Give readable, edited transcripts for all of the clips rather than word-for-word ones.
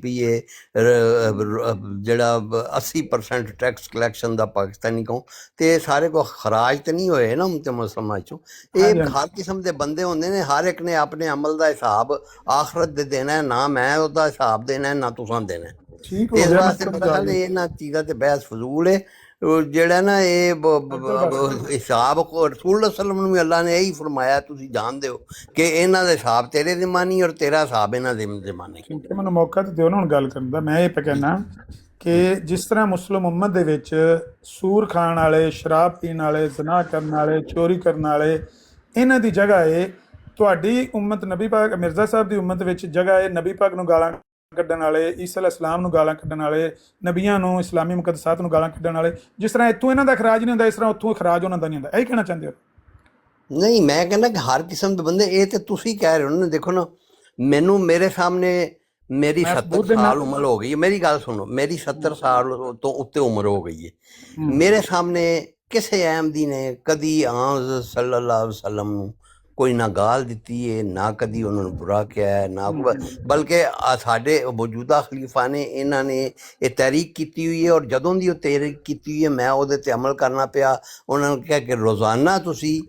ਰੁਪਏ ਜਿਹੜਾ 80% tax collection ਦਾ ਪਾਕਿਸਤਾਨੀ ਕਹੋ ਤੇ ਸਾਰੇ ਕੋ ਖਰਾਜ ਤੇ ਨਹੀਂ ਹੋਏ ਨਾ ਤੇ ਮੁਸਲਮਾਨ ਚੋਂ। ਇਹ ਹਰ ਕਿਸਮ ਦੇ ਬੰਦੇ ਹੁੰਦੇ ਨੇ, ਹਰ ਇੱਕ ਨੇ ਆਪਣੇ ਅਮਲ ਦਾ ਹਿਸਾਬ ਆਖਰਤ ਦੇ ਦੇਣਾ, ਨਾ ਮੈਂ ਉਹਦਾ ਹਿਸਾਬ ਦੇਣਾ ਨਾ ਤੁਸੀਂ ਦੇਣਾ। ਇਸ ਵਾਸਤੇ ਮੇਰਾ ਖਿਆਲ ਇਹਨਾਂ ਚੀਜ਼ਾਂ ਤੇ ਬਹਿਸ ਫਜ਼ੂਲ ਹੈ। ਜਿਹੜਾ ਨਾ ਇਹ ਹਿਸਾਬ ਰਸੂਲ ਸਲਮ ਨੂੰ ਵੀ ਅੱਲਾ ਨੇ ਇਹੀ ਫਰਮਾਇਆ, ਤੁਸੀਂ ਜਾਣਦੇ ਹੋ ਕਿ ਇਹਨਾਂ ਦਾ ਹਿਸਾਬ ਤੇਰੇ ਜ਼ਿਮਾਨੀ ਔਰ ਤੇਰਾ ਹਿਸਾਬ ਇਹਨਾਂ ਦੇ ਜ਼ਿਮਾਨੀ। ਮੈਨੂੰ ਮੌਕਾ ਤੇ ਦਿਓ ਨਾ ਹੁਣ ਗੱਲ ਕਰਨ ਦਾ। ਮੈਂ ਇਹ ਕਹਿਣਾ ਕਿ ਜਿਸ ਤਰ੍ਹਾਂ ਮੁਸਲਿਮ ਉਮਤ ਦੇ ਵਿੱਚ ਸੂਰ ਖਾਣ ਵਾਲੇ, ਸ਼ਰਾਬ ਪੀਣ ਵਾਲੇ, ਜ਼ਨਾ ਕਰਨ ਵਾਲੇ, ਚੋਰੀ ਕਰਨ ਵਾਲੇ, ਇਹਨਾਂ ਦੀ ਜਗ੍ਹਾ ਹੈ ਤੁਹਾਡੀ ਉਮਤ ਨਬੀ ਪਾਕ ਮਿਰਜ਼ਾ ਸਾਹਿਬ ਦੀ ਉਮਤ ਵਿੱਚ ਜਗ੍ਹਾ ਹੈ ਨਬੀ ਪਾਕ ਨੂੰ ਗਾਲਾਂ ਕੱਢਣ ਵਾਲੇ, ਈਸਾ ਅਲੈਹਿਸ ਸਲਾਮ ਨੂੰ ਗਾਲਾਂ ਕੱਢਣ ਵਾਲੇ, ਨਬੀਆਂ ਨੂੰ, ਇਸਲਾਮੀ ਮੁਕੱਦਸਾਤ ਨੂੰ ਗਾਲਾਂ ਕੱਢਣ ਵਾਲੇ। ਜਿਸ ਤਰ੍ਹਾਂ ਇੱਥੋਂ ਇਹਨਾਂ ਦਾ ਖਰਾਜ ਨਹੀਂ ਹੁੰਦਾ, ਇਸ ਤਰ੍ਹਾਂ ਉੱਥੋਂ ਖਰਾਜ ਉਹਨਾਂ ਦਾ ਨਹੀਂ ਹੁੰਦਾ। ਇਹੀ ਕਹਿਣਾ ਚਾਹੁੰਦੇ ਹੋ? ਨਹੀਂ, ਮੈਂ ਕਹਿੰਦਾ ਕਿ ਹਰ ਕਿਸਮ ਦੇ ਬੰਦੇ, ਇਹ ਤੇ ਤੁਸੀਂ ਕਹਿ ਰਹੇ ਹੋ ਨਾ। ਦੇਖੋ ਨਾ, ਮੈਨੂੰ ਮੇਰੇ ਸਾਹਮਣੇ ਮੇਰੀ 70 ਸਾਲ ਉਮਰ ਹੋ ਗਈ ਹੈ। ਮੇਰੀ ਗੱਲ ਸੁਣੋ, ਮੇਰੀ 70 ਸਾਲ ਤੋਂ ਉੱਤੇ ਉਮਰ ਹੋ ਗਈ ਹੈ। ਮੇਰੇ ਸਾਹਮਣੇ ਕਿਸੇ ਅਹਿਮਦੀ ਨੇ ਕਦੀ ਆਨ ਸੱਲੱਲਾਹੁ ਅਲੈਹਿ ਵਸੱਲਮ ਨੂੰ ਕੋਈ ਨਾ ਗਾਲ ਦਿੱਤੀ ਹੈ, ਨਾ ਕਦੀ ਉਹਨਾਂ ਨੂੰ ਬੁਰਾ ਕਿਹਾ ਹੈ, ਨਾ ਬਲਕਿ ਸਾਡੇ ਮੌਜੂਦਾ ਖਲੀਫਾ ਨੇ ਇਹਨਾਂ ਨੇ ਇਹ ਤਹਿਰੀਕ ਕੀਤੀ ਹੋਈ ਹੈ। ਔਰ ਜਦੋਂ ਦੀ ਉਹ ਤਹਿਰੀਕ ਕੀਤੀ ਹੋਈ ਹੈ ਮੈਂ ਉਹਦੇ 'ਤੇ ਅਮਲ ਕਰਨਾ ਪਿਆ। ਉਹਨਾਂ ਨੂੰ ਕਿਹਾ ਕਿ ਰੋਜ਼ਾਨਾ ਤੁਸੀਂ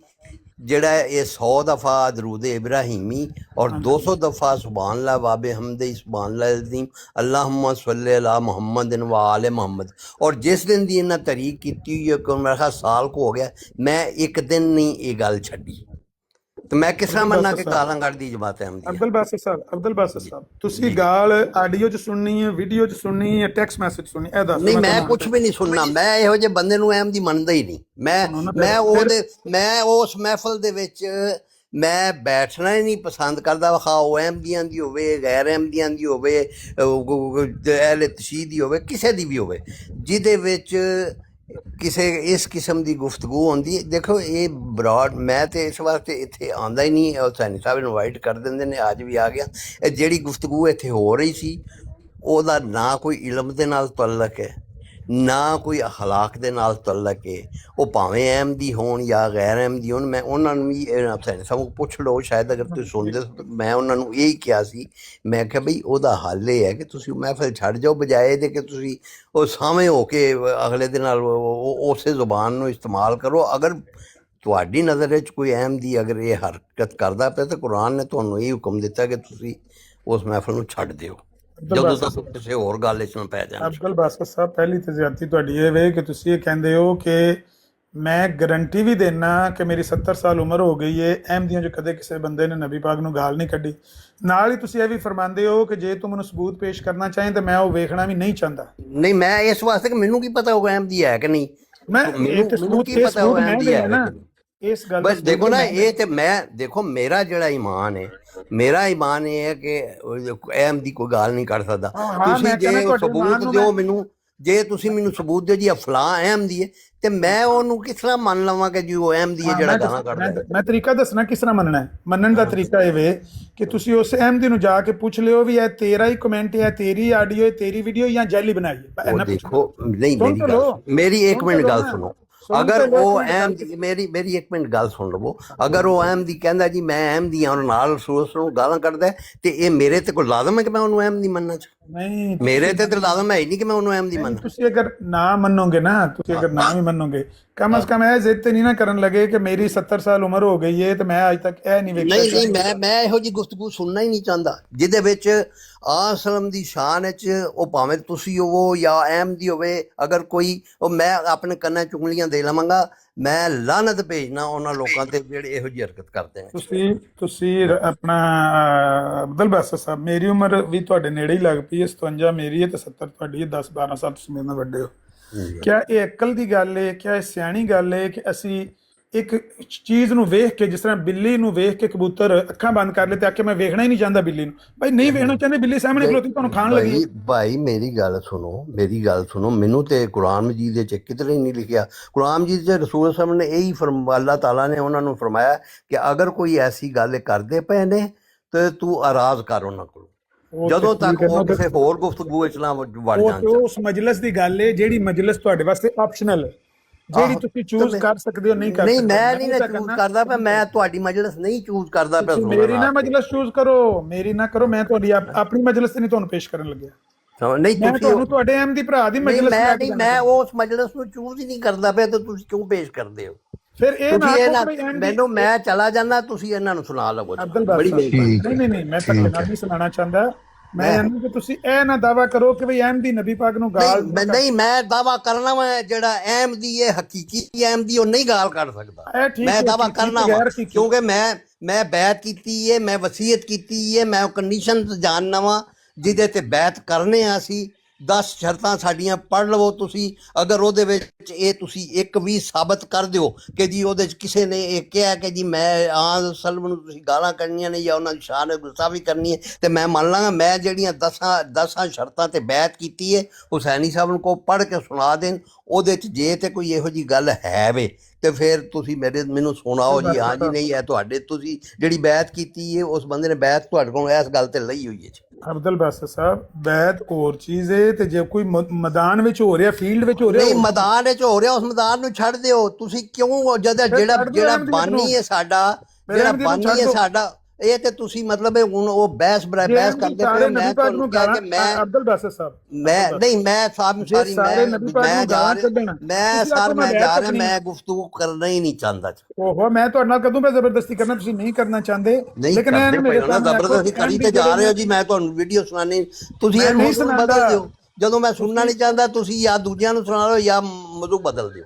ਜਿਹੜਾ ਇਹ 100 ਦਫਾ ਦਰੂਦ ਇਬਰਾਹੀਮੀ ਔਰ 200 ਦਫਾ ਸੁਬਹਾਨ ਅੱਲਾਹ ਵਾਬੇ ਹਮਦੇ ਸੁਬਹਾਨ ਅੱਲਾਹ ਅਜ਼ੀਮ ਅੱਲਾਹੁम्मा सल्लि अला मुहम्मद व आले मुहम्मद। और जिस दिन ਦੀ ਇਹਨਾਂ ਤਹਿਰੀਕ ਕੀਤੀ ਹੋਈ ਹੈ ਕਿ ਮੇਰਾ ਖਿਆਲ ਸਾਲ ਕੋ ਹੋ ਗਿਆ, ਮੈਂ ਇੱਕ ਦਿਨ ਨਹੀਂ ਇਹ ਗੱਲ ਛੱਡੀ। ਤੇ ਮੈਂ ਕਿਸ ਤਰ੍ਹਾਂ ਮੰਨਾਂ ਕਿ ਕਾਲਾਂਗੜ੍ਹ ਦੀ ਜਮਾਤ ਹੈ? ਅਬਦੁਲ ਬਾਸਿਤ ਸਾਹਿਬ, ਤੁਸੀਂ ਗਾਲ ਆਡੀਓ 'ਚ ਸੁਣਨੀ ਹੈ, ਵੀਡੀਓ 'ਚ ਸੁਣਨੀ ਹੈ, ਟੈਕਸਟ ਮੈਸੇਜ ਸੁਣਨੀ? ਇਹ ਦੱਸ। ਨਹੀਂ, ਮੈਂ ਕੁਝ ਵੀ ਨਹੀਂ ਸੁਣਨਾ। ਮੈਂ ਇਹੋ ਜਿਹੇ ਬੰਦੇ ਨੂੰ ਅਹਿਮਦੀ ਮੰਨਦਾ ਹੀ ਨਹੀਂ। ਮੈਂ ਉਸ ਮਹਿਫਲ ਦੇ ਵਿੱਚ ਮੈਂ ਬੈਠਣਾ ਹੀ ਨਹੀਂ ਪਸੰਦ ਕਰਦਾ। ਵਿਖਾ ਉਹ ਅਹਿਮਦੀਆਂ ਦੀ ਹੋਵੇ, ਗੈਰ ਅਹਿਮਦੀਆਂ ਦੀ ਹੋਵੇ, ਅਹਿਲੇ ਤਸ਼ੀਹ ਦੀ ਹੋਵੇ, ਕਿਸੇ ਦੀ ਵੀ ਹੋਵੇ, ਜਿਹਦੇ ਵਿੱਚ ਕਿਸੇ ਇਸ ਕਿਸਮ ਦੀ ਗੁਫ਼ਤਗੂ ਹੁੰਦੀ ਹੈ। ਦੇਖੋ ਇਹ ਬਰਾਡ, ਮੈਂ ਤਾਂ ਇਸ ਵਾਸਤੇ ਇੱਥੇ ਆਉਂਦਾ ਹੀ ਨਹੀਂ। ਹੁਸੈਨੀ ਸਾਹਿਬ ਇਨਵਾਈਟ ਕਰ ਦਿੰਦੇ ਨੇ, ਅੱਜ ਵੀ ਆ ਗਿਆ। ਇਹ ਜਿਹੜੀ ਗੁਫ਼ਤਗੂ ਇੱਥੇ ਹੋ ਰਹੀ ਸੀ ਉਹਦਾ ਨਾ ਕੋਈ ਇਲਮ ਦੇ ਨਾਲ ਤਅੱਲਕ ਹੈ, ਨਾ ਕੋਈ ਅਖਲਾਕ ਦੇ ਨਾਲ ਤਅੱਲਕ ਹੈ। ਉਹ ਭਾਵੇਂ ਅਹਿਮਦੀ ਹੋਣ ਜਾਂ ਗੈਰ ਅਹਿਮਦੀ ਹੋਣ, ਮੈਂ ਉਹਨਾਂ ਨੂੰ ਵੀ ਹੁਸੈਨੀ ਸਾਹਿਬ ਨੂੰ ਪੁੱਛ ਲਓ, ਸ਼ਾਇਦ ਅਗਰ ਤੁਸੀਂ ਸੁਣਦੇ ਹੋ। ਮੈਂ ਉਹਨਾਂ ਨੂੰ ਇਹੀ ਕਿਹਾ ਸੀ, ਮੈਂ ਕਿਹਾ ਬਈ ਉਹਦਾ ਹੱਲ ਇਹ ਹੈ ਕਿ ਤੁਸੀਂ ਮਹਿਫਲ ਛੱਡ ਜਾਓ, ਬਜਾਏ ਦੇ ਕਿ ਤੁਸੀਂ ਉਹ ਸਾਹਮਣੇ ਹੋ ਕੇ ਅਗਲੇ ਦੇ ਨਾਲ ਉਸੇ ਜ਼ੁਬਾਨ ਨੂੰ ਇਸਤੇਮਾਲ ਕਰੋ। ਅਗਰ ਤੁਹਾਡੀ ਨਜ਼ਰ ਵਿੱਚ ਕੋਈ ਅਹਿਮਦੀ ਅਗਰ ਇਹ ਹਰਕਤ ਕਰਦਾ ਪਿਆ ਤਾਂ ਕੁਰਾਨ ਨੇ ਤੁਹਾਨੂੰ ਇਹ ਹੁਕਮ ਦਿੱਤਾ ਕਿ ਤੁਸੀਂ ਉਸ ਮਹਿਫਲ ਨੂੰ ਛੱਡ ਦਿਓ ਜਦੋਂ ਤੱਕ ਕਿਸੇ ਹੋਰ ਗੱਲ ਵਿੱਚ ਨਾ ਪੈ ਜਾਣ। ਅਬਦੁਲ ਬਾਸਿਤ ਸਾਹਿਬ, ਪਹਿਲੀ ਤਾਂ ਜ਼ਿਆਦਤੀ ਤੁਹਾਡੀ ਇਹ ਵੇ ਕਿ ਤੁਸੀਂ ਇਹ ਕਹਿੰਦੇ ਹੋ ਕਿ ਮੈਂ ਗਰੰਟੀ ਵੀ ਦੇਣਾ ਕਿ ਮੇਰੀ 70 ਸਾਲ ਉਮਰ ਹੋ ਗਈ ਹੈ, ਅਹਿਮਦੀਆਂ 'ਚ ਕਦੇ ਕਿਸੇ ਬੰਦੇ ਨੇ ਨਬੀ ਪਾਕ ਨੂੰ ਗਾਲ ਨਹੀਂ ਕੱਢੀ। ਨਾਲ ਹੀ ਤੁਸੀਂ ਇਹ ਵੀ ਫਰਮਾਉਂਦੇ ਹੋ ਕਿ ਜੇ ਤੂੰ ਮੈਨੂੰ ਸਬੂਤ ਪੇਸ਼ ਕਰਨਾ ਚਾਹੇ ਤਾਂ ਮੈਂ ਉਹ ਵੇਖਣਾ ਵੀ ਨਹੀਂ ਚਾਹੁੰਦਾ। ਨਹੀਂ, ਮੈਂ ਇਸ ਵਾਸਤੇ ਕਿ ਮੈਨੂੰ ਕੀ ਪਤਾ ਉਹ ਅਹਿਮਦੀ ਹੈ ਕਿ ਨਹੀਂ। ਮੈਨੂੰ ਕੀ ਪਤਾ ਉਹ ਅਹਿਮਦੀ ਹੈ ਨਾ। ਇਸ ਗੱਲ ਬਸ ਦੇਖੋ ਨਾ, ਇਹ ਤੇ ਮੈਂ ਦੇਖੋ ਮੇਰਾ ਜਿਹੜਾ ਈਮਾਨ ਹੈ, ਮੇਰਾ ਈਮਾਨ ਇਹ ਹੈ ਕਿ ਅਹਿਮਦੀ ਕੋਈ ਗਾਲ ਨਹੀਂ ਕਰ ਸਕਦਾ। ਤੁਸੀਂ ਜੇ ਸਬੂਤ ਦਿਓ ਮੈਨੂੰ, ਜੇ ਤੁਸੀਂ ਮੈਨੂੰ ਸਬੂਤ ਦਿਓ ਜੀ ਫਲਾਂ ਅਹਿਮਦੀ ਹੈ, ਤੇ ਮੈਂ ਉਹਨੂੰ ਕਿਸ ਤਰ੍ਹਾਂ ਮੰਨ ਲਵਾਂ ਕਿ ਜੀ ਉਹ ਅਹਿਮਦੀ ਹੈ ਜਿਹੜਾ ਗਾਲਾਂ ਕੱਢਦਾ। ਮੈਂ ਤਰੀਕਾ ਦੱਸਣਾ ਕਿਸ ਤਰ੍ਹਾਂ ਮੰਨਣਾ ਹੈ। ਮੰਨਣ ਦਾ ਤਰੀਕਾ ਇਹ ਵੇ ਕਿ ਤੁਸੀਂ ਉਸ ਅਹਿਮਦੀ ਨੂੰ ਜਾ ਕੇ ਪੁੱਛ ਲਿਓ ਵੀ ਇਹ ਤੇਰਾ ਹੀ ਕਮੈਂਟ ਹੈ, ਤੇਰੀ ਆਡੀਓ ਹੈ, ਤੇਰੀ ਵੀਡੀਓ ਜਾਂ ਜੈਲੀ ਬਣਾਈ ਹੈ। ਦੇਖੋ ਨਹੀਂ, ਮੇਰੀ ਇੱਕ ਮਿੰਟ ਗੱਲ ਸੁਣੋ। ਅਗਰ ਉਹ ਅਹਿਮਦੀ ਮੇਰੀ ਇੱਕ ਮਿੰਟ ਗੱਲ ਸੁਣ ਲਵੋ। ਅਗਰ ਉਹ ਅਹਿਮਦੀ ਕਹਿੰਦਾ ਜੀ ਮੈਂ ਅਹਿਮਦੀ ਹਾਂ, ਨਾਲ ਰਸੂਲ ਨੂੰ ਗਾਲਾਂ ਕੱਢਦਾ, ਤੇ ਇਹ ਮੇਰੇ ਤੇ ਕੋਈ ਲਾਜ਼ਮ ਹੈ ਕਿ ਮੈਂ ਉਹਨੂੰ ਅਹਿਮਦੀ ਮੰਨਣਾ ਚਾਹ? ਨਹੀਂ, ਮੇਰੇ ਤੇ ਲਾਜ਼ਮ ਹੈ ਹੀ ਨਹੀਂ ਕਿ ਮੈਂ ਉਹਨੂੰ ਅਹਿਮਦੀ ਮੰਨਾਂ। ਤੁਸੀਂ ਅਗਰ ਨਾ ਮੰਨੋਗੇ ਨਾ, ਤੁਸੀਂ ਅਗਰ ਨਾ ਵੀ ਮੰਨੋਗੇ, ਕਮ ਅਜ਼ ਕਮ ਇਹ ਜ਼ਿੱਦ ਤੇ ਨਹੀਂ ਨਾ ਕਰਨ ਲੱਗੇ ਕਿ ਮੇਰੀ 70 ਸਾਲ ਉਮਰ ਹੋ ਗਈ ਹੈ ਤੇ ਮੈਂ ਅੱਜ ਤੱਕ ਇਹ ਨਹੀਂ ਵੇਖਿਆ। ਨਹੀਂ, ਮੈਂ ਇਹੋ ਜਿਹੀ ਗੁਫ਼ਤਗੂ ਸੁਣਨਾ ਹੀ ਨਹੀਂ ਚਾਹੁੰਦਾ ਜਿਹਦੇ ਵਿੱਚ ਆਸਲਮ ਦੀ ਸ਼ਾਨ ਵਿੱਚ ਉਹ ਭਾਵੇਂ ਤੁਸੀਂ ਹੋਵੋ ਜਾਂ ਅਹਿਮਦੀ ਹੋਵੇ, ਅਗਰ ਕੋਈ ਉਹ ਮੈਂ ਆਪਣੇ ਕੰਨਾਂ ਚੁੰਗਲੀਆਂ ਦੇ ਲਵਾਂਗਾ। ਮੈਂ ਲਾਨਤ ਭੇਜਣਾ ਉਹਨਾਂ ਲੋਕਾਂ ਤੇ ਜਿਹੜੇ ਇਹੋ ਜਿਹੀ ਹਰਕਤ ਕਰਦੇ ਨੇ। ਤੁਸੀਂ ਆਪਣਾ ਅਬਦੁਲ ਬਾਸਿਤ ਸਾਹਿਬ, ਮੇਰੀ ਉਮਰ ਵੀ ਤੁਹਾਡੇ ਨੇੜੇ ਹੀ ਲੱਗ ਪਈ ਹੈ। 57 ਮੇਰੀ ਹੈ ਤੇ 70 ਤੁਹਾਡੀ ਹੈ। 10-12 ਸਾਲ ਤੁਸੀਂ ਮੇਰੇ ਨਾਲ ਵੱਡੇ ਹੋ। ਕਿਆ ਇਹ ਅਕਲ ਦੀ ਗੱਲ ਹੈ? ਕਿਆ ਇਹ ਸਿਆਣੀ ਗੱਲ ਹੈ ਕਿ ਅਸੀਂ ਇੱਕ ਚੀਜ਼ ਨੂੰ ਵੇਖ ਕੇ, ਜਿਸ ਤਰ੍ਹਾਂ ਬਿੱਲੀ ਨੂੰ ਵੇਖ ਕੇ ਕਬੂਤਰ ਅੱਖਾਂ ਬੰਦ ਕਰ ਲੇ ਤੇ ਆਕੇ ਮੈਂ ਵੇਖਣਾ ਹੀ ਨਹੀਂ ਚਾਹੁੰਦਾ ਬਿੱਲੀ ਨੂੰ, ਭਾਈ ਨਹੀਂ ਵੇਖਣਾ ਚਾਹੁੰਦੇ, ਬਿੱਲੀ ਸਾਹਮਣੇ ਖਲੋਤੀ ਤੁਹਾਨੂੰ ਖਾਣ ਲੱਗੀ। ਭਾਈ ਮੇਰੀ ਗੱਲ ਸੁਣੋ, ਮੈਨੂੰ ਤੇ ਕੁਰਾਨ ਮਜੀਦ ਦੇ ਚ ਕਿਤੇ ਨਹੀਂ ਲਿਖਿਆ। ਕੁਰਾਨ ਮਜੀਦ ਚ ਰਸੂਲ ਸਾਹਿਬ ਨੇ ਇਹੀ ਅੱਲਾਹ ਤਾਲਾ ਨੇ ਉਹਨਾਂ ਨੂੰ ਫਰਮਾਇਆ ਕਿ ਅਗਰ ਕੋਈ ਐਸੀ ਗੱਲ ਕਰਦੇ ਪਏ ਨੇ ਤੇ ਤੂੰ ਆਰਾਜ਼ ਕਰ ਉਹਨਾਂ ਕੋਲ, ਜਦੋਂ ਤੱਕ ਉਹ ਕਿਸੇ ਹੋਰ ਗੁਫ਼ਤਗੂ ਵਿੱਚ ਨਾ ਵੜ ਜਾਣ। ਉਸ ਮਜਲਿਸ ਦੀ ਗੱਲ ਹੈ ਜਿਹੜੀ ਮਜਲਿਸ ਤੁਹਾਡੇ ਵਾਸਤੇ ਆਪਸ਼ਨਲ ਹੈ, ਜਿਹੜੀ ਤੁਸੀਂ ਚੂਜ਼ ਕਰ ਸਕਦੇ ਹੋ, ਨਹੀਂ ਕਰ ਸਕਦੇ। ਨਹੀਂ, ਮੈਂ ਨਹੀਂ ਨਾ ਚੂਜ਼ ਕਰਦਾ ਪਿਆ, ਮੈਂ ਤੁਹਾਡੀ ਮਜਲਿਸ ਨਹੀਂ ਚੂਜ਼ ਕਰਦਾ ਪਿਆ। ਮੇਰੀ ਨਾ ਮਜਲਿਸ ਚੂਜ਼ ਕਰੋ, ਮੇਰੀ ਨਾ ਕਰੋ। ਮੈਂ ਤੁਹਾਡੀ ਆਪਣੀ ਮਜਲਿਸ ਤੇ ਨਹੀਂ ਤੁਹਾਨੂੰ ਪੇਸ਼ ਕਰਨ ਲੱਗਿਆ। ਨਹੀਂ ਮੈਂ ਤੁਸੀਂ ਤੁਹਾਨੂੰ ਤੁਹਾਡੇ ਅਹਿਮਦੀ ਭਰਾ ਦੀ ਨਹੀਂ ਮਜਲਿਸ ਲੈ ਕੇ ਨਹੀਂ ਜਾਣਾ ਮੈਂ ਉਸ ਮਜਲਿਸ ਨੂੰ ਚੂਜ਼ ਹੀ ਨਹੀਂ ਕਰਦਾ ਪਿਆ ਤੇ ਤੁਸੀਂ ਕਿਉਂ ਪੇਸ਼ ਕਰਦੇ ਹੋ? ਫਿਰ ਇਹ ਨਾ ਤੁਸੀਂ ਆਖੋ ਇਹਨਾਂ ਕਿ ਅਹਿਮਦੀ ਮੈਨੂੰ ਮੈਂ ਚਲਾ ਜਾਂਦਾ, ਤੁਸੀਂ ਇਹਨਾਂ ਨੂੰ ਸੁਣਾ ਲਵੋ। ਅਬਦੁਲ ਬੜੀ ਬਾਸਾ ਮਿਹਰਬਾਨੀ। ਨਹੀਂ ਮੈਂ ਧੱਕੇ ਨਾਲ ਨਹੀਂ ਸੁਣਾਉਣਾ ਚਾਹੁੰਦਾ। ਮੈਂ ਇਹਨੂੰ ਕਿ ਤੁਸੀਂ ਇਹ ਨਾ ਦਾਵਾ ਕਰੋ ਕਿ ਵੀ ਅਹਿਮਦੀ ਨਬੀ ਪਾਕ ਨੂੰ ਗਾਲ ਨਹੀਂ ਮੈਂ ਦਾਵਾ ਕਰਨਾ ਵਾ ਜਿਹੜਾ ਅਹਿਮਦੀ ਹੈ ਹਕੀਕੀ ਅਹਿਮਦੀ ਉਹ ਨਹੀਂ ਗਾਲ ਕੱਢ ਸਕਦਾ। ਮੈਂ ਦਾਵਾ ਕਰਨਾ ਵਾ ਕਿਉਂਕਿ ਮੈਂ ਬੈਤ ਕੀਤੀ ਹੈ, ਮੈਂ ਵਸੀਅਤ ਕੀਤੀ ਹੈ, ਮੈਂ ਉਹ ਕੰਡੀਸ਼ਨ ਜਾਣਨਾ ਵਾ ਜਿਹਦੇ ਤੇ ਬੈਤ ਕਰਨੇ ਆ ਅਸੀਂ। 10 ਸ਼ਰਤਾਂ ਸਾਡੀਆਂ ਪੜ੍ਹ ਲਵੋ ਤੁਸੀਂ। ਅਗਰ ਉਹਦੇ ਵਿੱਚ ਇਹ ਤੁਸੀਂ ਇੱਕ ਵੀ ਸਾਬਤ ਕਰ ਦਿਓ ਕਿ ਜੀ ਉਹਦੇ 'ਚ ਕਿਸੇ ਨੇ ਇਹ ਕਿਹਾ ਕਿ ਜੀ ਮੈਂ ਸਲਮ ਨੂੰ ਤੁਸੀਂ ਗਾਲਾਂ ਕੱਢਣੀਆਂ ਨੇ ਜਾਂ ਉਹਨਾਂ ਦੀ ਸ਼ਾਨ ਗੁੱਸਾ ਵੀ ਕਰਨੀ ਹੈ, ਤੇ ਮੈਂ ਮੰਨ ਲਾਂਗਾ। ਮੈਂ ਜਿਹੜੀਆਂ 10 ਸ਼ਰਤਾਂ ਤੇ ਬੈਤ ਕੀਤੀ ਹੈ ਹੁਸੈਨੀ ਸਾਹਿਬ ਨੂੰ ਕੋ ਪੜ੍ਹ ਕੇ ਸੁਣਾ ਦੇਣ। ਉਹਦੇ 'ਚ ਜੇ ਤੇ ਕੋਈ ਇਹੋ ਜਿਹੀ ਗੱਲ ਹੈ ਵੇ ਤੇ ਫਿਰ ਤੁਸੀਂ ਮੈਨੂੰ ਸੁਣਾਓ ਜੀ। ਹਾਂ ਜੀ ਨਹੀਂ ਹੈ ਤੁਹਾਡੇ ਤੁਸੀਂ ਜਿਹੜੀ ਬੈਤ ਕੀਤੀ ਹੈ ਉਸ ਬੰਦੇ ਨੇ ਬੈਤ ਤੁਹਾਡੇ ਕੋਲ ਇਸ ਗੱਲ ਤੇ ਲਈ ਹੋਈ ਹੈ ਜੀ। ਅਬਦੁਲ ਬਾਸਾ ਸਾਹਿਬ ਬੈਤ ਹੋਰ ਚੀਜ਼ ਹੈ ਤੇ ਜੇ ਕੋਈ ਮੈਦਾਨ ਵਿੱਚ ਹੋ ਰਿਹਾ, ਫੀਲਡ ਵਿੱਚ ਹੋ ਰਿਹਾ, ਨਹੀਂ ਮੈਦਾਨ ਵਿੱਚ ਹੋ ਰਿਹਾ ਉਸ ਮੈਦਾਨ ਨੂੰ ਛੱਡ ਦਿਓ। ਤੁਸੀਂ ਕਿਉਂ ਜਿਹੜਾ ਬਾਨੀ ਹੈ ਸਾਡਾ, ਜਿਹੜਾ ਬਾਨੀ ਹੈ ਸਾਡਾ, ਇਹ ਤੇ ਤੁਸੀਂ ਮਤਲਬ ਹੁਣ ਉਹ ਬਹਿਸ ਕਰਦੇ ਪਏ। ਮੈਂ ਤੁਹਾਨੂੰ ਕਿਹਾ ਕਿ ਮੈਂ ਅਬਦੁਲ ਬਾਸਾ ਸਾਹਿਬ ਮੈਂ ਸਾਹਿਬ ਸਾਰੀ ਮੈਂ ਜਾ ਰਿਹਾ ਮੈਂ ਗੁਫ਼ਤਗੂ ਕਰਨਾ ਹੀ ਨਹੀਂ ਚਾਹੁੰਦਾ। ਓਹੋ ਮੈਂ ਤੁਹਾਡੇ ਨਾਲ ਕਦੋਂ ਮੈਂ ਜ਼ਬਰਦਸਤੀ ਕਰਨਾ, ਤੁਸੀਂ ਨਹੀਂ ਕਰਨਾ ਚਾਹੁੰਦੇ। ਲੇਕਿਨ ਜ਼ਬਰਦਸਤੀ ਕਰੀ ਤੇ ਜਾ ਰਹੇ ਹੋ ਜੀ। ਮੈਂ ਤੁਹਾਨੂੰ ਵੀਡੀਓ ਸੁਣਾਣੀ, ਤੁਸੀਂ ਇਹ ਮੌਜੂ ਬਦਲ ਦਿਓ। ਜਦੋਂ ਮੈਂ ਸੁਣਨਾ ਨਹੀਂ ਚਾਹੁੰਦਾ ਤੁਸੀਂ ਜਾਂ ਦੂਜਿਆਂ ਨੂੰ ਸੁਣਾ ਲਓ ਜਾਂ ਮੌਜੂ ਬਦਲ ਦਿਓ।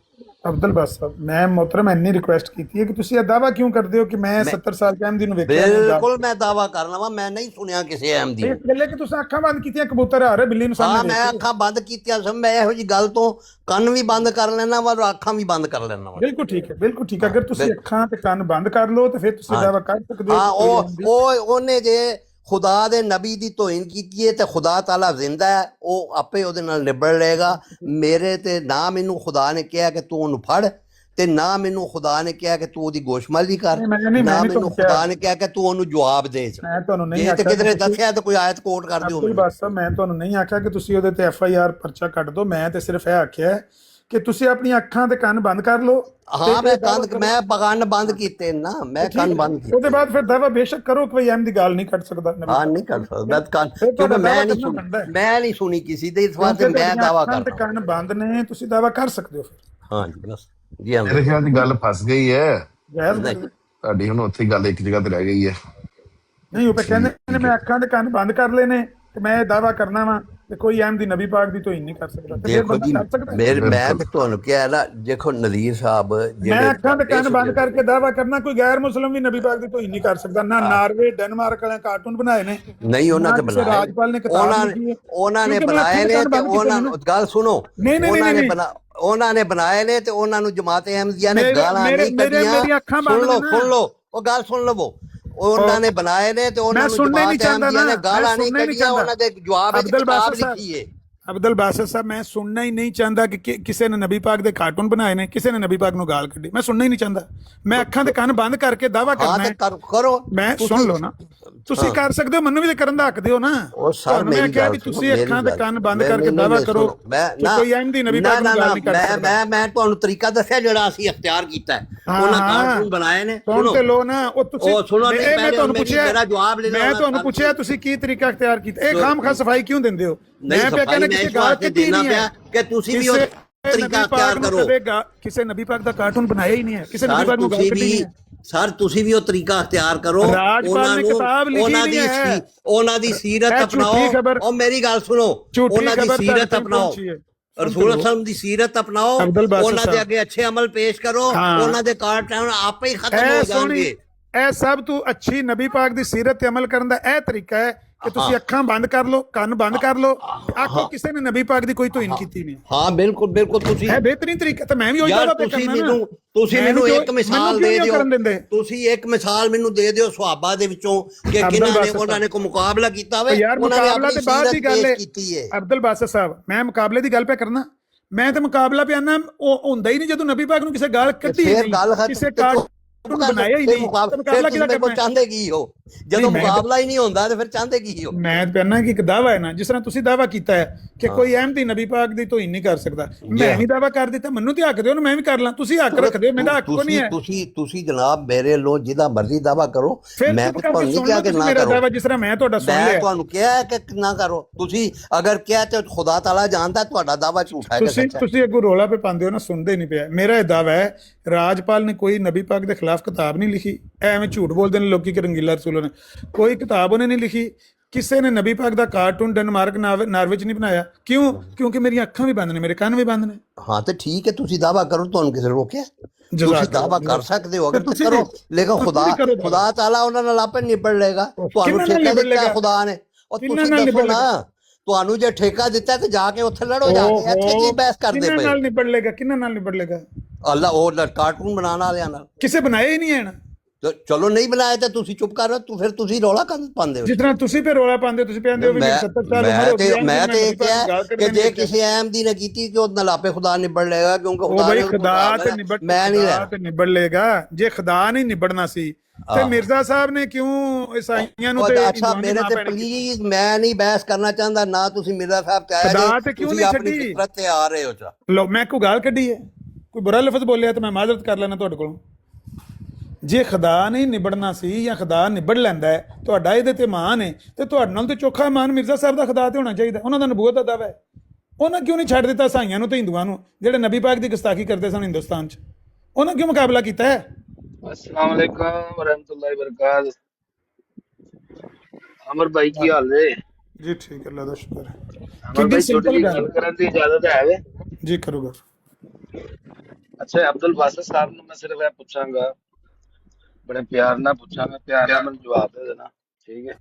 ਅਬਦੁਲ ਬਾਸਾ ਸਾਹਿਬ ਮੈਂ ਮੁਹਤਰਮ ਇੰਨੀ ਰਿਕੁਐਸਟ ਕੀਤੀ ਹੈ ਕਿ ਤੁਸੀਂ ਇਹ ਦਾਵਾ ਕਿਉਂ ਕਰਦੇ ਹੋ ਕਿ ਮੈਂ 70 ਸਾਲ ਦੇ ਅਹਿਮਦੀ ਨੂੰ ਵੇਖਿਆ? ਬਿਲਕੁਲ ਮੈਂ ਦਾਵਾ ਕਰਨਾ ਵਾ ਮੈਂ ਨਹੀਂ ਸੁਣਿਆ ਕਿਸੇ ਅਹਿਮਦੀ ਨੂੰ। ਇਸ ਗੱਲੇ ਕਿ ਤੁਸੀਂ ਅੱਖਾਂ ਬੰਦ ਕੀਤੀਆਂ, ਕਬੂਤਰ ਆ ਰਹੇ ਬਿੱਲੀ ਨੂੰ ਸਾਹਮਣੇ। ਮੈਂ ਅੱਖਾਂ ਬੰਦ ਕੀਤੀਆਂ ਸਭ। ਮੈਂ ਇਹੋ ਜੀ ਗੱਲ ਤੋਂ ਕੰਨ ਵੀ ਬੰਦ ਕਰ ਲੈਣਾ ਵਾ ਔਰ ਅੱਖਾਂ ਵੀ ਬੰਦ ਕਰ ਲੈਣਾ ਵਾ। ਬਿਲਕੁਲ ਠੀਕ ਹੈ, ਬਿਲਕੁਲ ਠੀਕ ਹੈ। ਅਗਰ ਤੁਸੀਂ ਅੱਖਾਂ ਤੇ ਕੰਨ ਬੰਦ ਕਰ ਲਓ ਤੇ ਫਿਰ ਤੁਸੀਂ ਦਾਵਾ ਕਰ ਸਕਦੇ ਹੋ। ਹਾਂ ਉਹਨੇ ਜੇ ਖੁਦਾ ਦੇ ਨਬੀ ਦੀ ਤੋਹੀਨ ਕੀਤੀ ਹੈ ਤੇ ਖੁਦਾ ਤਾਲਾ ਜ਼ਿੰਦਾ ਹੈ, ਉਹ ਆਪੇ ਉਹਦੇ ਨਾਲ ਨਿਬੜ ਲਏਗਾ। ਮੇਰੇ ਤੇ ਨਾ ਮੈਨੂੰ ਖੁਦਾ ਨੇ ਕਿਹਾ ਕਿ ਤੂੰ ਉਹਨੂੰ ਫੜ, ਤੇ ਨਾ ਮੈਨੂੰ ਖੁਦਾ ਨੇ ਕਿਹਾ ਕਿ ਤੂੰ ਉਹਦੀ ਗੋਸ਼ਮਾਲੀ ਕਰ, ਨਾ ਮੈਨੂੰ ਖੁਦਾ ਨੇ ਕਿਹਾ ਕਿ ਤੂੰ ਉਹਨੂੰ ਜਵਾਬ ਦੇ। ਮੈਂ ਤੁਹਾਨੂੰ ਨਹੀਂ ਆਖਿਆ ਕਿਧਰੇ ਦੱਸਿਆ ਤਾਂ ਕੋਈ ਆਇਤ ਕੋਟ ਕਰ ਦਿਓ। ਬਸ ਮੈਂ ਤੁਹਾਨੂੰ ਨਹੀਂ ਆਖਿਆ ਕਿ ਤੁਸੀਂ ਉਹਦੇ ਤੇ FIR ਪਰਚਾ ਕੱਢ ਦਿਓ। ਮੈਂ ਤੇ ਸਿਰਫ ਇਹ ਆਖਿਆ ਕਿ ਤੁਸੀਂ ਆਪਣੀਆਂ ਅੱਖਾਂ ਤੇ ਕੰਨ ਬੰਦ ਕਰ ਲਓ। ਹਾਂ ਮੈਂ ਕੰਨ ਬੰਦ ਕੀਤੇ ਨਾ, ਮੈਂ ਕੰਨ ਬੰਦ ਕੀਤੇ। ਉਹਦੇ ਬਾਅਦ ਫਿਰ ਦਾਵਾ ਬੇਸ਼ੱਕ ਕਰੋ ਕਿ ਅਹਿਮ ਦੀ ਗੱਲ ਨਹੀਂ ਕੱਢ ਸਕਦਾ। ਹਾਂ ਨਹੀਂ ਕਰ ਸਕਦਾ ਕਿਉਂਕਿ ਮੈਂ ਨਹੀਂ ਸੁਣੀ ਕਿਸੇ ਦੇ ਇਸ ਵਾਸਤੇ ਮੈਂ ਦਾਵਾ ਕਰਦਾ। ਕੰਨ ਬੰਦ ਨੇ, ਤੁਸੀਂ ਦਾਵਾ ਕਰ ਸਕਦੇ ਹੋ ਫਿਰ। ਹਾਂ ਜੀ ਬਸ ਜੀ। ਮੇਰੇ ਖਿਆਲ ਦੀ ਗੱਲ ਫਸ ਗਈ ਹੈ ਤੁਹਾਡੀ, ਹੁਣ ਉੱਥੇ ਗੱਲ ਇੱਕ ਜਗ੍ਹਾ ਤੇ ਰਹਿ ਗਈ ਹੈ। ਨਹੀਂ ਉਹ ਕਹਿੰਦੇ ਨੇ ਮੈਂ ਅੱਖਾਂ ਦੇ ਕੰਨ ਬੰਦ ਕਰ ਲਏ ਨੇ ਤੇ ਮੈਂ ਇਹ ਦਾਵਾ ਕਰਨਾ ਵਾ ਤੇ ਕੋਈ ਅਹਿਮਦੀ ਨਬੀ ਪਾਕ ਦੀ ਤੋਹੀਨ ਨਹੀਂ ਕਰ ਸਕਦਾ। ਦੇਖੋ ਜੀ ਮੈਂ ਤੇ ਤੁਹਾਨੂੰ ਕਿਹਾ ਨਾ, ਦੇਖੋ ਨਜ਼ੀਰ ਸਾਹਿਬ ਮੈਂ ਅੱਖਾਂ ਦੇ ਕੰਨ ਬੰਦ ਕਰਕੇ ਦਾਵਾ ਕਰਨਾ ਕੋਈ ਗੈਰ ਮੁਸਲਮ ਵੀ ਨਬੀ ਪਾਕ ਦੀ ਤੋਹੀਨ ਨਹੀਂ ਕਰ ਸਕਦਾ। ਨਾ ਨਾਰਵੇ ਡੈਨਮਾਰਕ ਵਾਲਿਆਂ ਕਾਰਟੂਨ ਬਣਾਏ ਨੇ, ਨਹੀਂ ਉਹਨਾਂ ਤੇ ਬਣਾਏ, ਰਾਜਪਾਲ ਨੇ ਕਿਤਾਬ ਲਿਖੀ ਹੈ, ਉਹਨਾਂ ਨੇ ਬਣਾਏ ਨੇ ਤੇ ਉਹਨਾਂ ਨੂੰ ਗੱਲ ਸੁਣੋ, ਉਹਨਾਂ ਨੇ ਬਣਾਏ ਨੇ ਤੇ ਉਹਨਾਂ ਨੂੰ ਜਮਾਤ ਅਹਿਮਦੀਆ ਨੇ ਗਾਲਾਂ ਨਹੀਂ ਕੱਢੀਆਂ। ਸੁਣ ਲਓ ਉਹ ਗੱਲ ਸੁਣ ਲਵੋ। ਉਹਨਾਂ ਨੇ ਬਣਾਏ ਨੇ ਤੇ ਉਹਨਾਂ ਨੂੰ ਜਮਾਤ ਅਹਿਮਦੀਆ ਨੇ ਗਾਲਾਂ ਨਹੀਂ ਕੱਢੀਆਂ। ਉਹਨਾਂ ਦੇ ਜਵਾਬ ਵਿੱਚ ਕਿਤਾਬ ਲਿਖੀ ਹੈ। ਅਬਦੁਲ ਬਾਸਾ ਸਾਹਿਬ ਮੈਂ ਸੁਣਨਾ ਹੀ ਨਹੀਂ ਚਾਹੁੰਦਾ ਕਿ ਕਿਸੇ ਨੇ ਨਬੀ ਪਾਕ ਦੇ ਕਾਰਟੂਨ ਬਣਾਏ ਨੇ, ਕਿਸੇ ਨੇ ਨਬੀ ਪਾਕ ਨੂੰ ਗਾਲ ਕੱਢੀ। ਮੈਂ ਸੁਣਨਾ ਹੀ ਨਹੀਂ ਚਾਹੁੰਦਾ। ਮੈਂ ਅੱਖਾਂ ਦੇ ਕੰਨ ਬੰਦ ਕਰਕੇ ਦਾਵਾ ਕਰਨਾ ਹੈ। ਕਰੋ, ਮੈਂ ਸੁਣ ਲਓ ਨਾ, ਤੁਸੀਂ ਕਰ ਸਕਦੇ ਹੋ, ਮੈਨੂੰ ਵੀ ਕਰਨ ਦਾ ਹੱਕ ਦਿਓ ਨਾ। ਮੈਂ ਕਿਹਾ ਵੀ ਤੁਸੀਂ ਅੱਖਾਂ ਦੇ ਕੰਨ ਬੰਦ ਕਰਕੇ ਦਾਵਾ ਕਰੋ ਕੋਈ ਅਹਿਮਦੀ ਨਬੀ ਪਾਕ ਨੂੰ ਗਾਲ ਨਹੀਂ ਕੱਢ ਸਕਦਾ। ਮੈਂ ਤੁਹਾਨੂੰ ਤਰੀਕਾ ਦੱਸਿਆ ਜਿਹੜਾ ਅਸੀਂ ਅਖਤਿਆਰ ਕੀਤਾ ਹੈ। ਉਹਨਾਂ ਕਾਰਟੂਨ ਬਣਾਏ ਨੇ, ਸੁਣ ਤੇ ਲੋ ਨਾ। ਉਹ ਤੁਸੀਂ ਮੈਂ ਤੁਹਾਨੂੰ ਪੁੱਛਿਆ, ਮੇਰਾ ਜਵਾਬ ਲੈ ਲਓ। ਮੈਂ ਤੁਹਾਨੂੰ ਪੁੱਛਿਆ ਤੁਸੀਂ ਕੀ ਤਰੀਕਾ ਅਖਤਿਆਰ ਕੀਤਾ। ਇਹ ਖਾਮਖਾ ਸਫਾਈ ਕਿਉਂ ਦਿੰਦੇ ਹੋ? ਮੈਂ ਪਿਆ ਕਹਿੰਦਾ ਕਿਸੇ ਗਾਲ ਕੱਢੀ ਨਹੀਂ ਹੈ ਕਿ ਤੁਸੀਂ ਵੀ ਉਹ ਤਰੀਕਾ ਅਖਤਿਆਰ ਕਰੋ। ਕਿਸੇ ਨਬੀ ਪਾਕ ਦਾ ਕਾਰਟੂਨ ਬਣਾਇਆ ਹੀ ਨਹੀਂ ਹੈ, ਕਿਸੇ ਨਬੀ ਪਾਕ ਨੂੰ ਗਾਲ ਕੱਢੀ ਨਹੀਂ ਹੈ। ਸਰ ਤੁਸੀਂ ਵੀ ਉਹ ਤਰੀਕਾ ਅਖਤਿਆਰ ਕਰੋ। ਉਹਨਾਂ ਦੀ ਸੀਰਤ ਅਪਣਾਓ। ਉਹ ਮੇਰੀ ਗੱਲ ਸੁਣੋ, ਉਹਨਾਂ ਦੀ ਸੀਰਤ ਅਪਣਾਓ, ਰਸੂਲ ਅਸਲਮ ਦੀ ਸੀਰਤ ਅਪਣਾਓ, ਉਹਨਾਂ ਦੇ ਅੱਗੇ ਅੱਛੇ ਅਮਲ ਪੇਸ਼ ਕਰੋ। ਉਹਨਾਂ ਦੇ ਕਾਰਟੂਨ ਆਪੇ ਹੀ ਖਤਮ ਹੋ ਜਾਣਗੇ। ਇਹ ਸਭ ਤੋਂ ਅੱਛੀ ਨਬੀ ਪਾਕ ਦੀ ਸੀਰਤ ਤੇ ਅਮਲ ਕਰਨ ਦਾ ਇਹ ਤਰੀਕਾ ਹੈ ਕਿ ਤੁਸੀਂ ਅੱਖਾਂ ਬੰਦ ਕਰ ਲਓ, ਕੰਨ ਬੰਦ ਕਰ ਲਓ, ਆਖੋ ਕਿਸੇ ਨੇ ਨਬੀ ਪਾਕ ਦੀ ਕੋਈ ਤੋਹੀਨ ਕੀਤੀ ਨਹੀਂ। ਹਾਂ ਬਿਲਕੁਲ ਤੁਸੀਂ ਇਹ ਬਿਹਤਰੀਨ ਤਰੀਕਾ। ਤਾਂ ਮੈਂ ਵੀ ਉਹੀ ਦਾਵਾ ਕਰਨਾ ਨਾ। ਤੁਸੀਂ ਮੈਨੂੰ ਇੱਕ ਮਿਸਾਲ ਦੇ ਦਿਓ। ਤੁਸੀਂ ਇੱਕ ਮਿਸਾਲ ਮੈਨੂੰ ਦੇ ਦਿਓ ਸੁਹਾਬਾ ਦੇ ਵਿੱਚੋਂ ਕਿ ਕਿਹਨਾਂ ਨੇ ਉਹਨਾਂ ਨੇ ਕੋਈ ਮੁਕਾਬਲਾ ਕੀਤਾ ਹੋਵੇ। ਯਾਰ ਮੁਕਾਬਲਾ ਤੇ ਬਾਅਦ ਦੀ ਗੱਲ ਹੈ ਅਬਦੁਲ ਬਾਸਾ ਸਾਹਿਬ। ਮੈਂ ਮੁਕਾਬਲੇ ਦੀ ਗੱਲ ਪਿਆ ਕਰਨਾ। ਮੈਂ ਤੇ ਮੁਕਾਬਲਾ ਪਿਆ ਨਾ ਉਹ ਹੁੰਦਾ ਹੀ ਨਹੀਂ ਜਦੋਂ ਨਬੀ ਪਾਕ ਨੂੰ ਕਿਸੇ ਗਾਲ ਕੱਢੀ ਕਿਸੇ ਬਣਾਇਆ ਹੀ ਨਹੀਂ ਤਾਂ ਮੁਕਾਬਲਾ ਕਿਹਦਾ ਕਰਨਾ? ਚਾਹੁੰਦੇ ਕੀ ਹੋ ਜਦੋਂ ਮੁਕਾਬਲਾ ਹੀ ਨਹੀਂ ਹੁੰਦਾ ਤੇ ਫਿਰ ਚਾਹੁੰਦੇ ਕੀ ਹੋ? ਮੈਂ ਕਹਿੰਦਾ ਕਿ ਇੱਕ ਦਾਵਾ ਹੈ ਨਾ, ਜਿਸ ਤਰ੍ਹਾਂ ਤੁਸੀਂ ਦਾਵਾ ਕੀਤਾ ਹੈ ਕਿ ਕੋਈ ਅਹਿਮਦੀ ਨਬੀ ਪਾਕ ਦੀ ਤੋਹੀਨ ਨਹੀਂ ਕਰ ਸਕਦਾ, ਮੈਂ ਵੀ ਦਾਵਾ ਕਰ ਦਿੱਤਾ, ਮੈਨੂੰ ਤੇ ਹੱਕ ਦਿਓ ਨਾ, ਮੈਂ ਵੀ ਕਰ ਲਾਂ। ਤੁਸੀਂ ਹੱਕ ਰੱਖਦੇ ਹੋ, ਮੇਰਾ ਹੱਕ ਕੋ ਨਹੀਂ ਹੈ। ਤੁਸੀਂ ਜਨਾਬ ਮੇਰੇ ਲੋ ਜਿਹਦਾ ਮਰਜ਼ੀ ਦਾਵਾ ਕਰੋ, ਮੈਂ ਤੁਹਾਨੂੰ ਨਹੀਂ ਕਿਹਾ ਕਿ ਨਾ ਮੇਰਾ ਕਰੋ। ਦਾਵਾ ਜਿਸ ਤਰ੍ਹਾਂ ਮੈਂ ਤੁਹਾਡਾ ਸੁਣ ਲਿਆ, ਮੈਂ ਤੁਹਾਨੂੰ ਕਿਹਾ ਕਿ ਨਾ ਕਰੋ। ਤੁਸੀਂ ਅਗਰ ਕਿਹਾ ਤੇ ਖੁਦਾ ਤਾਲਾ ਜਾਣਦਾ ਤੁਹਾਡਾ ਦਾਵਾ ਝੂਠਾ ਹੈ। ਤੁਸੀਂ ਅੱਗੋਂ ਰੋਲਾ ਪੇ ਪਾਉਂਦੇ ਹੋ ਨਾ, ਸੁਣਦੇ ਨਹੀਂ ਪਿਆ। ਮੇਰਾ ਇਹ ਦਾਵਾ ਹੈ ਰਾਜਪਾਲ ਨੇ ਕੋਈ ਨਬੀ ਪਾਕ ਦੇ ਖਿਲਾਫ ਕਿਤਾਬ ਨਹੀਂ ਲਿਖੀ। ਐਵੇਂ ਝੂਠ ਬੋਲਦੇ ਨੇ ਲੋਕੀ ਕਿ ਰੰਗੀਲਾ ਰਸੂਲ ਨੇ ਕੋਈ ਕਿਤਾਬ ਉਹਨੇ ਨਹੀਂ ਲਿਖੀ। ਕਿਸੇ ਨੇ ਨਬੀ ਪਾਕ ਦਾ ਕਾਰਟੂਨ ਡੈਨਮਾਰਕ ਨਾਰਵੇ ਚ ਨਹੀਂ ਬਣਾਇਆ। ਕਿਉਂ? ਕਿਉਂਕਿ ਮੇਰੀਆਂ ਅੱਖਾਂ ਵੀ ਬੰਦ ਨੇ, ਮੇਰੇ ਕੰਨ ਵੀ ਬੰਦ ਨੇ। ਹਾਂ ਤੇ ਠੀਕ ਹੈ, ਤੁਸੀਂ ਦਾਵਾ ਕਰੋ, ਤੁਹਾਨੂੰ ਕਿਸੇ ਰੋਕਿਆ? ਤੁਸੀਂ ਦਾਵਾ ਕਰ ਸਕਦੇ ਹੋ, ਅਗਰ ਤੁਸੀਂ ਕਰੋ, ਲੇਕਿਨ ਖੁਦਾ ਤਾਲਾ ਉਹਨਾਂ ਨਾਲ ਆਪੇ ਨਿਬੜ ਲੇਗਾ। ਤੁਹਾਨੂੰ ਠੇਕਾ ਦਿੱਤਾ ਖੁਦਾ ਨੇ, ਉਹ ਤੁਸੀਂ ਦੱਸੋ ਨਾ, ਤੁਹਾਨੂੰ ਜੇ ਠੇਕਾ ਦਿੱਤਾ ਤੇ ਜਾ ਕੇ ਉੱਥੇ ਲੜੋ, ਜਾ ਕੇ ਇੱਥੇ ਕੀ ਬਹਿਸ ਕਰਦੇ ਪਏ? ਕਿਹਨਾਂ ਨਾਲ ਨਿਬੜ ਲੇਗਾ? ਕਿਹਨਾਂ ਨਾਲ ਨਿਬੜ ਲੇਗਾ? ਅੱਲਾ ਉਹ ਕਾਰਟੂਨ ਬਣਾਉਣ ਵਾਲਿਆਂ ਨਾਲ। ਕਿਸੇ ਬਣਾਏ ਹੀ ਨਹੀਂ ਹੈ ਨਾ। ਚਲੋ ਨਹੀਂ ਬਣਾਇਆ ਤਾਂ ਤੁਸੀਂ ਚੁੱਪ ਕਰ ਰਹੋ, ਫਿਰ ਤੁਸੀਂ ਰੌਲਾ ਕਾਹਨੂੰ ਪਾਉਂਦੇ ਹੋ? ਜਿਸ ਤਰ੍ਹਾਂ ਤੁਸੀਂ ਫਿਰ ਰੌਲਾ ਪਾਉਂਦੇ ਹੋ, ਤੁਸੀਂ ਕਹਿੰਦੇ ਹੋ ਵੀ 70 ਸਾਲ ਉਮਰ ਹੋ ਗਈ। ਮੈਂ ਤੇ ਇਹ ਕਿਹਾ ਕਿ ਜੇ ਕਿਸੇ ਅਹਿਮਦੀ ਨੇ ਕੀਤੀ ਕਿ ਉਹਦੇ ਨਾਲ ਆਪੇ ਖੁਦਾ ਨਿਬੜ ਲੇਗਾ, ਕਿਉਂਕਿ ਖੁਦਾ ਤੇ ਨਿਬੜ ਲੇਗਾ। ਜੇ ਖੁਦਾ ਨਹੀਂ ਨਿਬੜਨਾ ਸੀ ਤੇ ਮਿਰਜ਼ਾ ਸਾਹਿਬ ਨੇ ਕਿਉਂ ਈਸਾਈਆਂ ਨੂੰ ਤੇ ਅੱਛਾ ਮੇਰੇ ਤੇ ਪਲੀਜ਼, ਮੈਂ ਨਹੀਂ ਬਹਿਸ ਕਰਨਾ ਚਾਹੁੰਦਾ ਨਾ, ਤੁਸੀਂ ਮਿਰਜ਼ਾ ਸਾਹਿਬ ਤੇ ਆਏ, ਤੁਸੀਂ ਆਪਣੀ ਫਿਤਰਤ ਤੇ ਆ ਰਹੇ ਹੋ। ਲੋ ਮੈਂ ਕੋਈ ਗਾਲ ਕੱਢੀ ਹੈ, ਕੋਈ ਬੁਰਾ ਲਫ਼ਜ਼ ਬੋਲਿਆ ਤਾਂ ਮੈਂ ਮਾਜ਼ਰਤ ਕਰ ਲੈਣਾ ਤੁਹਾਡੇ ਕੋਲੋਂ। ਜੇ ਖੁਦਾ ਨਹੀਂ ਨਿਬੜਨਾ ਸੀ ਜਾਂ ਖੁਦਾ ਨਿਬੜ ਲੈਂਦਾ ਹੈ, ਤੁਹਾਡਾ ਇਹਦੇ ਤੇ ਮਾਨ ਹੈ, ਤੇ ਤੁਹਾਡੇ ਨਾਲ ਤੇ ਚੋਖਾ ਮਾਨ ਮਿਰਜ਼ਾ ਸਾਹਿਬ ਦਾ ਖੁਦਾ ਤੇ ਹੋਣਾ ਚਾਹੀਦਾ। ਉਹਨਾਂ ਦਾ ਨਬੂਵਤ ਦਾ ਦਾਵਾ ਹੈ। ਉਹਨਾਂ ਕਿਉਂ ਨਹੀਂ ਛੱਡ ਦਿੱਤਾ ਈਸਾਈਆਂ ਨੂੰ ਤੇ ਹਿੰਦੂਆਂ ਨੂੰ, ਜਿਹੜੇ ਨਬੀ ਪਾਕ ਦੀ ਗੁਸਤਾਖੀ ਕਰਦੇ ਸਨ ਹਿੰਦੁਸਤਾਨ 'ਚ? ਉਹਨਾਂ ਕਿਉਂ ਮੁਕਾਬਲਾ ਕੀਤਾ ਹੈ? अस्सलाम वालेकुम वरहमतुल्लाहि वबरकातुहू। अमर भाई की हाल है जी? ठीक है, अल्लाह का शुक्र है। अमर भाई छोटी जी गल करन दी इजाजत है वे? जी करूंगा। अच्छा अब्दुल बासित साहब ਨੂੰ ਮੈਂ ਸਿਰਫ ਇਹ ਪੁੱਛਾਂਗਾ, ਬੜੇ ਪਿਆਰ ਨਾਲ ਪੁੱਛਾਂਗਾ, ਪਿਆਰ ਨਾਲ ਮੈਨੂੰ ਜਵਾਬ ਦੇ ਦੇਣਾ, ਠੀਕ ਹੈ?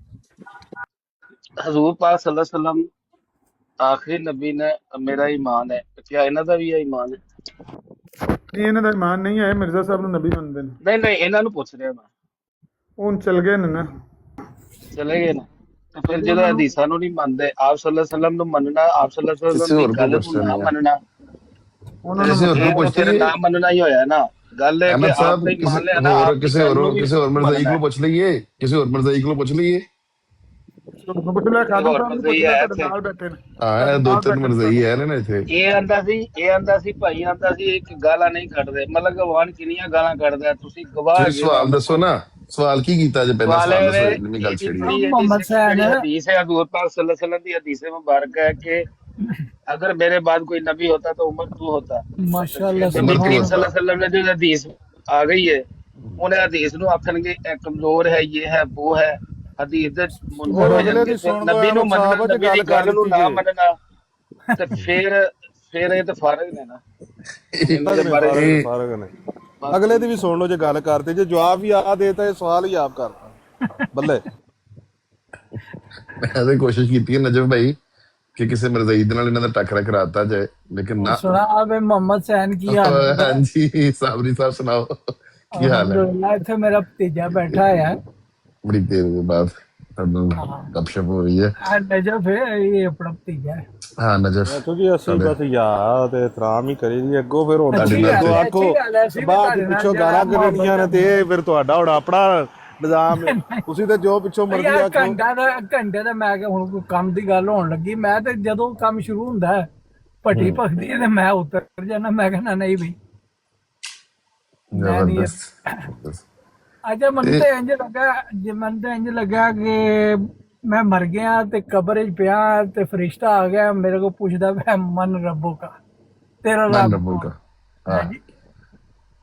ਹਜ਼ੂਰ ਪਾਕ ਸੱਲੱਲਾਹੁ अलैहि वसल्लम आखिरी नबी ने मेरा ईमान है, क्या ਇਹਨਾਂ ਦਾ ਵੀ ਇਹ ਈਮਾਨ ਹੈ? ਨਹੀਂ, ਇਹਨਾਂ ਦਾ ਈਮਾਨ ਨਹੀਂ ਹੈ। ਮਿਰਜ਼ਾ ਸਾਹਿਬ ਨੂੰ ਨਬੀ ਮੰਨਦੇ ਨੇ। ਨਹੀਂ ਨਹੀਂ, ਇਹਨਾਂ ਨੂੰ ਪੁੱਛ ਰਿਹਾ ਮੈਂ। ਹੁਣ ਚਲ ਗਏ ਨੇ ਨਾ, ਚਲੇ ਗਏ ਨਾ, ਤੇ ਫਿਰ ਜਦੋਂ ਹਦੀਸਾਂ ਨੂੰ ਨਹੀਂ ਮੰਨਦੇ, ਆਪ ਸੱਲੱਲਾਹੁ अलैहि वसल्लम ਨੂੰ ਮੰਨਣਾ, ਆਪ ਸੱਲੱਲਾਹੁ अलैहि वसल्लम ਦੀ ਗੱਲ ਨੂੰ ਨਾ ਮੰਨਣਾ, ਉਹਨਾਂ ਨੂੰ ਫਿਰ ਨਾ ਮੰਨਣਾ ਹੀ ਹੋਇਆ ਨਾ। ਗੱਲ ਹੈ ਕਿ ਆਪ ਨਹੀਂ ਮੰਨ ਲਿਆ ਨਾ, ਕਿਸੇ ਹੋਰ ਮਰਜ਼ਾਈ ਕੋਲ ਪੁੱਛ ਲਈਏ, ਕਿਸੇ ਹੋਰ ਮਰਜ਼ਾਈ ਕੋਲ ਪੁੱਛ ਲਈਏ। ਹਾਂ, ਦੋ ਤਿੰਨ ਮਰਜ਼ਾਈ ਹੈ ਨਾ ਇੱਥੇ। ਇਹ ਆਂਦਾ ਸੀ ਭਾਈ, ਆਂਦਾ ਸੀ ਇੱਕ ਗਾਲਾਂ ਨਹੀਂ ਕੱਢਦੇ, ਮਤਲਬ ਗਵਾਨ ਕਿੰਨੀਆਂ ਗਾਲਾਂ ਕੱਢਦਾ, ਤੁਸੀਂ ਗਵਾਹ। ਸਵਾਲ ਦੱਸੋ ਨਾ, ਸਵਾਲ ਕੀ ਕੀਤਾ ਜੇ? ਪਹਿਲਾਂ ਸਵਾਲ ਦੱਸੋ, ਇੰਨੀ ਗੱਲ ਛੇੜੀ। हदीस है हज़रत पाक सल्लल्लाहु अलैहि वसल्लम की हदीस मुबारक है कि अगर मेरे बाद कोई नबी होता तो उमर तू होता। माशाअल्लाह, नबी करीम सल्लल्लाहु अलैहि वसल्लम ने जो हदीस आ गई है, उन्हें हदीस नु आखणगे कमजोर है, ये है, वो है। हदीस दे मुनकर हो जांदे, नबी नु मनना, नबी दी गल नु ना मनना, ते फिर ਇਹ ਤਾਂ ਫਰਕ ਨੇ ਨਾ। ਫਰਕ ਨੇ। ਅਗਲੇ ਦੀ ਵੀ ਸੁਣ ਲਓ, ਜੇ ਗੱਲ ਕਰਦੇ, ਜੇ ਜਵਾਬ ਵੀ ਆ ਦੇਤਾ, ਇਹ ਸਵਾਲ ਹੀ ਆਪ ਕਰਤਾ ਬੱਲੇ। ਮੈਂ ਤਾਂ ਕੋਸ਼ਿਸ਼ ਕੀਤੀ ਹੈ ਨਜਮ ਭਾਈ ਕਿ ਕਿਸੇ ਮਰਜ਼ਾਈ ਦੇ ਨਾਲ ਇਹਨਾਂ ਦਾ ਟੱਕਰਾ ਕਰਾਤਾ ਜਾਏ, ਲੇਕਿਨ ਨਾ। ਸੁਣਾ ਆਵੇ ਮੁਹੰਮਦ ਸੈਨ ਕੀ ਹਾਲ ਹੈ? ਹਾਂਜੀ ਸਾਬਰੀ ਸਾਹਿਬ ਸੁਣਾਓ ਕੀ ਹਾਲ ਹੈ? ਇੱਥੇ ਮੇਰਾ ਭਤੀਜਾ ਬੈਠਾ ਹੈ, ਬੜੀ ਦੇਰ ਦੇ ਬਾਅਦ ਗੱਪਸ਼ਪ ਹੋ ਰਹੀ ਹੈ। ਨਜਫ ਹੈ, ਇਹ ਆਪਣਾ ਭਤੀਜਾ ਹੈ। ਹਾਂ ਨਜਫ, ਕਿਉਂਕਿ ਅਸੀਂ ਬਸ ਯਾਰ ਤੇ ਇਤਰਾਮ ਹੀ ਕਰੀ ਜੀ। ਅੱਗੋਂ ਫਿਰ ਹੁਣ ਆਖੋ ਬਾਅਦ ਪਿੱਛੋਂ ਗਾਲਾਂ ਕੱਢਣੀਆਂ ਨੇ, ਤੇ ਇਹ ਫਿਰ ਤੁਹਾਡਾ ਹੁਣ ਆਪਣਾ ਨਿਜ਼ਾਮ ਹੈ। ਤੁਸੀਂ ਤੇ ਜੋ ਪਿੱਛੋਂ ਮਰਜ਼ੀ ਆਖੋ। ਘੰਟੇ ਦਾ ਮੈਂ ਕਿਹਾ ਹੁਣ ਕੋਈ ਕੰਮ ਦੀ ਗੱਲ ਹੋਣ ਲੱਗੀ, ਮੈਂ ਤੇ ਜਦੋਂ ਕੰਮ ਸ਼ੁਰੂ ਹੁੰਦਾ ਹੈ ਭੱਟੀ ਭਖਦੀ ਹੈ ਤੇ ਮੈਂ ਉੱਤਰ ਜਾਣਾ। ਮੈਂ ਕਹਿੰਦਾ ਨਹੀਂ ਬਈ, ਅੱਛਾ ਮੈਨੂੰ ਤਾਂ ਇੰਝ ਲੱਗਾ ਕਿ ਮੈਂ ਮਰ ਗਿਆ ਤੇ ਕਬਰ 'ਚ ਪਿਆ ਤੇ ਫਰਿਸ਼ਤਾ ਆ ਗਿਆ ਮੇਰੇ ਕੋਲ, ਪੁੱਛਦਾ ਪਿਆ ਮਨ ਰੱਬੋ ਕਾ, ਤੇਰਾ ਰੱਬ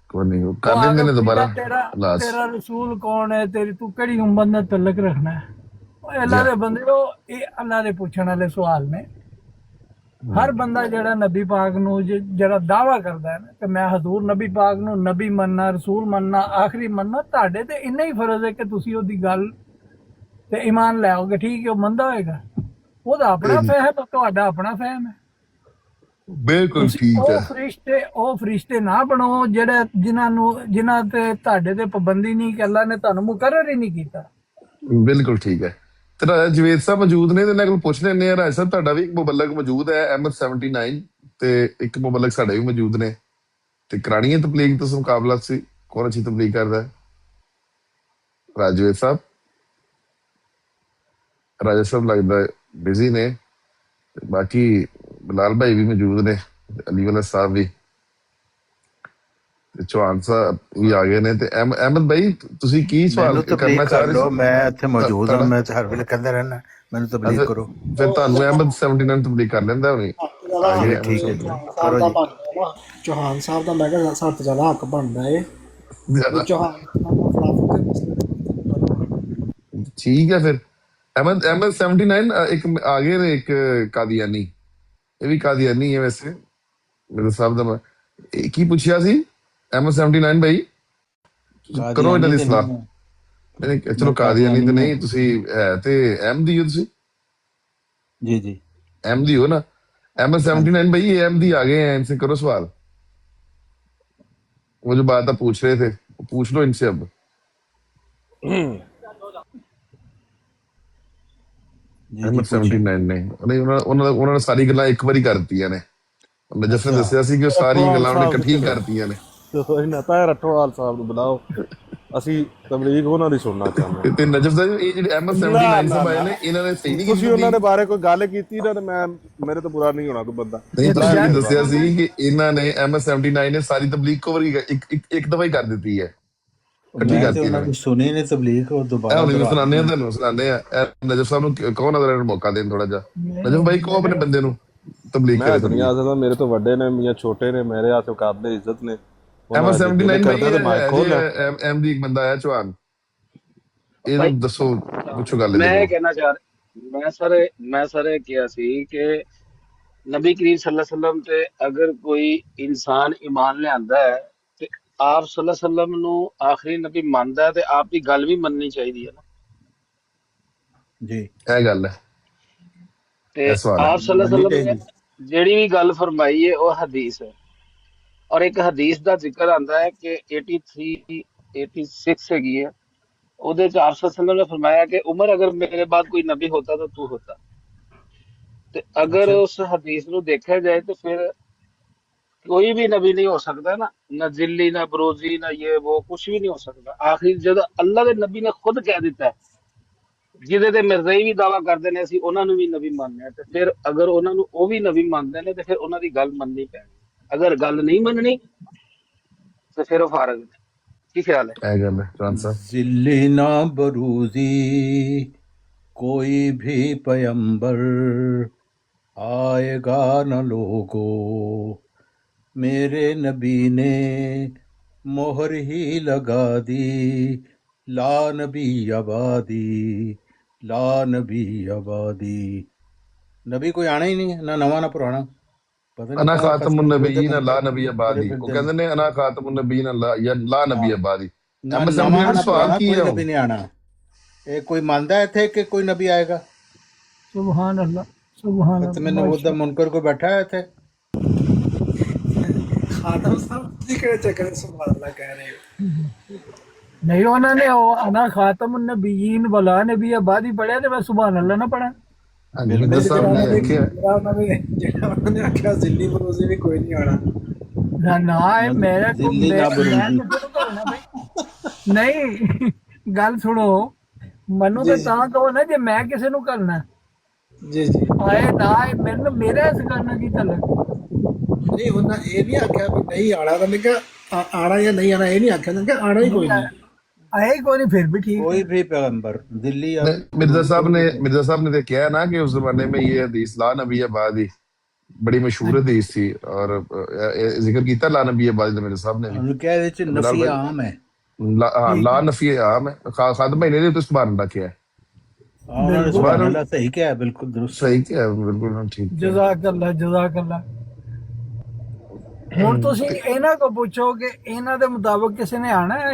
ਕੋਈ ਨਹੀਂ ਕਰ ਲੈਂਦੇ ਨੇ ਦੁਬਾਰਾ। ਤੇਰਾ ਰਸੂਲ ਕੌਣ ਹੈ, ਤੇਰੀ ਤੂੰ ਕਿਹੜੀ ਉਮਤ ਨਾਲ ਤਲਕ ਰੱਖਣਾ ਹੈ? ਅੱਲਾ ਦੇ ਬੰਦੇ, ਇਹ ਅੱਲਾ ਦੇ ਪੁੱਛਣ ਵਾਲੇ ਸਵਾਲ ਨੇ। ਹਰ ਬੰਦਾ ਜਿਹੜਾ ਨਬੀ ਪਾਕ ਨੂੰ ਜਿਹੜਾ ਦਾਵਾ ਕਰਦਾ ਹੈ ਨਾ ਕਿ ਮੈਂ ਹਜ਼ੂਰ ਨਬੀ ਪਾਕ ਨੂੰ ਨਬੀ ਮੰਨਣਾ, ਰਸੂਲ ਮੰਨਣਾ, ਆਖਰੀ ਮੰਨਣਾ, ਤੁਹਾਡੇ ਤੇ ਇੰਨਾ ਹੀ ਫਰਜ਼ ਹੈ ਕਿ ਤੁਸੀਂ ਉਹਦੀ ਗੱਲ ਤੇ ਈਮਾਨ ਲੈ ਆਓਗੇ। ਠੀਕ ਹੈ, ਉਹ ਮੰਨਦਾ ਹੋਏਗਾ, ਉਹਦਾ ਆਪਣਾ ਫਹਿਮ, ਤੁਹਾਡਾ ਆਪਣਾ ਫਹਿਮ ਹੈ। ਬਿਲਕੁਲ ਠੀਕ ਹੈ। ਉਹ ਫਰਿਸ਼ਤੇ ਨਾ ਬਣੋ ਜਿਹੜੇ ਜਿਨ੍ਹਾਂ ਤੇ ਤੁਹਾਡੇ ਤੇ ਪਾਬੰਦੀ ਨਹੀਂ, ਕਿ ਅੱਲਾ ਨੇ ਤੁਹਾਨੂੰ ਮੁਕਰਰ ਹੀ ਨਹੀਂ ਕੀਤਾ। ਬਿਲਕੁਲ ਠੀਕ ਹੈ। ਤੇ ਰਾਜਾ ਜਵੇਦ ਸਾਹਿਬ ਮੌਜੂਦ ਨੇ, ਤੇ ਇਹਨਾਂ ਕੋਲ ਪੁੱਛ ਲੈਂਦੇ ਆ। ਰਾਜ ਸਾਹਿਬ ਤੁਹਾਡਾ ਵੀ ਇੱਕ ਮੁਬਲਕ ਮੌਜੂਦ ਹੈ ਅਹਿਮਦ 79, ਤੇ ਇੱਕ ਮੁਬਲਕ ਸਾਡੇ ਵੀ ਮੌਜੂਦ ਨੇ, ਤੇ ਕਰਾਣੀ ਹੈ ਤਬਲੀਗ ਤੋਂ ਮੁਕਾਬਲਾ ਸੀ। ਕੌਣ ਅੱਛੀ ਤਬਲੀਗ ਕਰਦਾ ਹੈ? ਰਾਜਵੇਦ ਸਾਹਿਬ। ਰਾਜਾ ਸਾਹਿਬ ਲੱਗਦਾ ਬਿਜ਼ੀ ਨੇ। ਤੇ ਬਾਕੀ ਬਿਲਾਲ ਭਾਈ ਵੀ ਮੌਜੂਦ ਨੇ, ਅਲੀ ਵਾਲਾ ਸਾਹਿਬ ਵੀ, ਤੇ ਚੌਹਾਨ ਸਾਹਿਬ ਵੀ ਆ ਗਏ ਨੇ। ਤੇ ਅਹਿਮਦ ਭਾਈ ਤੁਸੀਂ ਕੀ ਸਵਾਲ ਮੈਨੂੰ ਕਰਨਾ ਤਬਲੀਗ ਚਾਹ ਕਰ ਰਹੇ ਲਓ, ਸੀ? ਮੈਂ ਇੱਥੇ ਮੌਜੂਦ ਹਾਂ, ਤੁਹਾਡਾ ਮੈਂ ਤਾਂ ਹਰ ਵੇਲੇ ਕਹਿੰਦਾ ਰਹਿਣਾ ਮੈਨੂੰ ਤਬਲੀਗ ਕਰੋ। ਫਿਰ ਤੁਹਾਨੂੰ ਅਹਿਮਦ 79 ਤਬਲੀਗ ਕਰ ਲੈਂਦਾ ਹੁਣੀ। ਆ ਗਏ ਅਹਿਮਦ ਠੀਕ ਹੈ ਜੀ, ਸਾਹਿਬ ਦਾ ਬਣਦਾ ਨਾ, ਚੌਹਾਨ ਸਾਹਿਬ ਦਾ ਮੈਂ ਕਿਹਾ ਸੱਤ ਜ਼ਿਆਦਾ ਹੱਕ ਬਣਦਾ ਏ ਜ਼ਿਆਦਾ। ਚੌਹਾਨ ਸਾਹਿਬ ਦਾ ਖਿਲਾਫਤ ਦੇ ਮਸਲੇ ਦੇ ਠੀਕ ਹੈ ਫਿਰ ਅਹਿਮਦ 79 ਇੱਕ ਆ ਗਏ ਨੇ, ਇੱਕ ਕਾਦੀਆਨੀ, ਇਹ ਵੀ ਕਾਦੀਆਨੀ ਹੈ ਵੈਸੇ ਮੇਰੇ ਸਾਹਿਬ ਦਾ। ਮੈਂ ਇਹ ਕੀ ਪੁੱਛਿਆ ਸੀ ਅਹਿਮਦ 79 ਭਾਈ? ਕਰੋ ਇਹਨਾਂ ਦੀ ਸਲਾਹ। ਨਹੀਂ ਚਲੋ ਕਾਦੀਆਨੀ ਤੇ ਨਹੀਂ, ਤੁਸੀਂ ਹੈ ਤੇ ਅਹਿਮਦੀ ਹੋ, ਤੁਸੀਂ जी जी अहमदी हो ना? अहमद 79 भाई ये अहमदी आ गए हैं, इनसे करो सवाल। वो जो बात आप पूछ रहे थे वो पूछ लो इनसे अब। अहमद 79 ने नहीं उन्होंने सारी गल्लां एक बारी कर दित्तियां ने। नजफ ने दस्सिया सी कि ਉਹ ਸਾਰੀ ਗੱਲਾਂ ਉਹਨੇ ਇਕੱਠੀਆਂ ਕਰਤੀਆਂ ਨੇ। ਕੋਈ ਨਾ ਤਾਂ ਰੱਠੋਵਾਲ ਸਾਹਿਬ ਨੂੰ ਬੁਲਾਓ, ਅਸੀਂ ਤਬਲੀਗ ਉਹਨਾਂ ਦੀ ਸੁਣਨਾ ਚਾਹੁੰਦੇ ਤੇ ਨਜਫ ਦਾ ਇਹ ਜਿਹੜੇ ਅਹਿਮਦ 79 ਸਾਹਿਬ ਆਏ ਨੇ ਇਹਨਾਂ ਨੇ ਸਹੀ ਨਹੀਂ ਕੀਤੀ। ਤੁਸੀਂ ਉਹਨਾਂ ਦੇ ਬਾਰੇ ਕੋਈ ਗੱਲ ਕੀਤੀ ਨਾ, ਤੇ ਮੈਂ ਮੇਰੇ ਤੋਂ ਬੁਰਾ ਨਹੀਂ ਹੋਣਾ ਕੋਈ ਬੰਦਾ। ਨਹੀਂ ਤੁਸੀਂ ਵੀ ਦੱਸਿਆ ਸੀ ਕਿ ਇਹਨਾਂ ਨੇ ਅਹਿਮਦ 79 ਨੇ ਸਾਰੀ ਤਬਲੀਗ ਕਵਰ ਇੱਕ ਦਫਾ ਹੀ ਕਰ ਦਿੱਤੀ ਹੈ, ਇਕੱਠੀ ਕਰਤੀ ਇਹਨਾਂ ਨੇ। सुनी नहीं तबलीग और दोबारा ਹੁਣ ਸੁਣਾਉਂਦੇ ਆ ਤੁਹਾਨੂੰ, ਸੁਣਾਉਂਦੇ ਆ। ਨਜਫ ਸਾਹਿਬ ਨੂੰ ਕਹੋ ਨਾ ਜ਼ਰਾ ਮੌਕਾ ਦੇਣ ਥੋੜਾ ਜਿਹਾ। ਨਜਫ ਭਾਈ ਕਹੋ ਆਪਣੇ ਬੰਦੇ ਨੂੰ ਤਬਲੀਗ ਮੈਂ ਕਰੇ। ਦੁਨੀਆ ਦਾ ਮੇਰੇ ਤੋਂ ਵੱਡੇ ਨੇ ਜਾਂ ਛੋਟੇ ਨੇ, ਮੇਰੇ ਹੱਥ ਕਾਬਲੇ ਇੱਜ਼ਤ ਨੇ। ਅਹਿਮਦ 79 ਕਰਦਾ ਤੇ ਮਾਈਕ ਖੋਲ ਲੈ। ਅਹਿਮਦੀ ਇੱਕ ਬੰਦਾ ਆਇਆ ਚੌਹਾਨ, ਇਹਨੂੰ ਦੱਸੋ, ਪੁੱਛੋ ਗੱਲ। ਮੈਂ ਇਹ ਕਹਿਣਾ ਚਾਹ ਮੈਂ ਸਰ ਇਹ ਕਿਹਾ ਸੀ ਕਿ ਨਬੀ ਕਰੀਮ ਸੱਲੱਲਾਹੁ ਅਲੈਹਿ ਵਸੱਲਮ ਤੇ ਅਗਰ ਕੋਈ ਇਨਸਾਨ ਈਮਾਨ ਲਿਆਂਦਾ ਹੈ ਤੇ ਆਪ ਸੱਲੱਲਾਹੁ ਅਲੈਹਿ ਵਸੱਲਮ ਨੂੰ ਆਖਰੀ ਨਬੀ ਮੰਨਦਾ ਹੈ ਤੇ ਆਪ ਦੀ ਗੱਲ ਵੀ ਮੰਨਣੀ ਚਾਹੀਦੀ ਹੈ ਨਾ जी। ਇਹ ਗੱਲ ਹੈ। ਤੇ ਆਪ ਸੱਲੱਲਾਹੁ ਅਲੈਹਿ ਵਸੱਲਮ ਨੇ ਜਿਹੜੀ ਵੀ ਗੱਲ ਫਰਮਾਈ ਹੈ ਉਹ ਹਦੀਸ ਹੈ। ਔਰ ਇੱਕ ਹਦੀਸ ਦਾ ਜ਼ਿਕਰ ਆਂਦਾ ਹੈ ਕਿ 86 ਹੈਗੀ ਹੈ, ਉਹਦੇ ਚ ਆਪ ਸੱਲੱਲਾਹੁ ਅਲੈਹਿ ਵਸੱਲਮ ਨੇ ਫਰਮਾਇਆ ਕਿ ਉਮਰ ਅगर मेरे बाद कोई नबी होता तो तू होता। ਤੇ ਅਗਰ ਉਸ ਹਦੀਸ ਨੂੰ ਦੇਖਿਆ ਜਾਏ तो फिर कोई भी नबी नहीं हो सकता ना, ना जिल्ली ना बरोजी ना ये वो कुछ भी नहीं हो सकता। आखिर जब अल्लाह ਦੇ ਨਬੀ ਨੇ ਖੁਦ ਕਹਿ ਦਿੱਤਾ ਹੈ, ਜਿਹਦੇ ਤੇ ਮਿਰਜ਼ਈ ਵੀ ਦਾਵਾ ਕਰਦੇ ਨੇ ਅਸੀਂ ਉਹਨਾਂ ਨੂੰ ਵੀ ਨਬੀ ਮੰਨਦੇ ਆ, ਤੇ ਫਿਰ ਅਗਰ ਉਹਨਾਂ ਨੂੰ ਉਹ ਵੀ ਨਬੀ ਮੰਨਦੇ ਨੇ ਤੇ ਫਿਰ ਉਹਨਾਂ ਦੀ ਗੱਲ ਮੰਨਣੀ ਪੈਣੀ। ਅਗਰ ਗੱਲ ਨਹੀਂ ਮੰਨਣੀ ਤੇ ਫਿਰ ਉਹ ਫਾਰਗ ਨੇ। ਕੀ ਖਿਆਲ ਹੈ? ਇਹ ਗੱਲ ਹੈ ਚੌਹਾਨ ਸਾਹਿਬ। जिल्ली ना बरूजी कोई भी पैगंबर आएगा न लोगो, मेरे नबी ने मोहर ही लगा दी, ला नबी आबादी, ला नबी आबादी। नबी कोई आना ही नहीं है, ना नवा ना पुराना। पता नहीं ਅਨਾ कहाँ ਖਾਤਮੁਨ फंस ਨਬੀਨ गए ਲਾ ਨਬੀ ਆਬਾਦੀ। ਉਹ ਕਹਿੰਦੇ ਨੇ ਅਨਾ ਖਾਤਮੁਨ ਨਬੀਨ ਲਾ ਨਬੀ ਆਬਾਦੀ। ना ਅਹਿਮਦ नवा 79 ना ਸਵਾਲ पुराना ਕੀ कोई ਹੈ? नबी नहीं आना। ये कोई मानता है थे कि कोई नबी आएगा? ਸੁਭਾਨ ਅੱਲਾਹ ਸੁਭਾਨ तो मैंने वो ਅੱਲਾਹ। मुनकर को बैठा है थे। ਖਾਤਮ ਸਾਹਿਬ ਤੁਸੀਂ ਕਿਹੜੇ ਚੱਕਰ ਸੁਭਾਨ ਅੱਲਾਹ ਕਹਿ ਰਹੇ ਹੋ? ਨਹੀਂ ਉਹਨਾਂ ਨੇ ਉਹ ਅਨਾ ਖਾਤਮ ਨਬੀਨ ਵਲਾ ਨਬੀ ਆਬਾਦੀ ਪੜਿਆ ਤੇ ਮੈਂ ਸੁਭਾਨ ਅੱਲਾਹ ਨਾ ਪੜਾਂ। ਹਾਂਜੀ ਮਿਰਜ਼ਾ ਸਾਹਿਬ ਨੇ ਆਖਿਆ ਜਿਹੜਾ ਉਹਨਾਂ ਨੇ ਆਖਿਆ ਜ਼ਿੱਲੀ ਬਰੋਜ਼ੀ ਵੀ ਕੋਈ ਨਹੀਂ ਆਉਣਾ। ਨਾ ਇਹ ਮੇਰਾ ਦਿੱਲੀ ਨਾ ਬਰੂਦੀ। ਨਹੀਂ ਗੱਲ ਸੁਣੋ, ਮੈਨੂੰ ਤਾਂ ਤਾਂ ਕਹੋ ਨਾ ਜੇ ਮੈਂ ਕਿਸੇ ਨੂੰ ਕਰਨਾ ਜੀ ਜੀ ਆਏ ਨਾ ਆਏ, ਮੈਨੂੰ ਮੇਰੇ ਇਸ ਕਰਨਾ ਕੀ ਚੱਲ। ਨਹੀਂ ਉਹਨਾਂ ਇਹ ਨਹੀਂ ਆਖਿਆ ਵੀ ਨਹੀਂ ਆਣਾ, ਤਾਂ ਮੈਂ ਕਿਹਾ ਆਣਾ ਜਾਂ ਨਹੀਂ ਆਣਾ ਇਹ ਨਹੀਂ ਆਖਿਆ, ਮੈਂ ਕਿਹਾ ਆਣਾ ਹੀ ਕੋਈ ਨਹੀਂ। ਆਏ ਕੋਈ नहीं, फिर भी ठीक कोई भी पैगंबर दिल्ली या मिर्जा साहब ने तो किया ना कि उस जमाने में ये हदीस ला नबी आबादी बड़ी मशहूर हदीस थी, और जिक्र किया ला नबी आबादी मिर्जा साहब ने भी। उनके विच नफी आम है। ला नफी आम है। खाद महीने ने तो सुभान अल्लाह किया है। उन्होंने सुभान अल्लाह सही किया है, बिल्कुल दुरुस्त। सही किया है, बिल्कुल ठीक किया। ਜਜ਼ਾਕ ਅੱਲਾ। ਹੁਣ ਤੁਸੀਂ ਇਹਨਾਂ ਕੋ ਪੁੱਛੋ ਕਿ ਇਹਨਾਂ ਦੇ ਮੁਤਾਬਕ ਕਿਸੇ ਨੇ ਆਣਾ ਹੈ,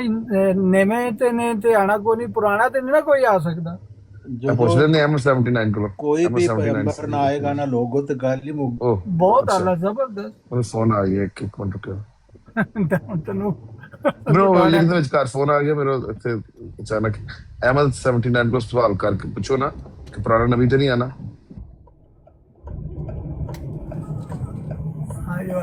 ਨਵੇਂ ਤੇ ਨੇ ਤੇ ਆਣਾ ਕੋਈ ਨਹੀਂ, ਪੁਰਾਣਾ ਤੇ ਨਹੀਂ ਨਾ ਕੋਈ ਆ ਸਕਦਾ। मैं पूछ रहे हैं अहमद 79 को कोई भी पैगंबर ना आएगा ना लोगो तो गाल ही मुक। ओह ਬਹੁਤ ਆਲਾ ਜ਼ਬਰਦਸਤ। मेरा फोन आ गया, एक मिनट रुको ਤੈਨੂੰ ब्रो, लेकिन तो विचकार फोन आ गया मेरा इत्थे अचानक। अहमद 79 को सवाल करके पूछो ना कि पुराना नबी तो नहीं आना। ਆਜੋ।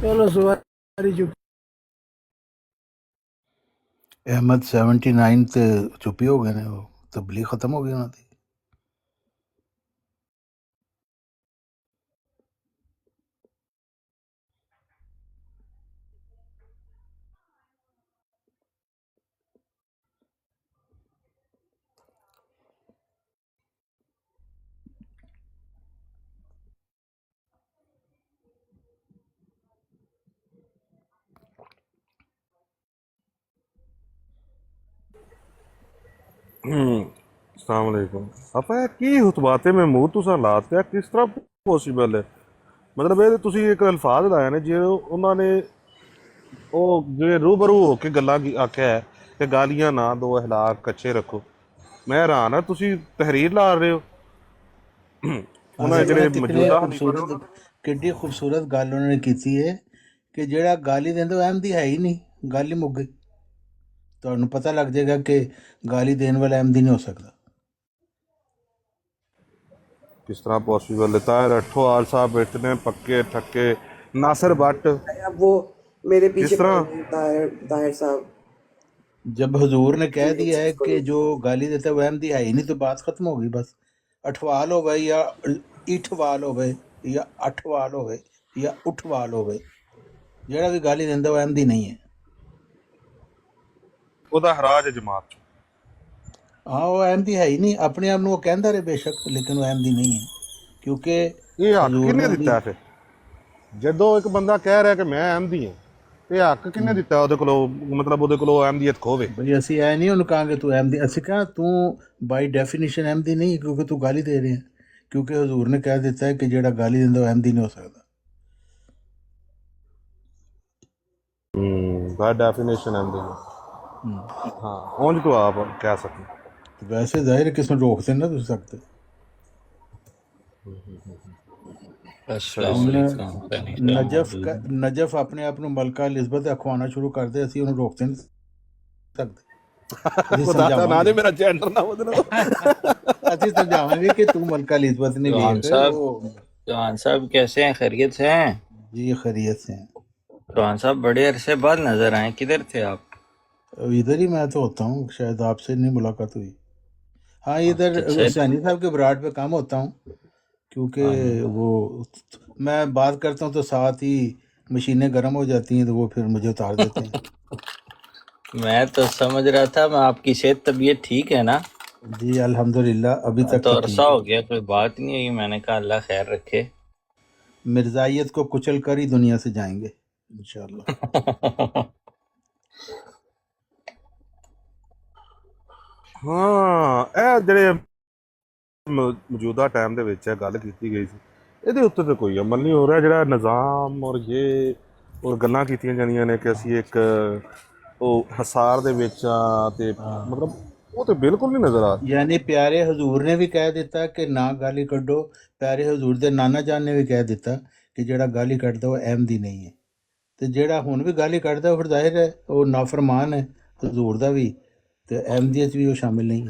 ਚਲੋ ਸਵਾਰੀ ਚੁੱਕ ਅਹਿਮਦ 79 ਤੇ ਚੁੱਪੀ ਹੋ ਗਏ ਨੇ, ਉਹ ਤਬਲੀਗ ਖਤਮ ਹੋ ਗਈ ਉਹਨਾਂ ਦੀ। अस्सलाम वालेकुम। ਆਪਾਂ ਇਹ ਕੀ ਹੁਤਬਾਤੇ ਮੈਂ ਮੂੰਹ ਤੁਸੀਂ ਲਾਤੇ ਕਿਸ ਤਰ੍ਹਾਂ ਪੋਸੀਬਲ ਹੈ? ਮਤਲਬ ਇਹ ਤੁਸੀਂ ਇੱਕ ਅਲਫਾਜ਼ ਲਾਇਆ ਨੇ ਜੇ ਉਹਨਾਂ ਨੇ ਉਹ ਜਿਹੜੇ ਰੂਬਰੂ ਹੋ ਕੇ ਗੱਲਾਂ ਆਖਿਆ ਹੈ ਕਿ ਗਾਲੀਆਂ ਨਾ ਦੋ, ਅਖਲਾਕ ਕੱਚੇ ਰੱਖੋ। ਮੈਂ ਹੈਰਾਨ ਆ, ਤੁਸੀਂ ਤਹਿਰੀਰ ਲਾ ਰਹੇ ਹੋ। ਉਹਨਾਂ ਦੇ ਜਿਹੜੇ ਮੌਜੂਦਾ ਕਿੱਡੀ ਖੂਬਸੂਰਤ ਗੱਲ ਉਹਨਾਂ ਨੇ ਕੀਤੀ ਹੈ ਕਿ ਜਿਹੜਾ ਗਾਲੀ ਦਿੰਦਾ ਉਹ ਅਹਿਮਦੀ ਹੈ ਹੀ ਨਹੀਂ, ਗੱਲ ਹੀ ਮੁੱਕ ਗਈ। ਤੁਹਾਨੂੰ ਪਤਾ ਲੱਗ ਜਾਏਗਾ ਕਿ ਗਾਲੀ ਦੇਣ ਵਾਲਾ ਅਹਿਮਦੀ ਨਹੀਂ ਹੋ ਸਕਦਾ। किस तरह पॉसिबल है? ताहिर अठवाल साहब इतने पक्के ठक्के, नासिर भट्ट वो मेरे पीछे किस तरह? ताहिर साहब जब हुजूर ने कह दिया है कि जो गाली देता है वो अहमदी है ही नहीं, तो बात खत्म हो गई बस। अठवाल हो गए या ईठवाल हो गए या अठवाल हो गए या उठवाल हो गए, ਜਿਹੜਾ ਵੀ ਗਾਲੀ ਦਿੰਦਾ ਉਹ ਅਹਿਮਦੀ ਨਹੀਂ ਹੈ। ਉਹਦਾ ਹਰਾਜ ਜਮਾਤ ਚ ਹਾਂ, ਉਹ ਅਹਿਮਦੀ ਹੈ ਹੀ ਨਹੀਂ। ਆਪਣੇ ਆਪ ਨੂੰ ਉਹ ਕਹਿੰਦਾ ਰਹੇ ਬੇਸ਼ੱਕ, ਲੇਕਿਨ ਉਹ ਅਹਿਮਦੀ ਨਹੀਂ ਹੈ, ਕਿਉਂਕਿ ਇਹ ਹੱਕ ਕਿਹਨੇ ਦਿੱਤਾ? ਫਿਰ ਜਦੋਂ ਇੱਕ ਬੰਦਾ ਕਹਿ ਰਿਹਾ ਕਿ ਮੈਂ ਅਹਿਮਦੀ ਹਾਂ, ਇਹ ਹੱਕ ਕਿਹਨੇ ਦਿੱਤਾ ਉਹਦੇ ਕੋਲੋਂ? ਮਤਲਬ ਉਹਦੇ ਕੋਲੋਂ ਅਹਿਮਦੀਅਤ ਖੋਵੇ। ਬਈ ਅਸੀਂ ਐ ਨਹੀਂ ਉਹਨੂੰ ਕਹਾਂਗੇ ਤੂੰ ਅਹਿਮਦੀ, ਅਸੀਂ ਕਹਾਂ ਤੂੰ ਬਾਈ ਡੈਫੀਨੇਸ਼ਨ ਅਹਿਮਦੀ ਨਹੀਂ, ਕਿਉਂਕਿ ਤੂੰ ਗਾਲੀ ਦੇ ਰਿਹਾ, ਕਿਉਂਕਿ ਹਜ਼ੂਰ ਨੇ ਕਹਿ ਦਿੱਤਾ ਹੈ ਕਿ ਜਿਹੜਾ ਗਾਲੀ ਦਿੰਦਾ ਉਹ ਅਹਿਮਦੀ ਨਹੀਂ ਹੋ ਸਕਦਾ। ਬਾਈ ਡੈਫੀਨੇਸ਼ਨ ਅਹਿਮਦੀ ਹਾਂ, ਉਂਝ ਤੋਂ ਆਪ ਕਹਿ ਸਕਦੇ। वैसे जाहिर है किस में रोकते ना तुम सकते। नजफ अपने आप ਨੂੰ ਮਲਕਾ ਐਲਿਜ਼ਬeth ਅਖਵਾਣਾ ਸ਼ੁਰੂ ਕਰਦੇ, ਅਸੀਂ ਉਹਨੂੰ ਰੋਕ ਨਹੀਂ ਸਕਦੇ। ਨਾ ਦੇ ਮੇਰਾ ਜੈਂਡਰ ਨਾ ਬਦਲੋ। ਅਸੀਂ ਸਮਝਾਵਾਂਗੇ ਕਿ ਤੂੰ ਮਲਕਾ ਐਲਿਜ਼ਬeth नहीं है। चौहान साहब कैसे हैं? खैरियत से हैं? जी खैरियत से हैं। चौहान साहब बड़े अरसे बाद नजर आए, किधर थे आप? इधर ही मैं तो होता हूँ, शायद आपसे नहीं मुलाकात हुई। हाँ, इधर सैनी साहब के ब्राड पे काम होता हूँ, क्योंकि वो मैं बात करता हूँ तो साथ ही मशीनें गर्म हो जाती हैं, तो वो फिर मुझे उतार देते हैं। मैं तो समझ रहा था मैं आपकी सेहत तबीयत ठीक है ना? जी अल्हम्दुलिल्लाह, अभी तक तो तो अरसा हो गया, कोई बात नहीं हुई। मैंने कहा अल्लाह खैर रखे। मिर्जाइयत को कुचल कर ही दुनिया से जाएंगे इंशाल्लाह। ਹਾਂ, ਇਹ ਜਿਹੜੇ ਮੌਜੂਦਾ ਟਾਈਮ ਦੇ ਵਿੱਚ ਇਹ ਗੱਲ ਕੀਤੀ ਗਈ ਸੀ, ਇਹਦੇ ਉੱਤੇ ਤਾਂ ਕੋਈ ਅਮਲ ਨਹੀਂ ਹੋ ਰਿਹਾ। ਜਿਹੜਾ ਨਿਜ਼ਾਮ ਔਰ ਗੱਲਾਂ ਕੀਤੀਆਂ ਜਾਂਦੀਆਂ ਨੇ ਕਿ ਅਸੀਂ ਇੱਕ ਉਹ ਹਸਾਰ ਦੇ ਵਿੱਚ ਆ, ਤੇ ਮਤਲਬ ਉਹ ਤਾਂ ਬਿਲਕੁਲ ਨਹੀਂ ਨਜ਼ਰ ਆ। यानी प्यारे हजूर ने भी कह दिता कि ना गाली कड्डो, प्यारे हजूर दे नाना जान ने भी कह दिता कि जेड़ा गाली कड्डदा वो अहमदी नहीं है, ਤੇ ਜਿਹੜਾ ਹੁਣ ਵੀ ਗਾਲੀ ਕੱਢਦਾ ਉਹ ਫਿਰ ਜ਼ਾਹਿਰ ਹੈ ਉਹ ਨਾਫਰਮਾਨ ਹੈ ਹਜ਼ੂਰ ਦਾ ਵੀ, ਤੇ ਅਹਿਮਦੀਅਤ ਵੀ ਉਹ ਸ਼ਾਮਿਲ ਨਹੀਂ ਹੈ।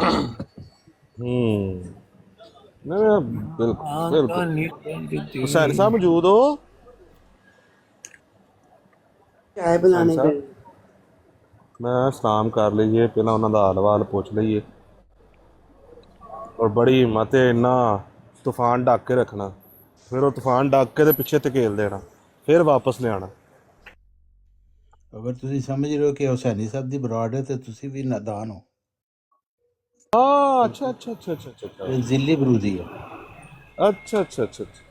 ਨਹੀਂ, ਬਿਲਕੁਲ ਬਿਲਕੁਲ। ਹੁਸੈਨ ਸਾਹਿਬ ਮੌਜੂਦ ਹੋ? चाय बनाने गए। ਮੈਂ ਸਲਾਮ ਕਰ ਲਈਏ, ਪਹਿਲਾਂ ਉਹਨਾਂ ਦਾ ਹਾਲ ਵਾਲ ਪੁੱਛ ਲਈਏ, ਔਰ ਬੜੀ ਹਿੰਮਤ ਹੈ, ਇੰਨਾ ਤੂਫਾਨ ਢੱਕ ਕੇ ਰੱਖਣਾ, ਫਿਰ ਉਹ ਤੂਫਾਨ ਢੱਕ ਕੇ ਦੇ ਪਿੱਛੇ ਧਕੇਲ ਦੇਣਾ, ਫਿਰ ਵਾਪਸ ਲਿਆਉਣਾ। ਅਗਰ ਤੁਸੀਂ ਸਮਝ ਰਹੇ ਹੋ ਕਿ ਹੁਸੈਨੀ ਸਾਹਿਬ ਦੀ ਬਰਾੜ ਹੈ ਤੇ ਤੁਸੀਂ ਵੀ ਨਾਦਾਨ ਹੋ। ਹਾਂ, ਅੱਛਾ ਅੱਛਾ ਅੱਛਾ ਅੱਛਾ ਅੱਛਾ, ਇਹ ਜ਼ਿੱਲੀ ਬਰੂਦੀ ਹੈ। अच्छा अच्छा अच्छा अच्छा,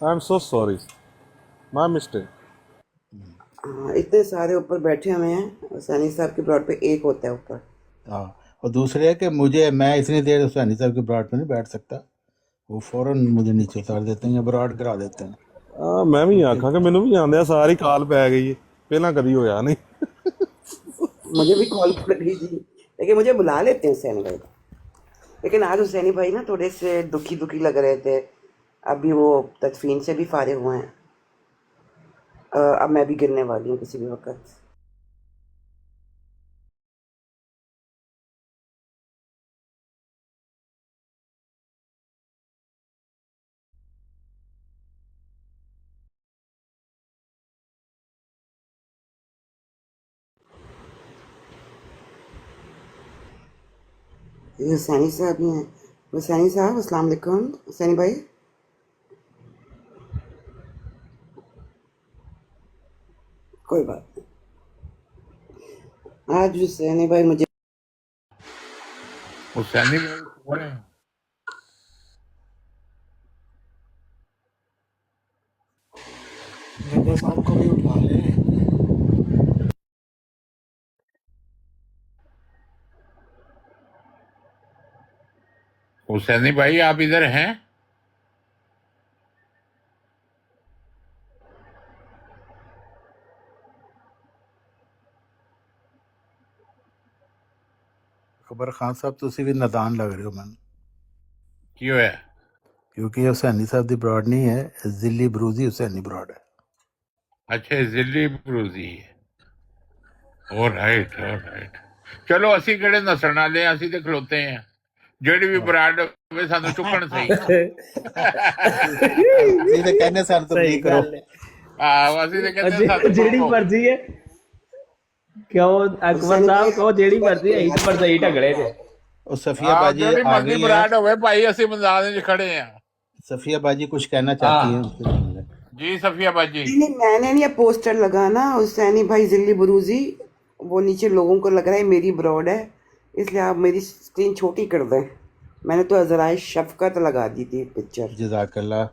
I am so sorry, my mistake. हाँ, इतने सारे ऊपर बैठे हुए हैं, सैनी साहब के ब्रॉड पे एक होता है ऊपर। हाँ, और दूसरे है कि मैं इतनी देर हुसैनी साहब के बराड़ पे नहीं बैठ सकता, वो फौरन मुझे नीचे उतार देते हैं या बराड़ करा देते हैं। मैं भी आखा कि मैनू भी आंदे सारी काल पै गई है, पहला कभी होया नहीं। मुझे भी कॉल पड़ गई थी, लेकिन मुझे बुला लेते हैं हुसैनी भाई, लेकिन आज हुसैनी भाई ना थोड़े से दुखी लग रहे थे। अभी वो तदफीन से भी फारिग हुए हैं, अब मैं भी गिरने वाली हूँ किसी भी वक्त। ये हुसैनी साहब ही हैं। हुसैनी साहब अस्सलाम वालेकुम। हुसैनी भाई, कोई बात नहीं। आज हुसैनी भाई मुझे हुसैनी भाई कौन है? रजा साहब को भी उठा ले। हुसैनी भाई आप इधर हैं? अकबर खान साहब ਤੁਸੀਂ ਵੀ ਨਾਦਾਨ ਲੱਗ ਰਹੇ ਹੋ ਮੈਨੂੰ, ਕੀ ਹੋਇਆ? ਕਿਉਂਕਿ ਇਹ ਹੁਸੈਨੀ ਸਾਹਿਬ ਦੀ ਬਰਾੜ ਨਹੀਂ ਹੈ, ਇਹ ਜ਼ਿਲੀ ਬਰੂਜ਼ੀ ਹੁਸੈਨੀ ਬਰਾੜ ਹੈ। ਅੱਛਾ ਜ਼ਿੱਲੀ ਬਰੂਜ਼ੀ ਰਾਈਟ ਚਲੋ ਅਸੀਂ ਕਿਹੜੇ ਨਸਣ ਵਾਲੇ ਆ, ਅਸੀਂ ਤੇ ਖਲੋਤੇ ਆ, ਜਿਹੜੀ ਵੀ ਬਰਾੜ ਹੋਵੇ ਸਾਨੂੰ ਚੁੱਕਣ ਸਹੀ। ਅਸੀਂ ਤੇ ਕਹਿੰਦੇ ਸਾਨੂੰ ਤਬਲੀਗ ਕਰੋ। ਆਹ ਅਸੀਂ ਤੇ ਕਹਿੰਦੇ ਸਾਨੂੰ ਜਿਹੜੀ ਮਰਜ਼ੀ ਹੈ ਕਿਉਂ ਅਕਬਰ ਸਾਹਿਬ ਕਹੋ ਜਿਹੜੀ ਮਰਜ਼ੀ ਹੈ ਇਸ ਪਰ ਸਹੀ ਢਗੜੇ ਤੇ ਉਹ ਸਫੀਆ ਬਾਜੀ ਜਿਹੜੀ ਆ ਮਰਜ਼ੀ ਗਈ ਹੈ। ਬਰਾੜ ਹੋਵੇ ਭਾਈ ਅਸੀਂ ਮੈਦਾਨ 'ਚ ਖੜੇ ਆ। सफिया बाजी कुछ कहना चाहती हैं? जी सफिया बाजी। नहीं, मैंने नहीं, ये पोस्टर लगा ना हुसैनी भाई जिल्ली बरूजी, वो नीचे लोगों को लग रहा है मेरी ब्रॉड है, इसलिए आप मेरी स्क्रीन छोटी कर दें। मैंने तो अजराए शफकत लगा दी थी पिक्चर। जज़ाकल्लाह,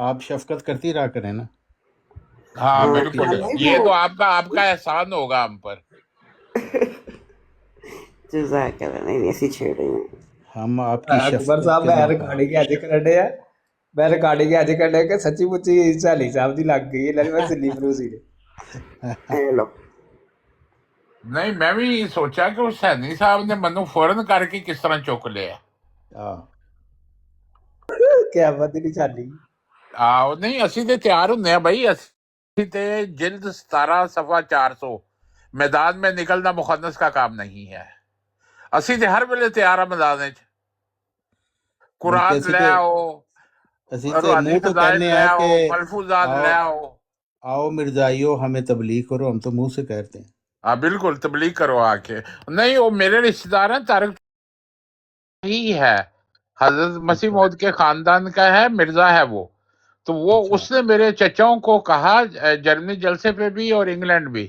आप शफकत करती रहा करें ना। हाँ हाँ, बिल्कुल, ये तो आपका एहसान होगा हम पर। जज़ाकल्लाह। नहीं ऐसी छेड़ रही हैं। हम आपकी ਅਕਬਰ ਸਾਹਿਬ ਮੈਂ ਰਿਕਾਰਡਿੰਗ ਅੱਜ ਕਰਨ ਆ, ਮੈਂ ਰਿਕਾਰਡਿੰਗ ਅੱਜ ਕਰਨ ਕਿ ਸੱਚੀ ਮੁੱਚੀ ਝਾਲੀ ਸਾਹਿਬ ਦੀ ਲੱਗ ਗਈ ਇਹਨਾਂ ਮੈਂ ਦਿੱਲੀ ਬਰੂਸੀ ਨੇ। हेलो ਨਹੀਂ ਮੈਂ ਵੀ ਸੋਚਿਆ ਕਿ ਹੁਸੈਨੀ ਸਾਹਿਬ ਨੇ ਮੈਨੂੰ ਫੌਰਨ ਕਰਕੇ ਕਿਸ ਤਰ੍ਹਾਂ ਚੁੱਕ ਲਿਆ। ਕਿਆ ਬਾਤ ਦੀ ਝਾਲੀ। ਆਹ ਨਹੀਂ ਅਸੀਂ ਤੇ ਤਿਆਰ ਹੁੰਦੇ ਆ ਬਈ, ਅਸੀਂ ਤੇ ਜਿਲਦ 17 ਸਫਾ 400 मैदान में निकलना मुखन्नस का काम नहीं है। ਅਸੀਂ ਤੇ ਹਰ ਵੇਲੇ ਤਿਆਰ ਆ ਮੈਦਾਨ ਵਿੱਚ। ਕੁਰਾਨ ਲੈ ਆਓ, ਅਸੀਂ ਤੇ ਮੂੰਹ ਤੋਂ कहने हैं कि मलफूजात ले आओ। आओ मिर्जाइयो हमें तबलीग करो, हम तो मुंह से कहते हैं। हाँ बिल्कुल तबलीग करो आके। नहीं वो मेरे रिश्तेदार हैं, तारक ही है, हजरत मसीह मौद के खानदान का है, मिर्जा है वो। तो वो उसने मेरे चचाओं को कहा जर्मनी जलसे पे भी और इंग्लैंड भी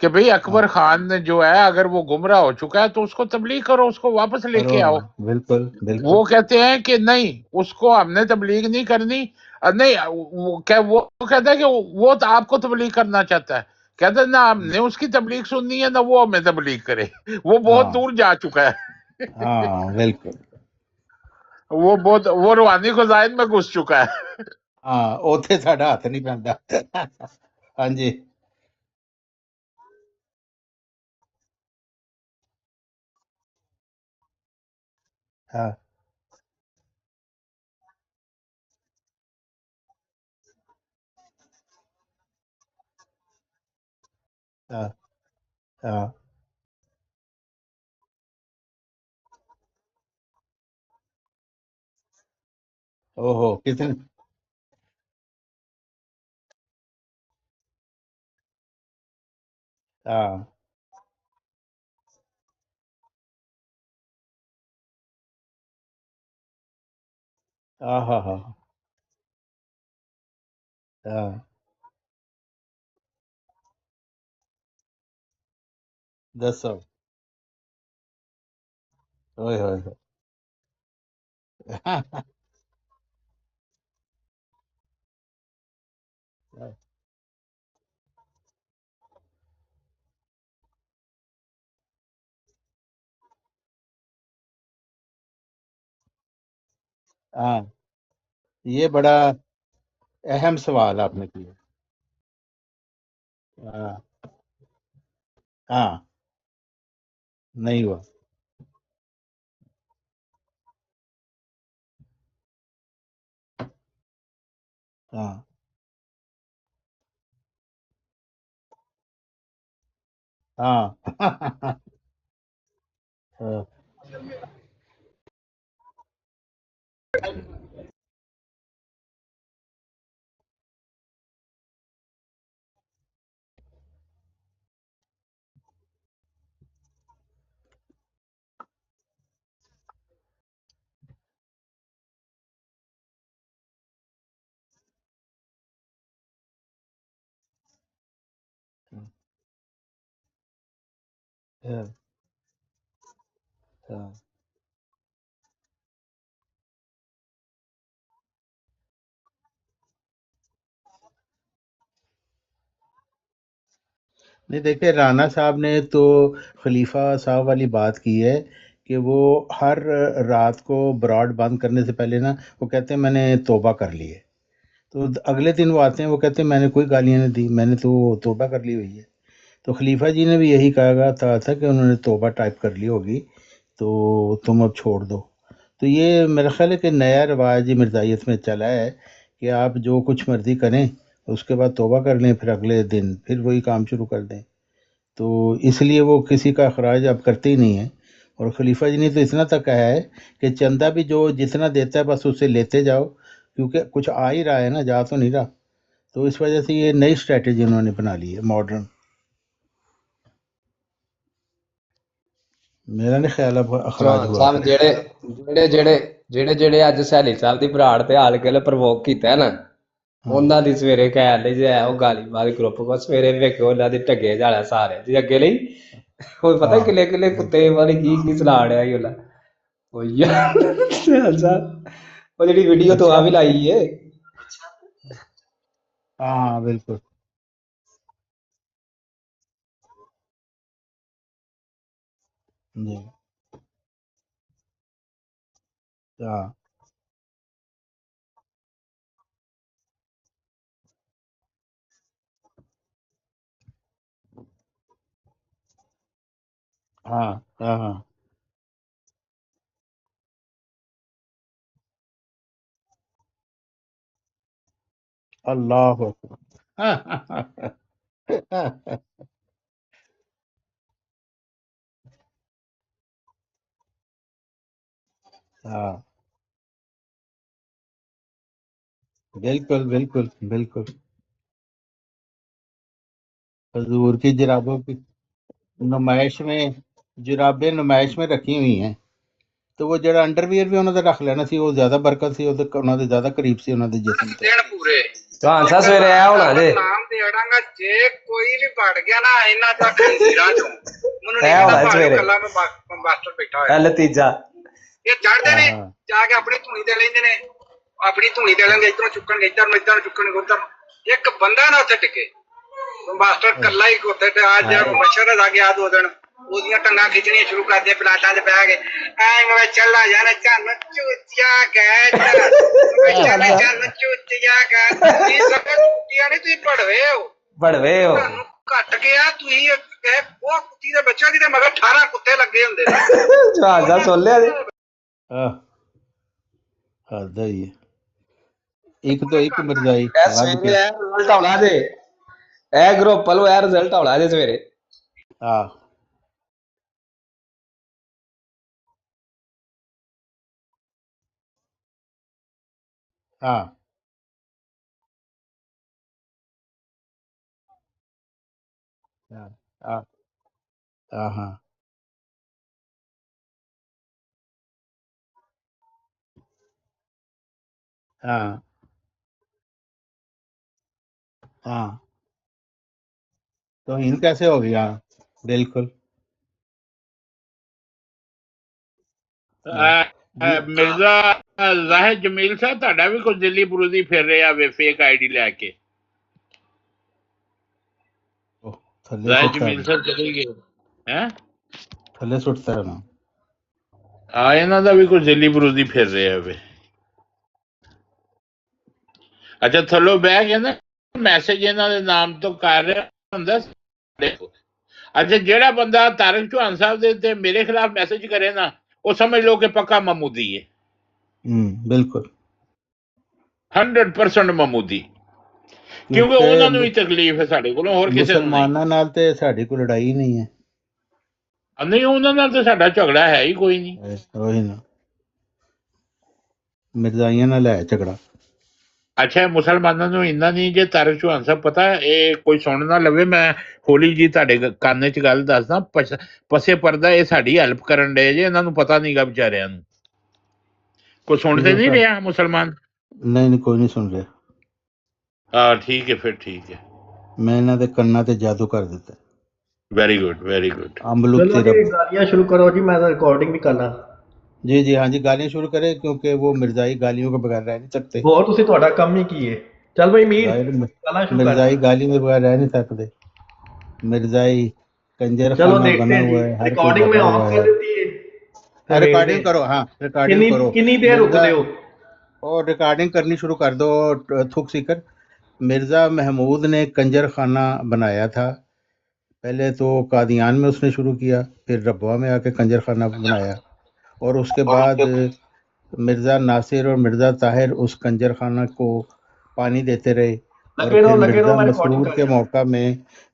कि भाई अकबर खान ने जो है अगर वो गुमराह हो चुका है तो उसको तबलीग करो, उसको वापस लेके आओ। बिल्कुल बिल्कुल। वो कहते हैं कि नहीं उसको हमने तबलीग नहीं करनी। नहीं वो कहता है कि वो तो आपको तबलीग करना चाहता है। कहते हैं ना हमने उसकी तबलीग सुननी है ना वो हमें तबलीग करे, वो बहुत दूर जा चुका है। हाँ बिल्कुल। वो रूहानी खुजाइन में घुस चुका है। हाँ ਉੱਥੇ ਸਾਡਾ ਹੱਥ ਨਹੀਂ ਪੈਂਦਾ। ਹਾਂਜੀ हाँ हाँ हाँ ओहो कितने हाँ हाँ हाँ हाँ हाँ 10 ओए होए होए। हाँ ये बड़ा अहम सवाल आपने किया। हाँ हाँ नहीं हुआ। हाँ हाँ हाँ हाँ, हाँ। नहीं देखिए, राना साहब ने तो खलीफा साहब वाली बात की है कि वो हर रात को ब्रॉड बंद करने से पहले ना वो कहते हैं मैंने तौबा कर ली है। तो अगले दिन वो आते हैं, वो कहते हैं मैंने कोई गालियाँ नहीं दी, मैंने तो तौबा कर ली हुई है। तो खलीफा जी ने भी यही कहा था कि उन्होंने तौबा टाइप कर ली होगी, तो तुम अब छोड़ दो। तो ये मेरा ख्याल है कि नया रिवाज ही मिर्ज़ाइयत में चला है कि आप जो कुछ मर्ज़ी करें, उसके बाद तौबा कर लें, फिर अगले दिन फिर वही काम शुरू कर दें। तो इसलिए वो किसी का अखराज अब करते ही नहीं हैं। और खलीफा जी ने तो इतना तक कहा है कि चंदा भी जो जितना देता है बस उससे लेते जाओ, क्योंकि कुछ आ ही रहा है ना, जा तो नहीं रहा। तो इस वजह से ये नई स्ट्रैटेजी उन्होंने बना ली है, मॉडर्न। ਮੇਰਾ ਨਹੀਂ ਖਿਆਲ ਅਖਰਾਜ ਚੌਹਾਨ हुआ ਸਾਹਿਬ करे। ਜਿਹੜੇ ਅੱਜ ਸਹਿਲੀ ਸਾਹਿਬ ਦੀ ਬਰਾੜ ਤੇ ਹਾਲ ਕੇ ਪ੍ਰਵੋਕ ਕੀਤਾ ਹੈ ਨਾ, हाँ ਉਹਨਾਂ ਦੀ ਸਵੇਰੇ ਕਹਿ ਲਈ ਜੇ ਉਹ ਗਾਲੀ ਬਾਲ ਗਰੁੱਪ ਕੋ ਸਵੇਰੇ ਵੇਖੋ ਉਹਨਾਂ ਦੀ ਢੱਗੇ ਜਾਲਾ ਸਾਰੇ ਜੀ ਅੱਗੇ ਲਈ ਉਹ ਪਤਾ हाँ ਕਿਲੇ ਕਿਲੇ ਕੁੱਤੇ ਵਾਲੀ ਕੀ ਚਲਾ ਰਿਹਾ ਹੀ ਉਹਲਾ ਉਹ ਯਾਰ ਸਹਿਲ ਸਾਹਿਬ ਉਹ ਜਿਹੜੀ ਵੀਡੀਓ ਤੋਂ ਆ ਵੀ ਲਾਈ ਏ हाँ हाँ, बिल्कुल जी। हाँ हाँ हाँ हाँ अल्लाह अकबर। हाँ बिल्कुल बिल्कुल बिल्कुल। हजूर की जुराबों की नुमाइश में, जुराबें नुमाइश में रखी हुई हैं। तो वो जरा अंडरवियर भी उन्होंने रख लेना सी, वो ज्यादा बरकत सी, ਉਹਦੇ ਉਹਨਾਂ ਦੇ ਜ਼ਿਆਦਾ ਕਰੀਬ ਸੀ ਉਹਨਾਂ ਦੇ ਜਿਸਮ ਤੇ। ਦਿਨ ਪੂਰੇ ਚੌਹਾਨ ਸਾਹਿਬ ਸਵੇਰੇ ਆਇਆ ਹੋਣਾ ਜੇ ਨਾਮ ਦੇ ਅੜਾਂਗਾ ਜੇ ਕੋਈ ਵੀ ਵੜ ਗਿਆ ਨਾ ਇਹਨਾਂ ਦਾ ਖੰਜੀਰਾਂ ਚੋਂ ਮੈਨੂੰ ਨਹੀਂ ਆਇਆ ਪਤਾ ਹੋਣਾ ਸਵੇਰੇ ਕੱਲਾ ਮੈਂ ਮਾਸਟਰ ਬੈਠਾ ਹੋਇਆ ਇਹ ਲਤੀਜਾ ਇਹ ਚੜਦੇ ਨੇ हाँ ਜਾ ਕੇ ਆਪਣੀ ਧੂਣੀ ਤੇ ਲੈਂਦੇ ਨੇ ਆਪਣੀ ਧੂਣੀ ਤੇ ਲੈਣਗੇ ਇਧਰੋਂ ਚੁੱਕਣਗੇ ਇੱਧਰ ਨੂੰ ਚੁੱਕਣਗੇ ਉੱਧਰ ਨੂੰ ਇੱਕ ਬੰਦਾ ਨਾ ਉੱਥੇ ਟਿਕੇ ਮਾਸਟਰ ਕੱਲਾ ਹੀ ਉੱਥੇ ਤੇ ਆ ਜਾ ਮੱਛਰ ਆ ਗਿਆ ਦੋ ਦਿਨ ਉਹਦੀਆਂ ਟੰਗਾਂ ਖਿੱਚਣੀਆਂ ਸ਼ੁਰੂ ਕਰਦੇ ਪਲਾਟਾਂ 'ਚ ਬਹਿ ਕੇ ਐਂ ਮੈਂ ਚੱਲਾ ਜਾਣਾ ਚੰਨ ਚੂਤੀਆ ਕਹਿ ਚੰਨ ਚੂਤੀਆ ਕਹਿ ਤੁਸੀਂ ਸਭ ਚੂਤੀਆਂ ਨਹੀਂ ਤੁਸੀਂ ਪੜਵੇ ਹੋ ਬੜਵੇ ਹੋ ਤੁਹਾਨੂੰ ਘੱਟ ਗਿਆ ਤੁਸੀਂ ਉਹ ਕੁੱਤੀ ਦੇ ਬੱਚਿਆਂ ਦੀ ਤੇ ਮਗਰ 18 ਕੁੱਤੇ ਲੱਗੇ ਹੁੰਦੇ ਨੇ ਚੌਹਾਨ ਸਾਹਿਬ ਸੁਣ ਲਿਆ ਜੀ हाँ हद ही है। एक तो एक मिर्जाई ਇਹ हद ਸਵੇਰੇ के। ਇਹ ਰਿਜ਼ਲਟ ਆਉਣਾ ਜੇ ਇਹ ਗਰੁੱਪ ਵੱਲੋਂ ਇਹ ਰਿਜ਼ਲਟ ਆਉਣਾ ਜੇ ਸਵੇਰੇ हाँ हाँ हाँ हाँ हाँ हाँ हाँ हाँ। तो इन कैसे हो गया? बिल्कुल। हाँ जी। ਮਿਰਜ਼ਾ ਜ਼ਾਹਿਦ ਜਮੀਲ ਸਾਹਿਬ ਤੁਹਾਡਾ ਵੀ ਕੁਝ ਦਿੱਲੀ ਬਰੂਦੀ ਫਿਰ ਰਿਹਾ ਵੇ ਫੇਕ ਆਈਡੀ ਲੈ ਕੇ ओह, थल्ले ਜ਼ਾਹਿਦ सुटता ਜਮੀਲ है, ਸਾਹਿਬ ਚਲੇ ਗਏ ਹੈ थल्ले सुटता है ना। ਆ ਇਹਨਾਂ ਦਾ ਵੀ ਕੁਝ ਦਿੱਲੀ ਬਰੂਦੀ ਫਿਰ ਰਿਹਾ ਵੇ ਅੱਛਾ ਥੱਲੋਂ ਬਹਿ ਕੇ ਨਾ ਮੈਸੇਜ ਇਹਨਾਂ ਦੇ ਨਾਮ ਤੋਂ ਕਰ ਰਿਹਾ ਹੁੰਦਾ ਦੇਖੋ ਅੱਛਾ ਜਿਹੜਾ ਬੰਦਾ ਤਾਰਿਕ ਚੌਹਾਨ ਸਾਹਿਬ ਦੇ ਤੇ ਮੇਰੇ ਖਿਲਾਫ ਮੈਸੇਜ ਕਰੇ ਨਾ ਉਹ ਸਮਝ ਲਓ ਕਿ ਪੱਕਾ ਮਮੂਦੀ ਹੈ बिल्कुल। 100% ਮਮੂਦੀ ਕਿਉਂਕਿ क्योंकि ਉਹਨਾਂ ਨੂੰ ਵੀ ਤਕਲੀਫ ਹੈ ਸਾਡੇ ਕੋਲੋਂ ਹੋਰ ਕਿਸੇ ਨੂੰ ਨਹੀਂ ਮੁਸਲਮਾਨਾਂ ਨਾਲ ਤੇ ਸਾਡੀ ਕੋਈ ਲੜਾਈ ਨਹੀਂ ਹੈ। ਨਹੀਂ ਉਹਨਾਂ ਨਾਲ ਤਾਂ ਸਾਡਾ ਝਗੜਾ ਹੈ ਹੀ ਕੋਈ ਨਹੀਂ ਉਹੀ ਨਾ, ਮਿਰਜ਼ਾਈਆਂ ਨਾਲ ਹੈ ਝਗੜਾ। ਅੱਛਾ ਇਹ ਮੁਸਲਮਾਨਾਂ ਨੂੰ ਇੰਨਾ ਨਹੀਂ ਜੇ ਤਾਰਿਕ ਚੌਹਾਨ ਸਾਹਿਬ ਪਤਾ ਇਹ ਕੋਈ ਸੁਣ ਨਾ ਲਵੇ ਮੈਂ ਹੌਲੀ ਜੀ ਤੁਹਾਡੇ ਕੰਨ 'ਚ ਗੱਲ ਦੱਸਦਾ ਪਸੇ ਪਰਦਾ ਇਹ ਸਾਡੀ ਹੈਲਪ ਕਰਨ ਡਏ ਜੇ ਇਹਨਾਂ ਨੂੰ ਪਤਾ ਨਹੀਂਗਾ ਵਿਚਾਰਿਆਂ ਨੂੰ ਕੋਈ ਸੁਣਦੇ ਨਹੀਂ ਰਿਹਾ ਮੁਸਲਮਾਨ ਨਹੀਂ ਕੋਈ ਨਹੀਂ ਸੁਣ ਰਿਹਾ। ਹਾਂ ਠੀਕ ਹੈ ਫਿਰ ਠੀਕ ਹੈ ਮੈਂ ਇਹਨਾਂ ਦੇ ਕੰਨਾਂ ਤੇ ਜਾਦੂ ਕਰ ਦਿੱਤਾ। Very good very good. अमलुक चलो जी सिरप। गालियाँ शुरू करो जी, मैं रिकॉर्डिंग भी करना। जी जी हाँ जी, गालियाँ शुरू करें क्योंकि वो मिर्ज़ाई गालियों के बगैर रह नहीं सकते। ਹੋਰ ਤੁਸੀਂ ਤੁਹਾਡਾ ਕੰਮ ਹੀ ਕੀ ਹੈ। ਚੱਲ ਬਈ ਮੀਰ ज़ाहिर गाना शुरू कर। मिर्ज़ाई गाली में बगैर रह नहीं सकते। मिर्ज़ाई कंजर चलो खाना देखते बना हैं जी, हुआ है, हर कोई रिकॉर्डिंग में दबा ऑफ हुआ कर है। देती है फिर देखते रिकॉर्डिंग हैं। करो, हाँ रिकॉर्डिंग करो। कितनी देर मिर्ज़ा रुकते हो? और रिकॉर्डिंग करनी शुरू कर दो थूक सीकर। मिर्ज़ा महमूद ने कंजर खाना बनाया था। पहले तो कादियान में उसने शुरू किया, फिर रब्वा में आके कंजर खाना बनाया, और उसके बाद मिर्ज़ा नासिर और मिर्ज़ा ताहिर उस कंजर खाना को पानी देते रहे, और लगे रहो फिर लगे रहो, मिर्ज़ा मैं रिकॉर्डिंग मसरूर कर के रहा हूँ। मौका में,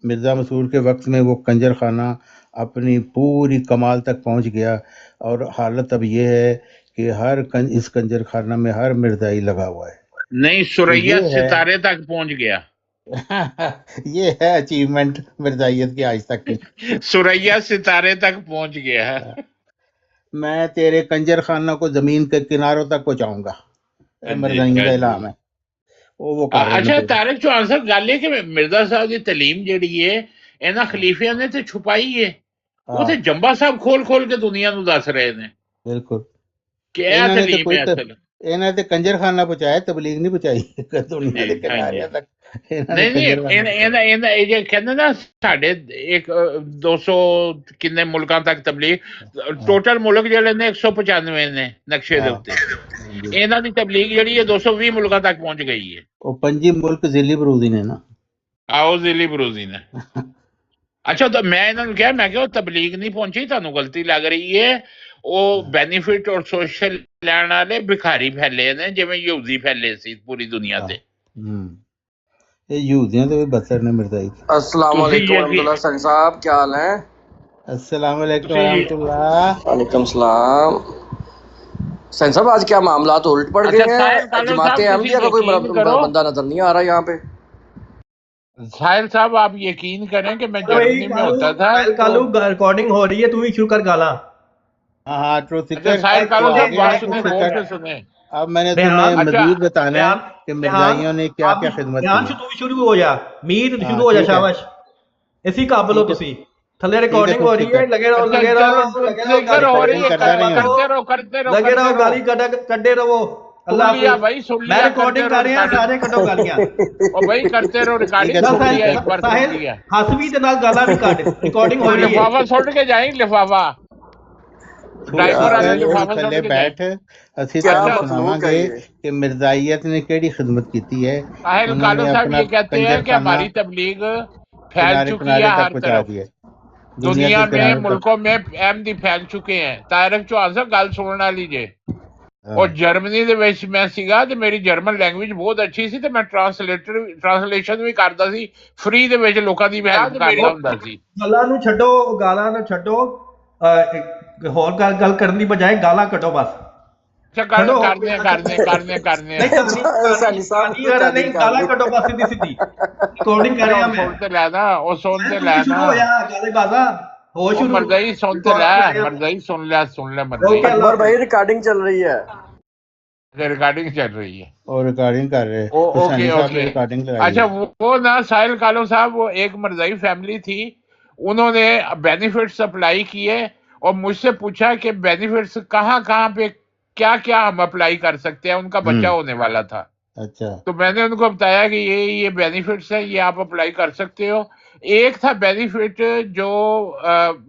मिर्ज़ा मसरूर के वक्त में वो कंजर खाना अपनी पूरी कमाल तक पहुंच गया, और हालत अब ये है कि इस कंजर खाना में हर मिर्ज़ाई लगा हुआ है। नहीं, तो सुरैया ये है सितारे तक पहुंच गया। ये है अचीवमेंट मिर्ज़ाइयत की आज तक की। सुरैया सितारे तक पहुंच गया है। मैं तेरे कंजर खाना को जमीन के किनारों तक पहुंचाऊंगा, मिर्ज़ाइयों का ऐलान है। वो कर रहे अच्छा हैं पूरा। तारिक चौहान साहब, गल है कि मिर्जा साहब की तलीम जिहड़ी है इन्हां खलीफियां ने ते छुपाई है, वो ते हाँ जंबा साहब खोल खोल के दुनिया नूं दस रहे ने बिल्कुल। क्या इन्होंने तो तलीम कोई है असल। इन्होंने तो कंजर खाना पहुंचाया, तबलीग नहीं पहुंचाई दुनिया जी के हाँ जी। किनारे तक। इन्होंने नहीं नहीं, कंजर खाना पहुंचाया। ਇਹ ਜੇ ਕਹਿੰਦੇ ਨਾ ਸਾਡੇ ਇੱਕ 200 ਕਿੰਨੇ ਮੁਲਕਾਂ ਤੱਕ ਤਬਲੀਗ, ਟੋਟਲ ਮੁਲਕ ਜਿਹੜੇ ਨੇ 195 ਨੇ ਨਕਸ਼ੇ ਦੇ हाँ ਉੱਤੇ, हाँ जी। ਇਹਨਾਂ ਦੀ ਤਬਲੀਗ ਜਿਹੜੀ ਹੈ 220 ਮੁਲਕਾਂ ਤੱਕ ਪਹੁੰਚ ਗਈ ਹੈ। वो पंजी मुल्क जिली बरूदी ने ना। ਆਓ ਜ਼ਿਲੀ ਬਰੂਜ਼ੀ ਨੇ। ਅੱਛਾ ਤਾਂ ਮੈਂ ਇਹਨਾਂ ਨੂੰ ਕਿਹਾ, ਮੈਂ ਕਿਹਾ ਉਹ ਤਬਲੀਗ ਨਹੀਂ ਪਹੁੰਚੀ, ਤੁਹਾਨੂੰ ਗਲਤੀ ਲੱਗ ਰਹੀ ਹੈ। ਉਹ ਬੈਨੀਫਿਟ ਔਰ ਸੋਸ਼ਲ ਲੈਣ ਵਾਲੇ ਭਿਖਾਰੀ ਫੈਲੇ ਨੇ, ਜਿਵੇਂ ਯਹੂਦੀ ਫੈਲੇ ਸੀ ਪੂਰੀ ਦੁਨੀਆ ਤੇ। ये यहूदियों तो भी बदतर ने मिर्ज़ाई। अस्सलाम ਤੁਸੀਂ वालेकुम ਯਕੀ रहमतुल्लाह सैन साहब, क्या हाल है? अस्सलाम वालेकुम ਤੁਸੀਂ रहमतुल्लाह। वालेकुम सलाम। सैन साहब आज क्या मामलात उलट पड़ अच्छा गए साहिल हैं? कालू जमात साहब, ਤੁਸੀਂ अहमदिया का कोई यकीन करो, बंदा नजर नहीं आ रहा यहाँ पे। साहिल साहब आप यकीन करें कि मैं चलो भाई जर्मनी में होता था कालू तो। कालू रिकॉर्डिंग हो रही है, तू ही शुरू कर गाला। हाँ हाँ ट्रू अच्छा सीकर साहिल एक कालू तो आ साहब गया बात है। सुने, ट्रू गौर सीकर से सुने। अब मैंने बयान तुम्हें अच्छा मजीद बताना है बयान कि बयान मिर्ज़ाइयों ने क्या आप क्या खिदमत बयान की तू है। शुरू हो जा, मीर हाँ शुरू हो जा, ठीक है शाबाश। इसी काबिल हो ठीक है तुसी। थल्ले ठीक है रिकॉर्डिंग ट्रू हो रही है, सीकर। लगे रहो अच्छा लगे रहो लगे रहो, जिक्र हो रही रिकॉर्डिंग है, करता नहीं हूँ। करते रहो करते रहो लगे रहो, करते गाली रहो। कड्डे रहो। सुन अल्लाह लिया हाफिज। भाई, सुन मैं लिया, करते रिकॉर्डिंग रहो कर रहे हैं, रिकॉर्डिंग। सारे कटो गालियां। ओ भाई करते रहो ठीक रिकॉर्डिंग, है चल ट्रू सुन लिया, सीकर। एक बार सुन साहिल लिया। हसवी दे नाल गाला भी कट, रिकॉर्डिंग हो वो रही है। लिफाफा सुट के जाए, लिफाफा ट्रू ड्राइवर वाले सीकर तू लिफाफा थल्ले सुट के जाए। बैठ, असी क्या तेन अच्छा मखलूक है सुनावांगे ये? कि मिर्ज़ाइयत ने केड़ी खिदमत की है। साहिल उन्होंने कालू साहब अपना ये कहते हैं कंजर कि खाना हमारी तबलीग फैल किनारे चुकी किनारे है तक हर पहुंचा तरफ, दिया, दुनिया दुनिया के में किनारे तक। मुल्कों में अहमदी फैल चुके हैं। तारक चौहान साहब गल सुनने वाली जे। हाँ और जर्मनी ਦੇ ਵਿੱਚ ਮੈਂ ਸੀਗਾ ਤੇ ਮੇਰੀ ਜਰਮਨ ਲੈਂਗੁਏਜ ਬਹੁਤ ਅੱਛੀ ਸੀ ਤੇ ਮੈਂ ਟ੍ਰਾਂਸਲੇਸ਼ਨ ਵੀ ਕਰਦਾ ਸੀ, ਫ੍ਰੀ ਦੇ ਵਿੱਚ ਲੋਕਾਂ ਦੀ ਹੈਲਪ ਕਰਦਾ ਹੁੰਦਾ ਸੀ। ਗਾਲਾਂ ਨੂੰ ਛੱਡੋ, ਗਾਲਾਂ ਨੂੰ ਛੱਡੋ, ਹੋਰ ਗੱਲ ਕਰਨ ਦੀ ਬਜਾਏ ਗਾਲਾਂ ਕੱਢੋ ਬਸ। ਅੱਛਾ ਛੱਡੋ ਕਰਨੇ ਨਹੀਂ सैनी साहब ਕਹਾਣੀ ਵਾਲਾ ਨਹੀਂ, ਗਾਲਾਂ ਕੱਢੋ ਬਸ ਸਿੱਧੀ ਸਿੱਧੀ। ਰਿਕਾर्डिंग कर रहा मैं। ਸੁਣ ਤੇ ਲੈਣਾ, ਉਹ ਸੁਣ ਤੇ तू ਲੈਣਾ। शुरू हो जा, गाले बाजा हो ਉਹ शुरू। ਮਰਦਾਈ ਸੁਣ ਤੇ ਲੈ, ਮਰਦਾਈ ਸੁਣ ਲੈ ਮਰਦਾਈ। ओके अकबर भाई रिकॉर्डिंग चल रही है। रिकॉर्डिंग चल रही है। और रिकॉर्डिंग कर रहे हैं तो ओके सैनी साहब ने ओके। रिकॉर्डिंग लगाई अच्छा है। वो ना साहिल कालो साहब, वो एक मरजाई फैमिली थी, उन्होंने बेनिफिट्स अप्लाई किए और मुझसे पूछा कि बेनिफिट्स कहाँ पे क्या क्या हम अप्लाई कर सकते हैं, उनका बच्चा होने वाला था। अच्छा तो मैंने उनको बताया कि ये बेनिफिट्स है, ये आप अप्लाई कर सकते हो। एक था बेनिफिट जो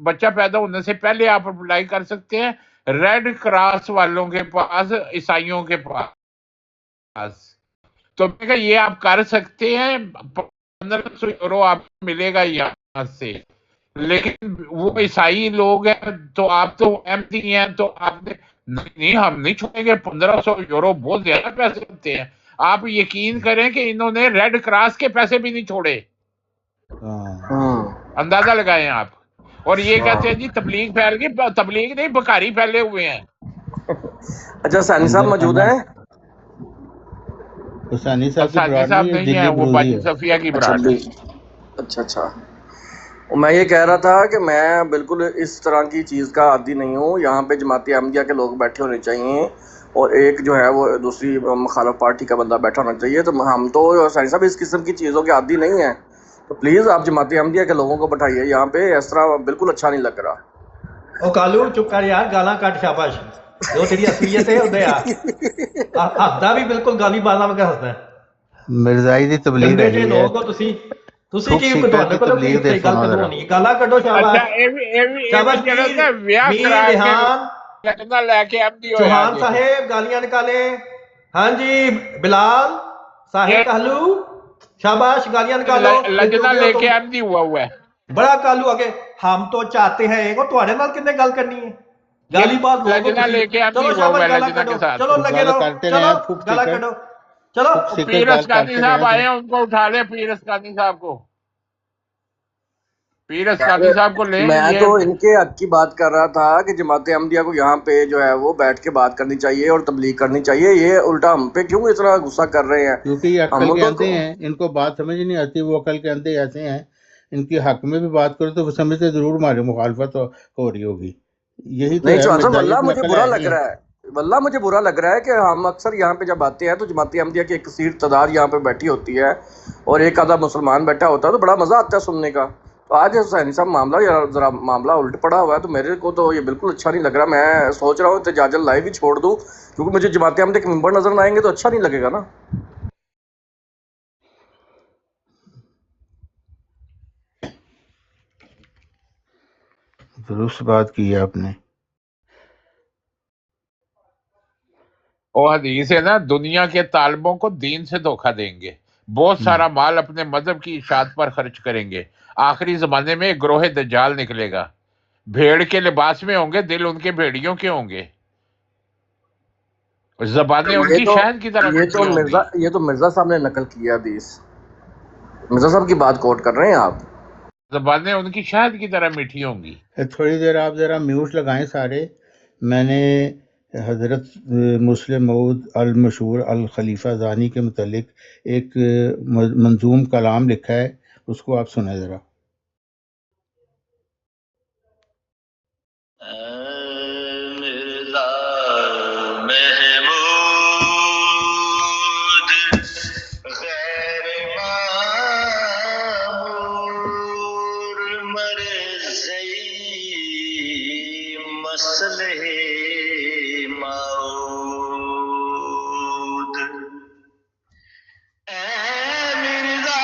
बच्चा पैदा होने से पहले आप अप्लाई कर सकते हैं, रेड क्रॉस वालों के पास, ईसाइयों के पास। तो मैं कहा ये आप कर सकते हैं, 1500 यूरो आपको मिलेगा यहाँ से। लेकिन वो ईसाई लोग हैं तो आप तो एमडी हैं, तो आपने नहीं हम नहीं छोड़ेंगे, 1500 यूरो बहुत ज्यादा पैसे होते हैं। आप यकीन करें कि इन्होंने रेड क्रॉस के पैसे भी नहीं छोड़े, अंदाजा लगाएं आप। और ये कहते हैं जी तबलीग फैल गई, तबलीग नहीं बकारी फैले हुए हैं। अच्छा सैनी साहब मौजूद हैं? सैनी साहब की सानी ब्राड साहब नहीं, नहीं दिल्ली है, वो बरूदी बाजी है। सफिया की अच्छा ब्रांड है। अच्छा। मैं ये कह रहा था कि मैं बिल्कुल इस तरह की चीज़ का आदी नहीं हूँ। यहाँ पे जमात अहमदिया के लोग बैठे होने चाहिए और एक जो है वो दूसरी मुखालिफ पार्टी का बंदा बैठा होना चाहिए। तो हम तो सैनी साहब इस किस्म की चीज़ों के आदी नहीं हैं। تو پلیز آپ جماعت احمدیہ کے لوگوں کو بٹھائیے یہاں پہ، اس طرح بالکل اچھا نہیں لگ رہا. او کالو چپ کر یار، گالاں کٹ، شاباش. جو تیری اصلیت ہے اودے آ ہسدا بھی بالکل گالی بازاں میں ہسدا ہے. مرزائی دی تبلیغ گندے ہے جے جی لوگ ہو تسی تھک کی سیکرٹ تواڈے دی کولوں تبلیغ کی دے گل سنو کدوں ذرا. ہونی؟ گالاں کڈو، شاباش اچھا یہ شاباش. بھی چلو نا ویاہ میر کرا کے ریحان لٹنا لے کے احمدی ہویا چوہان جی. صاحب گالیاں نکالے. ہاں جی بلال ساحل کہلو، شاباش گالیاں نکالو. لجنا لے کے احمدی ہوا ہے. بڑا کالو آگے. ہم تو چاہتے ہیں ایک تواڈے نال کنے گل کرنی ہے؟ گالی باز لوگ ہو لجنا تسی. لے کے احمدی چلو ہوا شاباش ہے گالاں لجنا کڈو، کے ساتھ. چلو لگے گل رہو، کرتے چلو رہے تھک گالاں سیکرٹ کڈو. چلو تھک سیکرٹ پیر گل اسکانی کرتے صاحب رہے آئے ہیں، ان کو اٹھا لیں. پیر اسکانی صاحب کو، پیر اسکانی صاحب کو لیں. میں یہ تو ان کے حق کی بات کر رہا تھا کہ جماعت احمدیہ کو یہاں پہ جو ہے وہ بیٹھ کے بات کرنی چاہیے اور تبلیغ کرنی چاہیے. یہ الٹا ہم پہ کیوں اتنا غصہ کر رہے ہیں؟ کیونکہ یہ ہم عقل ان کے کو اندھے ہیں، ان کو بات سمجھ نہیں آتی. وہ عقل کے اندھے ایسے ہیں، ان کے حق میں بھی بات کرو تو وہ سمجھتے ضرور ہماری مخالفت ہو رہی ہوگی. یہی تو نہیں ہے، چوہان صاحب، واللہ مرزائیت میں مجھے عقل برا ہے لگ نہیں. رہا ہے، واللہ مجھے برا لگ رہا ہے کہ ہم اکثر یہاں پہ جب آتے ہیں تو جماعت احمدیہ کی ایک کثیر تعداد یہاں پہ بیٹھی ہوتی ہے اور ایک آدھا مسلمان بیٹھا ہوتا ہے تو بڑا مزہ آتا ہے سننے کا. تو آج حسینی صاحب معاملہ ذرا معاملہ الٹ پڑا ہوا ہے تو میرے کو تو یہ بالکل اچھا نہیں لگ رہا. میں سوچ رہا ہوں احتجاج لائیو ہی چھوڑ دوں کیونکہ مجھے جماعت احمدیہ کے ممبر نظر نہ آئیں گے تو اچھا نہیں لگے گا نا. درست بات کی ہے آپ نے. وہ حدیث ہے نا، دنیا کے طالبوں کو دین سے دھوکہ دیں گے، بہت سارا مال اپنے مذہب کی اشاعت پر خرچ کریں گے. آخری زمانے میں ایک گروہ دجال نکلے گا، بھیڑ کے لباس میں ہوں گے، دل ان کے بھیڑیوں کے ہوں گے، زبانیں ان کی شہد کی طرح میٹھی ہوں گی. یہ تو مرزا صاحب نے نقل کیا حدیث. مرزا صاحب کی بات کوٹ کر رہے ہیں آپ. زبانیں ان کی شہد کی طرح میٹھی ہوں گی. تھوڑی دیر آپ ذرا میوٹ لگائیں سارے. میں نے حضرت مسلم موعود المشہور الخلیفہ ثانی کے متعلق ایک منظوم کلام لکھا ہے، اس کو آپ سنیں ذرا. مرزا محمود غیر معمور مرزئی مسلح معود. اے مرزا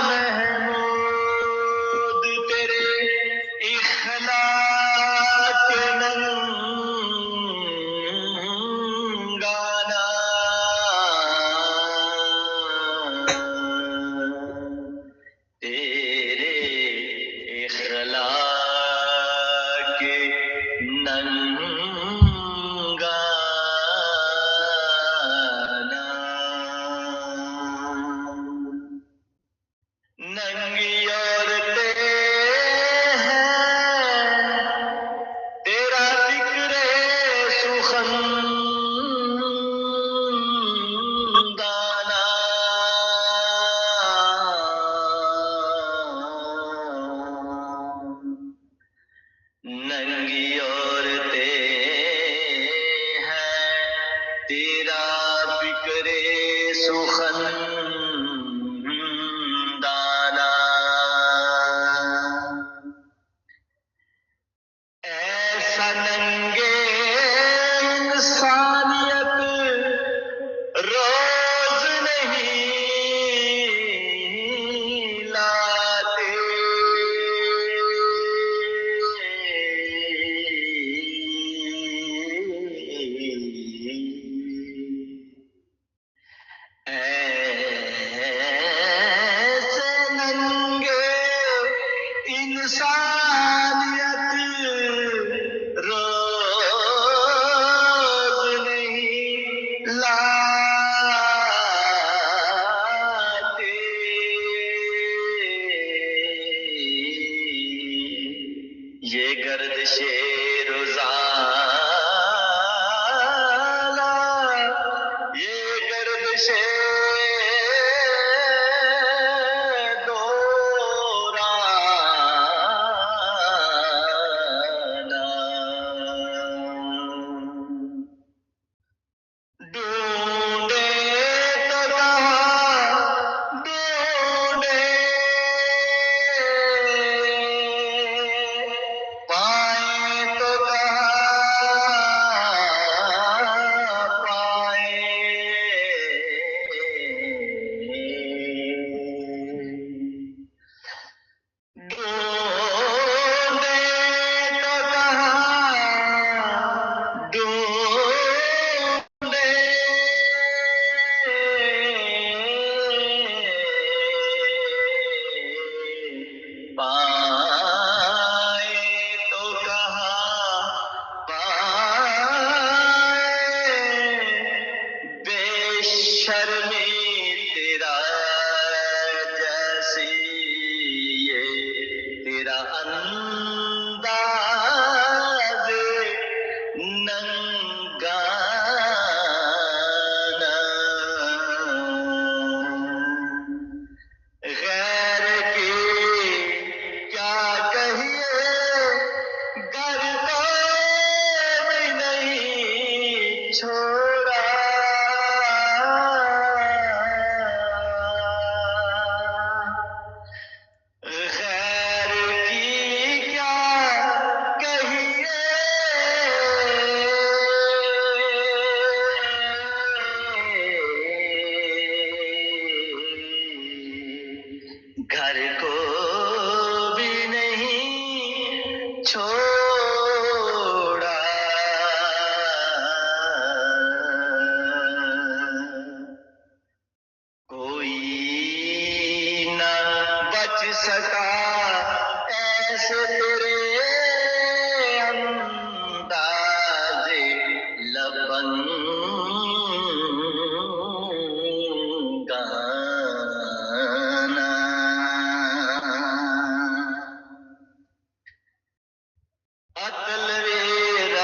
محمود تیرے اخلاق ننگانا تیرے اخلاق ننگی عورتیں ہیں تیرا ذکر سخن دانا. ننگی عورتیں ہیں تیرا فکر سخن دانا. ایسا ننگے انسانیت روز نہیں لاتے. ایسے ننگے انسانیت روز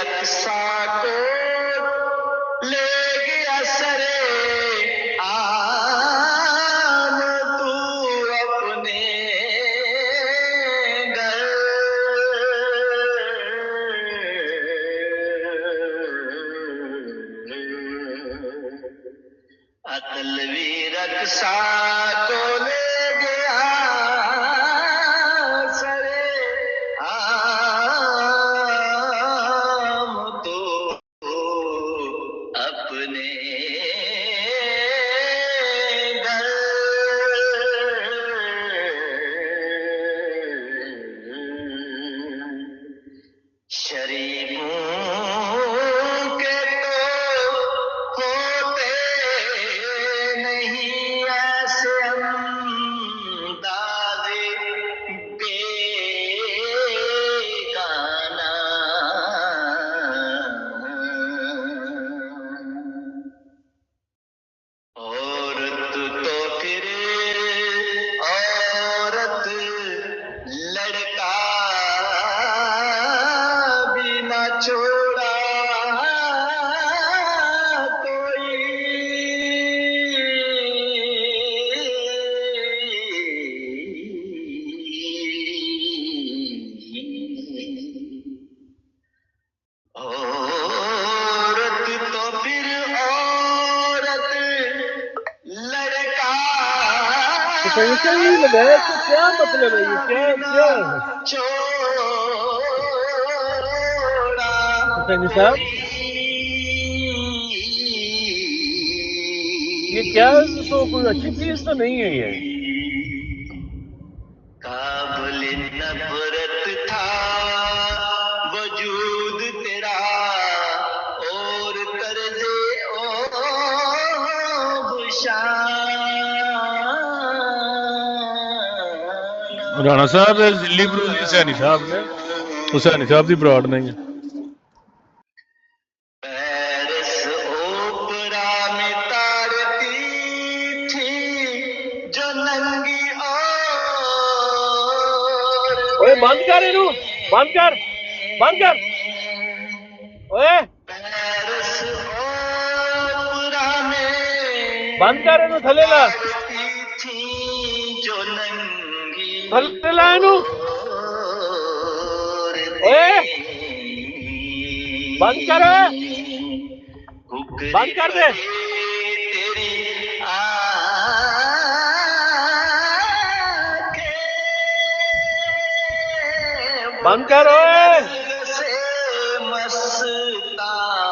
रक्षा को ले गया सरे आम तू अपने घर अतलवी रक्षा को ले गया सरे आम तो अपने घर शरीफों के तो होते नहीं ऐसे अंदाज़े बेगाना औरत तो फिर औरत लड़का भी ना छोड़ा औरत तो फिर औरत लड़का क्या मतलब है ये क्या क्या छोड़ा हुसैनी साहब ये क्या तो कोई अच्छी चीज तो नहीं है ये काबुल नफरत था वजूद तेरा और कर्जे ओ ਰਾਣਾ ਸਾਹਿਬ ਦਿੱਲੀ ਬਰੂਦ ਹੁਸੈਨੀ ਸਾਹਿਬ ਨੇ ਹੁਸੈਨੀ ਸਾਹਿਬ ਦੀ ਬਰਾੜ ਨਹੀਂ ਹੈ पेरिस ओपरा में तारती थी जो नंगी और ओए बंद कर इनू बंद कर ओए पेरिस ओपरा में बंद कर इनू थले ला तारती थी जो नंगी थले ला इनू ओए बंद कर दे तेरी बंद कर ओए से मस्ताना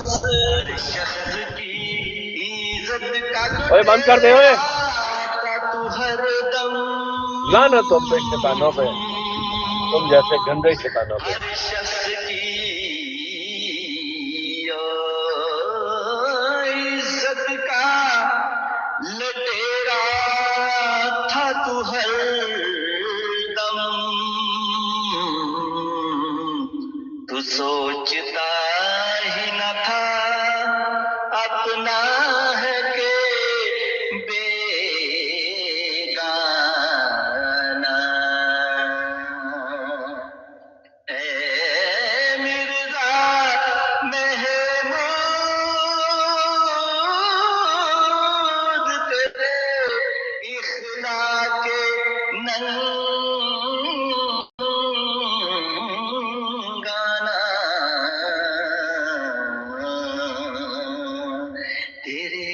शख्स की इज्जत का ओए बंद कर दे ओए तू हरदम लाना तुम पे शैतानों पे तुम जैसे गंदे शैतानों पे शख्स की इज्जत का लटेरा था तू हरदम तू सोचता ही न था अपना है के बेगाना ए मिर्जा महमूद तेरे इख्ला के नंगाना तेरे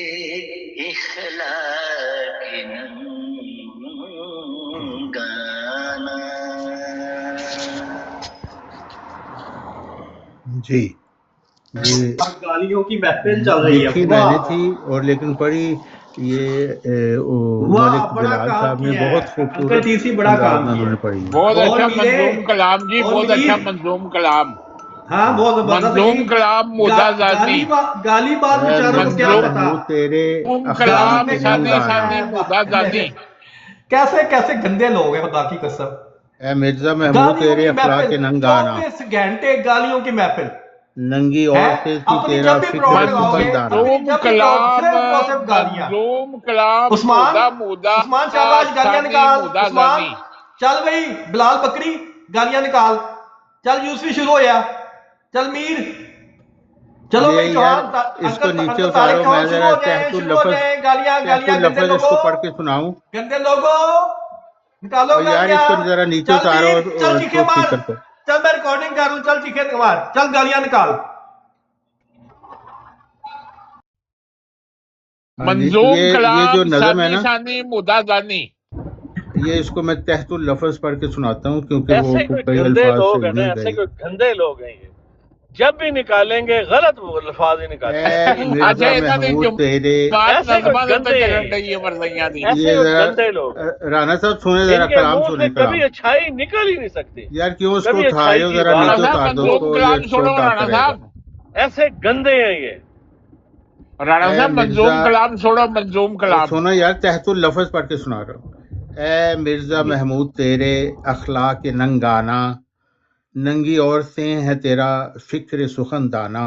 इख्ला के नंगाना जी ये गालियों की महफिल चल रही है। देखी मैंने थी और लेकिन पढ़ी ये मलिक बिलाल साहब ने बहुत खूबसूरत तीसरी बड़ा काम अंदाज में उन्होंने पढ़ी है। बहुत अच्छा और मिले- मंजूम कलाम जी, और बहुत मिली- अच्छा मंजूम कलाम, हाँ बहुत जबरदस्त मंजूम कलाम मुदाजादी, गाली बात बेचारों को क्या मंजूम पता वो तेरे कलाम के सादी नंगा सादी है। मुदाजादी। कैसे कैसे गंदे लोग हैं खुदा की कसम। ए मिर्जा महमूद तेरे अखलाक के नंगाना 24 घंटे गालियों की महफिल नंगी है? औरतें थी अपनी तेरा जब भी फिक्र प्रॉब्लम आओगे, बंदाना मंजूम कलाम, गालियां मंजूम कलाम उस्मान मुदा उस्मान शाहबाज गालियां निकाल उस्मान चल भाई बिलाल बकरी गालियां निकाल, चल यूसुफी शुरू हो गया, चल मीर, चलो ये भाई यार चौहान इसको नीचे अंकल उतारो, तारिक मैं खान शुरू जरा हो जाए, तहतुल शुरू हो लफज जाए, गालियां गालियां, तहतुल गंदे लफज इसको लोगों, पढ़ के सुनाऊं। गंदे लोगों, निकालो और यार गालियां, इसको जरा नीचे चल उतारो मीर, चल चीखे तो मार, स्पीकर को। चल मैं रिकॉर्डिंग कर रहा हूं, चल चीखे मार, चल गालियां निकाल। हाँ जी, मंजूम ये कलाम जो नज़म है सानी ना, सानी मुदा दानी। ये इसको मैं तहतुल लफज पढ़ के सुनाता हूँ, क्योंकि वो ऐसे कोई कई गंदे अल्फाज लोग से हैं ना, नहीं ऐसे गए। कोई गंदे लोग हैं ये, जब भी निकालेंगे गलत अल्फाज ही निकालेंगे। ए मिर्जा महमूद तेरे, ऐसे कोई नज़मां गंदे ते हैं चढ़न डई है मरज़इयां दी। ऐसे ये कोई जरा गंदे लोग हैं। राना साहब सुने, जरा इनके कलाम मुंह सुने, से कभी कलाम। अच्छाई निकल ही नहीं सकती, यार क्यों उसको कभी उठा अच्छाई रहे हो, की जरा बात। नीचे राणा उतार साहब दो मंजूम उसको, कलाम ये छोड़ो, शोर राणा आता साहब, रहेगा। ऐसे गंदे हैं ये। राणा ए साहब मंजूम मिर्जा, कलाम छोड़ो, मंजूम कलाम। सुनो यार, तहतुल लफज पढ़ के सुना रहा हूँ। ए मिर्जा महमूद तेरे अखलाक नंगाना, नंगी औरतें हैं तेरा फिक्र सुखनदाना,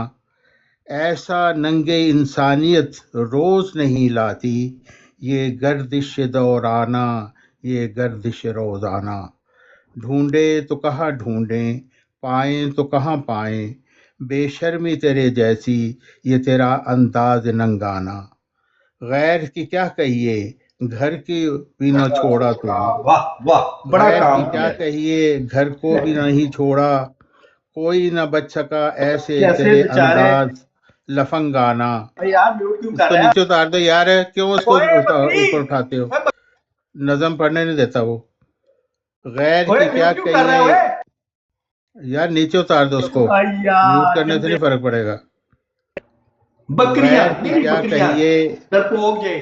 ऐसा नंगे इंसानियत रोज नहीं लाती, ये गर्दिश दौराना, ये गर्दिश रोजाना। ढूंढे तो कहाँ ढूंढें, पाएं तो कहाँ पाएं, बेशर्मी तेरे जैसी, ये तेरा अंदाज नंगाना। गैर की क्या कहिए, घर की भी न छोड़ा तूने, वाह वाह, बड़ा गैर काम की क्या किया। कहिए, घर को भी नहीं छोड़ा, कोई न बच सका ऐसे कैसे तेरे बेचारे अंदाज लफंगाना। यार म्यूट क्यों कर इसको रहा है? नीचे उतार दो यार, क्यों उसको ओए बकरी, ऊपर उठाते हो, ओए नजम पढ़ने नहीं देता वो। गैर ओए की क्या म्यूट क्यों कर रहा है? कहिए, ओए यार नीचे उतार दो उसको, आई म्यूट यार करने से गंदे नहीं फर्क पड़ेगा। बकरियां, गैर की मेरी क्या बकरियां, कहिए, डरपोक ये।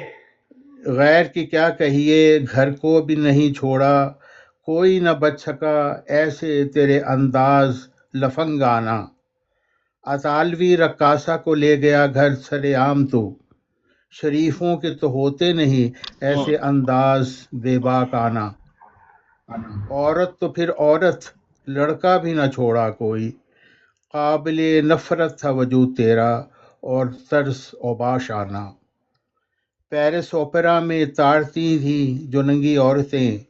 गैर की क्या कहिए, घर को भी नहीं छोड़ा, कोई न बच सका ऐसे तेरे अंदाज लफंगाना। अतालवी रक्कासा को ले गया घर सरेआम तो, शरीफों के तो होते नहीं ऐसे अंदाज बेबाक आना। औरत तो फिर औरत, लड़का भी न छोड़ा कोई, काबिले नफरत था वजूद तेरा और तर्स ओबाश आना। पेरिस ओपेरा में ताड़ती थी जो नंगी औरतें,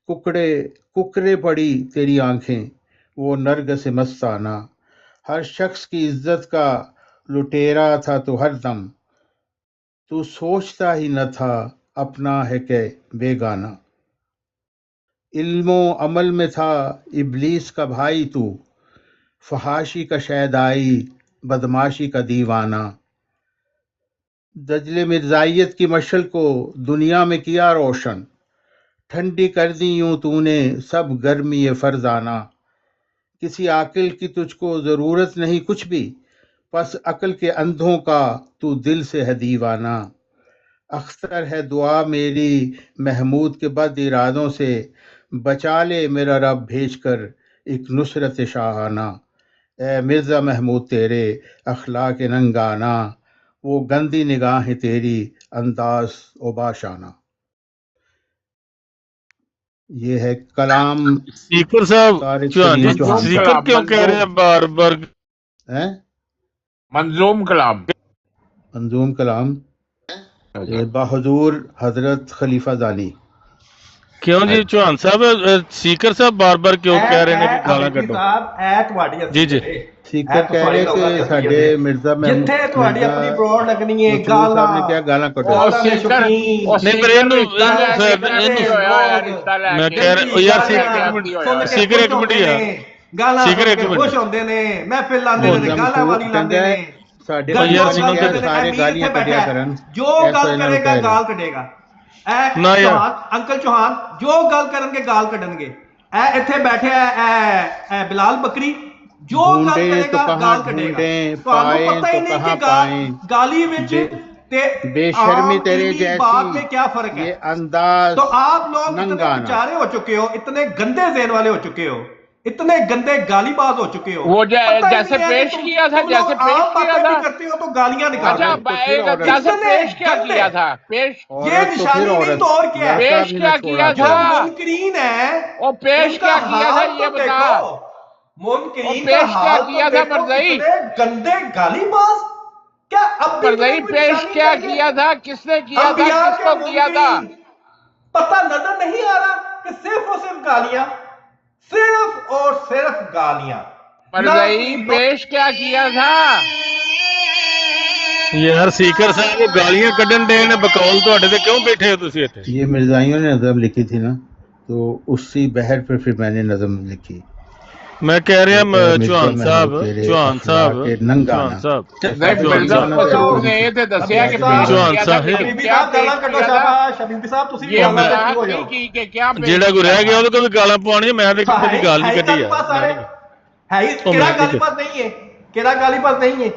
कुकरे पड़ी तेरी आंखें, वो नर्ग से मस्ताना। हर शख्स की इज्जत का लुटेरा था तो हर दम, तू सोचता ही न था अपना है के बेगाना। इल्मो अमल में था इबलीस का भाई तू, फहाशी का शैदाई बदमाशी का दीवाना। दजले मिर्जाइयत की मशल को दुनिया में किया रोशन, ठंडी कर दी यूं तूने सब गर्मी ये फरजाना। किसी आकिल की तुझको ज़रूरत नहीं कुछ भी, बस अक्ल के अंधों का तू दिल से है दीवाना। अख्तर है दुआ मेरी महमूद के बद इरादों से, बचा ले मेरा रब भेजकर एक नुसरत शाहाना। ए मिर्ज़ा महमूद तेरे अखलाक नंगाना, वो गंदी निगाहें तेरी अंदाज ओबाशाना। ये है कलाम स्पीकर साहब, तारिक चौहान जी सलीम चौहान का। स्पीकर क्यों कह रहे हैं बार बार? हैं? मंजूम कलाम। मंजूम कलाम बहजूर हजरत खलीफा दानी। क्यों जी चौहान साहब, स्पीकर साहब बार बार क्यों कह रहे हैं कि गाਲਾਂ ਕੱਢੋ? ਸਾਹਿਬ ਐ ਤੁਹਾਡੀ ਜੀ ਜੀ स्पीकर कह रहे कि साडे मिर्जा ਜਿੱਥੇ ਤੁਹਾਡੀ ਆਪਣੀ ਬਰੋਡ ਲੱਗਣੀ ਹੈ मसरूर साहब ने क्या गाਲਾਂ ਕੱਢੋ? ਨਹੀਂ ਪਰ ਇਹਨੂੰ ਮੈਂ ਕਹਿ ਰਿਹਾ ਯਾਰ स्पीकर एक मिनट यार, ਗਾਲਾਂ स्पीकर एक ਖੁਸ਼ मिनट ਹੁੰਦੇ ਨੇ, ਮਹਿਫਿਲ ਲਾਉਂਦੇ ਨੇ, ਗਾਲਾਂ ਵਾਲੀ ਲਾਉਂਦੇ ਨੇ। ਸਾਡੇ ਯਾਰ ਸੁਣੋ ਕਿਹਾ ਸਾਰੇ ਗਾਲੀਆਂ ਕੱਢਿਆ ਕਰਨ, ਜੋ ਗੱਲ ਕਰੇਗਾ ਗਾਲ ਕੱਢੇਗਾ। ਇਹ ਨਾ ਯਾਰ। ਚੌਹਾਨ ਅੰਕਲ ਚੌਹਾਨ ਜੋ ਗੱਲ ਕਰਨਗੇ ਗਾਲ ਕੱਢਣਗੇ। ਇਹ ਇੱਥੇ ਬੈਠਿਆ ਇਹ ਬਿਲਾਲ ਬੱਕਰੀ ਜੋ ਗੱਲ ढूंढे तो ਕਰੇਗਾ कहाँ ਗਾਲ ਕੱਢੇਗਾ। ढूंढे, ਤੁਹਾਨੂੰ पाए ਪਤਾ ਹੀ तो ਨਹੀਂ कहाँ ਕਿ पाए, गाली ਵਿੱਚ ਤੇ बेशर्मी आम तेरे की बात में जैसी, क्या फर्क है? ये अंदाज तो आप लोग इतने नंगाना। बेचारे हो चुके हो, इतने गंदे ज़हन वाले हो चुके हो, इतने गंदे गालीबाज हो चुके हो। वो पता ही जैसे नहीं है पेश कि किया था, तुम जैसे लोग पेश आम किया बातें था। भी करते हो तो गालियां निकालते अच्छा हो। जैसे पेश क्या गंदे। किया था? पेश ये निशानी नहीं तो और क्या है? पेश क्या किया जो था? मुनकरीन है वो पेश उनका क्या किया था हाल ये तो बता। देखो। मुनकरीन वो पेश का क्या हाल किया तो था देखो, मरज़ई? कितने गंदे गालीबाज। क्या अब भी मरज़ई तुम्हें कोई पेश निशानी क्या चाहिए? किया था? किसने किया था? अंबिया के किसको किया था? मुनकरीन। पता नजर नहीं आ रहा کہ صرف اور صرف گالیاں، صرف اور صرف گالیاں. مرزائی پیش کیا کیا تھا؟ ਯਾਰ ਸੀਕਰ ਸਾਹਿਬ ਉਹ ਗਾਲੀਆਂ ਕੱਢਣ ਦੇ ਨੇ ਬਕੌਲ ਤੁਹਾਡੇ ਤੇ ਕਿਉਂ ਬੈਠੇ ਹੋ ਤੁਸੀਂ ਇੱਥੇ? یہ مرزائیوں نے نظم لکھی تھی نا، تو اسی بحر پہ پھر میں نے نظم لکھی. ਮੈਂ ਕਹਿ ਰਿਹਾ ਚੌਹਾਨ مرزا ਸਾਹਿਬ محمود تیرے ਚੌਹਾਨ ਸਾਹਿਬ اخلاق ننگا ਚੌਹਾਨ نا. ਸਾਹਿਬ نہیں مرزا مسعود نے یہ تو دسیا کہ پیش چوہان کیا تھا، صاحب لیکن ਬੀਬੀ کیا ਸਾਹਿਬ ਗਾਲਾਂ پیش ਕੱਢੋ کیا تھا؟ ਸ਼ਾਬਾਸ਼. ਬੀਬੀ ਸਾਹਿਬ ਤੁਸੀਂ ਵੀ یہ ਗਾਲਾਂ وضاحت ਕੱਢੋ. نہیں کی کہ کیا پیش ਜਿਹੜਾ ਕੋਈ کیا ਰਹਿ تھا؟ ਗਿਆ ਉਹਦੇ ਕੋਲ ਵੀ ਗਾਲਾਂ ਪਵਾਉਣੀਆਂ, ਮੈਂ ਤੇ ਕਦੀ ਗਾਲ ਨਹੀਂ ਕੱਢੀ ਗਾਲੀ ਪਾਸ ਯਾਰ. ਹੈ ਹੀ ਉਹ ਕਿਹੜਾ ਮੈਂ ਗਾਲੀ ਕੀ ਪਾਸ ਨਹੀਂ ہے, ਕਿਹੜਾ ਗਾਲੀ ਪਾਸ نہیں ہے.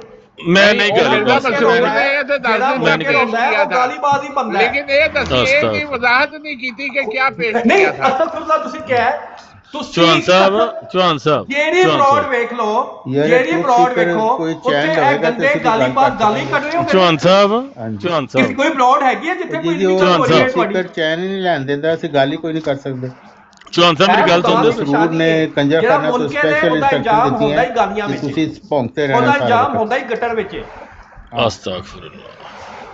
ਮੈਂ ਨਹੀਂ وہ ਗਾਲੀ مرزا ਪਾਸ مسعود ਕਰਦਾ. نے یہ تو دس ਜਿਹੜਾ دن منکر پیش ਹੁੰਦਾ ہے کیا ਉਹ تھا، ਗਾਲੀ ਬਾਜ਼ ਹੀ ਬੰਦਾ ہے. لیکن یہ دسیے کہ وضاحت نہیں کی تھی کہ کیا پیش ਨਹੀਂ کیا تھا. ਅਸਤਗਫੁਰullah ਤੁਸੀਂ ਕਿਹਾ ਹੈ ਚੌਹਾਨ ਸਾਹਿਬ ਚੌਹਾਨ ਸਾਹਿਬ ਜਿਹੜੀ ਚੌਹਾਨ ਫਰਾਡ ਸਾਹਿਬ ਵੇਖ ਲਓ, ਯਾਰ ਜਿਹੜੀ ਕੁਰਸੀ ਫਰਾਡ ਪਰ ਵੇਖੋ ਕੋਈ ਉੱਥੇ ਚੈਨ ਇਹ ਲਵੇਗਾ ਤੇ ਗੰਦੇ ਤੁਸੀਂ ਗਾਲੀ ਗੱਲ ਬਾਜ਼ ਕਰ ਗਾਲੀ ਕੱਢ ਰਹੇ ਹੋ. ਚੌਹਾਨ ਸਾਹਿਬ ਹਾਂਜੀ. ਚੌਹਾਨ ਕਿਸੇ ਸਾਹਿਬ ਕੋਈ ਫਰਾਡ ਹੈਗੀ ਹੈ ਜਿੱਥੇ ਕੋਈ ਜੀ ਉਹ ਇੰਡੀਵਿਜੂਅਲ ਹੋ ਰਹੀ ਹੈ ਸਪੀਕਰ ਤੁਹਾਡੀ? ਚੈਨ ਹੀ ਨਹੀਂ ਲੈਣ ਦਿੰਦਾ, ਅਸੀਂ ਗੱਲ ਹੀ ਕੋਈ ਨਹੀਂ ਕਰ ਸਕਦੇ. ਚੌਹਾਨ ਸਾਹਿਬ ਮੇਰੀ ਗੱਲ ਸੁਣ ਸੁਣਦੇ ਸਰੂਰ ਨੇ ਕੰਜਰ ਜਿਹੜਾ ਖਾਨਾ ਤੋਂ ਮੁਲਕੇ ਨੇ ਸਪੈਸ਼ਲ ਉਹਦਾ ਇੰਸਟਰਕਸ਼ਨ ਇੰਜਾਮ ਹੁੰਦਾ ਹੀ ਦਿੱਤੀਆਂ ਗਾਲੀਆਂ ਕਿ ਵਿੱਚ, ਤੁਸੀਂ ਭੌਂਕਤੇ ਰਹਿਣਾ ਉਹਦਾ ਸਾਰੇ ਇੰਜਾਮ ਵਕਤ. ਹੁੰਦਾ ਹੀ ਗਟਰ ਵਿੱਚ. ਅਸਤਗਫੁਰullah.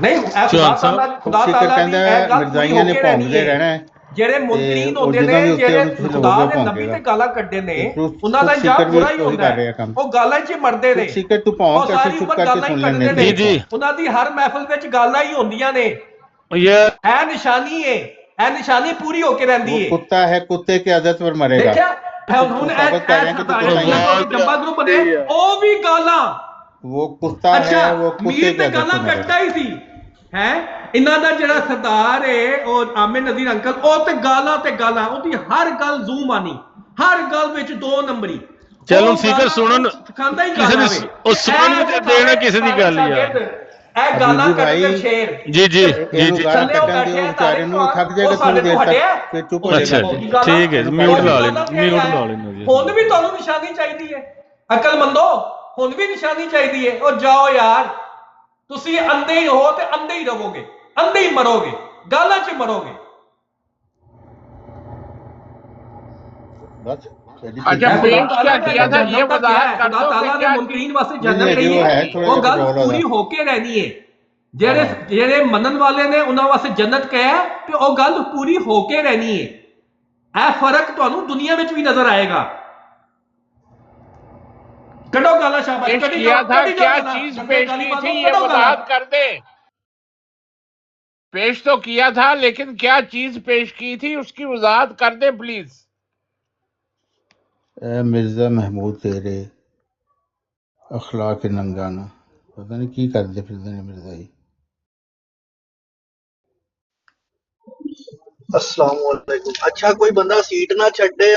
ਨਹੀਂ ਇਹ ਚੌਹਾਨ ਸਾਹਿਬ ਖੁਦਾ ਸਪੀਕਰ ਤਾਲਾ ਦੀ ਕਹਿੰਦਾ ਇਹ ਗੱਲ ਮਿਰਜ਼ਾਈਆਂ ਨੇ ਪੂਰੀ ਹੋ ਕੇ ਭੌਂਕਦੇ ਰਹਿਣੀ ਰਹਿਣਾ ਹੈ. ਹੈ. ਜਿਹੜੇ ਮੁਨਕਰੀਨ ਉਹ ਹੁੰਦੇ ਜਦੋਂ ਵੀ ਨੇ, ਉੱਤੇ ਜਿਹੜੇ ਉਹਨੂੰ ਤੁਸੀਂ ਖੁਦਾ ਲੋਗੋ ਦੇ ਨਬੀ ਭੌਂਕੇਗਾ. ਤੇ ਗਾਲਾਂ ਕੱਢਦੇ ਨੇ, ਪ੍ਰੂਫ- ਉਹਨਾਂ ਦਾ ਪ੍ਰੂਫ ਇੰਜਾਮ ਸੀਕਰ ਵੀ ਬੁਰਾ ਹੀ ਉਹੀ ਹੁੰਦਾ ਕਰ ਰਿਹਾ ਹੈ. ਕੰਮ. ਉਹ ਗਾਲਾਂ 'ਚ ਹੀ ਮਰਦੇ ਨੇ. ਸੀਕਰ ਤੂੰ ਉਹ ਭੌਂਕ ਸਾਰੀ ਅਸੀਂ ਚੁੱਪ ਉਮਰ ਕਰਕੇ ਗਾਲਾਂ ਹੀ ਸੁਣ ਕੱਢਦੇ ਲੈਂਦੇ ਨੇ. ਜੀ, ਜੀ। ਉਹਨਾਂ ਦੀ ਹਰ ਮਹਿਫਲ ਵਿੱਚ ਗਾਲਾਂ ਹੀ ਹੁੰਦੀਆਂ ਨੇ. ਯਾਰ ਇਹ ਨਿਸ਼ਾਨੀ ਹੈ, ਇਹ ਨਿਸ਼ਾਨੀ ਪੂਰੀ ਹੋ ਕੇ ਰਹਿੰਦੀ وہ ਹੈ. کتا ہے کتے کی عادت پر مرے گا. ਦੇਖਿਆ ਹੁਣ ਇਹ ثابت کر رہے ہیں کہ تو کتا ہی ہے. ਜੰਬਾ ਗਰੁੱਪ ਨੇ ਉਹ ਵੀ ਗਾਲਾਂ وہ کتا ਅੱਛਾ ہے وہ کتے ਮੀਰ کی ਤੇ عادت ਗਾਲਾਂ پر مرے ਕੱਟਦਾ گا. ਹੀ ਸੀ ਹੈ. ਇਹਨਾਂ ਦਾ ਜਿਹੜਾ ਸਰਦਾਰ ਹੈ ਉਹ ਆਮਿਰ ਨਜ਼ੀਰ ਅੰਕਲ, ਉਹ ਤੇ ਗਾਲਾਂ ਤੇ ਗਾਲਾਂ, ਉਹਦੀ ਹਰ ਗੱਲ ਜ਼ੂਮ ਆਣੀ, ਹਰ ਗੱਲ ਵਿੱਚ 2 ਨੰਬਰੀ. ਚਲ ਹੁਣ ਉਹ ਸੀਕਰ ਗਾਲਾਂ ਸੁਣਨ ਖਾਂਦਾ ਹੀ ਕਿਸੇ ਗਾਲਾਂ ਦੀ ਵੇ. ਉਹ ਸੁਣਨ ਵੀ ਤੇ ਦੇਣਾ ਕਿਸੇ ਦੀ ਗੱਲ ਹੀ ਯਾਰ. ਇਹ ਗਾਲਾਂ ਅਬੀਬੀ ਕੱਢਦੇ ਭਾਈ, ਸ਼ੇਰ. ਜੀ ਜੀ ਜੀ ਇਹਨੂੰ ਜੀ ਗਾਲਾਂ ਥੱਲੇ ਉਹ ਕੱਢਣ ਬੈਠੇ ਦਿਓ ਆ ਵਿਚਾਰੇ ਨੂੰ, ਥੱਕ ਉਹ ਜਾਏਗਾ ਸਾਡੇ ਥੋੜੀ ਦੇਰ ਤੋਂ ਹਟਿਆ। ਤੱਕ ਫਿਰ ਚੁੱਪ ਹੋ ਅੱਛਾ ਜਾਏਗਾ. ਜੀ ਠੀਕ ਹੈ ਜੀ, ਮਿਊਟ ਲਾ ਲੈਣਾ, ਮਿਊਟ ਲਾ ਲੈਣਾ ਜੀ. ਹੁਣ ਵੀ ਤੁਹਾਨੂੰ ਨਿਸ਼ਾਨੀ ਚਾਹੀਦੀ ਹੈ, ਅਕਲਮੰਦੋ, ਹੁਣ ਵੀ ਨਿਸ਼ਾਨੀ ਚਾਹੀਦੀ ਹੈ. ਉਹ ਜਾਓ ਯਾਰ, ਤੁਸੀਂ ਅੰਧੇ ਹੀ ਹੋ ਤੇ ਅੰਧੇ ਹੀ ਰਹੋਗੇ, ਅੰਧੇ ਹੀ ਮਰੋਗੇ, ਗਾਲਾਂ 'ਚ ਮਰੋਗੇ. بس اچھا پیش کیا کیا تھا یہ وضاحت کر خدا دو تعالیٰ کہ نے کیا منکرین واسطے نہیں، جنت جو نہیں ہے ہے, تھوڑا وہ سا گل کنٹرول پوری ہوگا. ہو کے رہنی ہے. ਜਿਹੜੇ ਮੰਨਣ ਵਾਲੇ ਨੇ ਉਹਨਾਂ ਵਾਸਤੇ ਜੰਨਤ ਕਹੇ ਤੇ ਉਹ ਗੱਲ ਪੂਰੀ ਹੋ ਕੇ ਰਹਿਣੀ ਹੈ. ਇਹ ਫਰਕ ਤੁਹਾਨੂੰ ਦੁਨੀਆ ਵਿੱਚ ਵੀ ਨਜ਼ਰ ਆਏਗਾ. ਕੱਢੋ ਗਾਲਾਂ ਸ਼ਾਬਾਸ਼. پیش ਕੱਢੀ کیا ਜਾਓ, تھا ਕੱਢੀ کیا ਜਾਓ گاਲਾਂ. چیز گندے پیش گالی کی بازوں, تھی یہ ਕੱਢੋ گاਲਾਂ. وضاحت کر دے. پیش تو کیا تھا لیکن کیا چیز پیش کی تھی اس کی وضاحت کر دے پلیز. اے مرزا محمود تیرے اخلاق ننگانا, پتہ نہیں کی کرتے پھرتے نے مرزا جی. السلام علیکم. اچھا کوئی بندہ سیٹ نہ چھڈے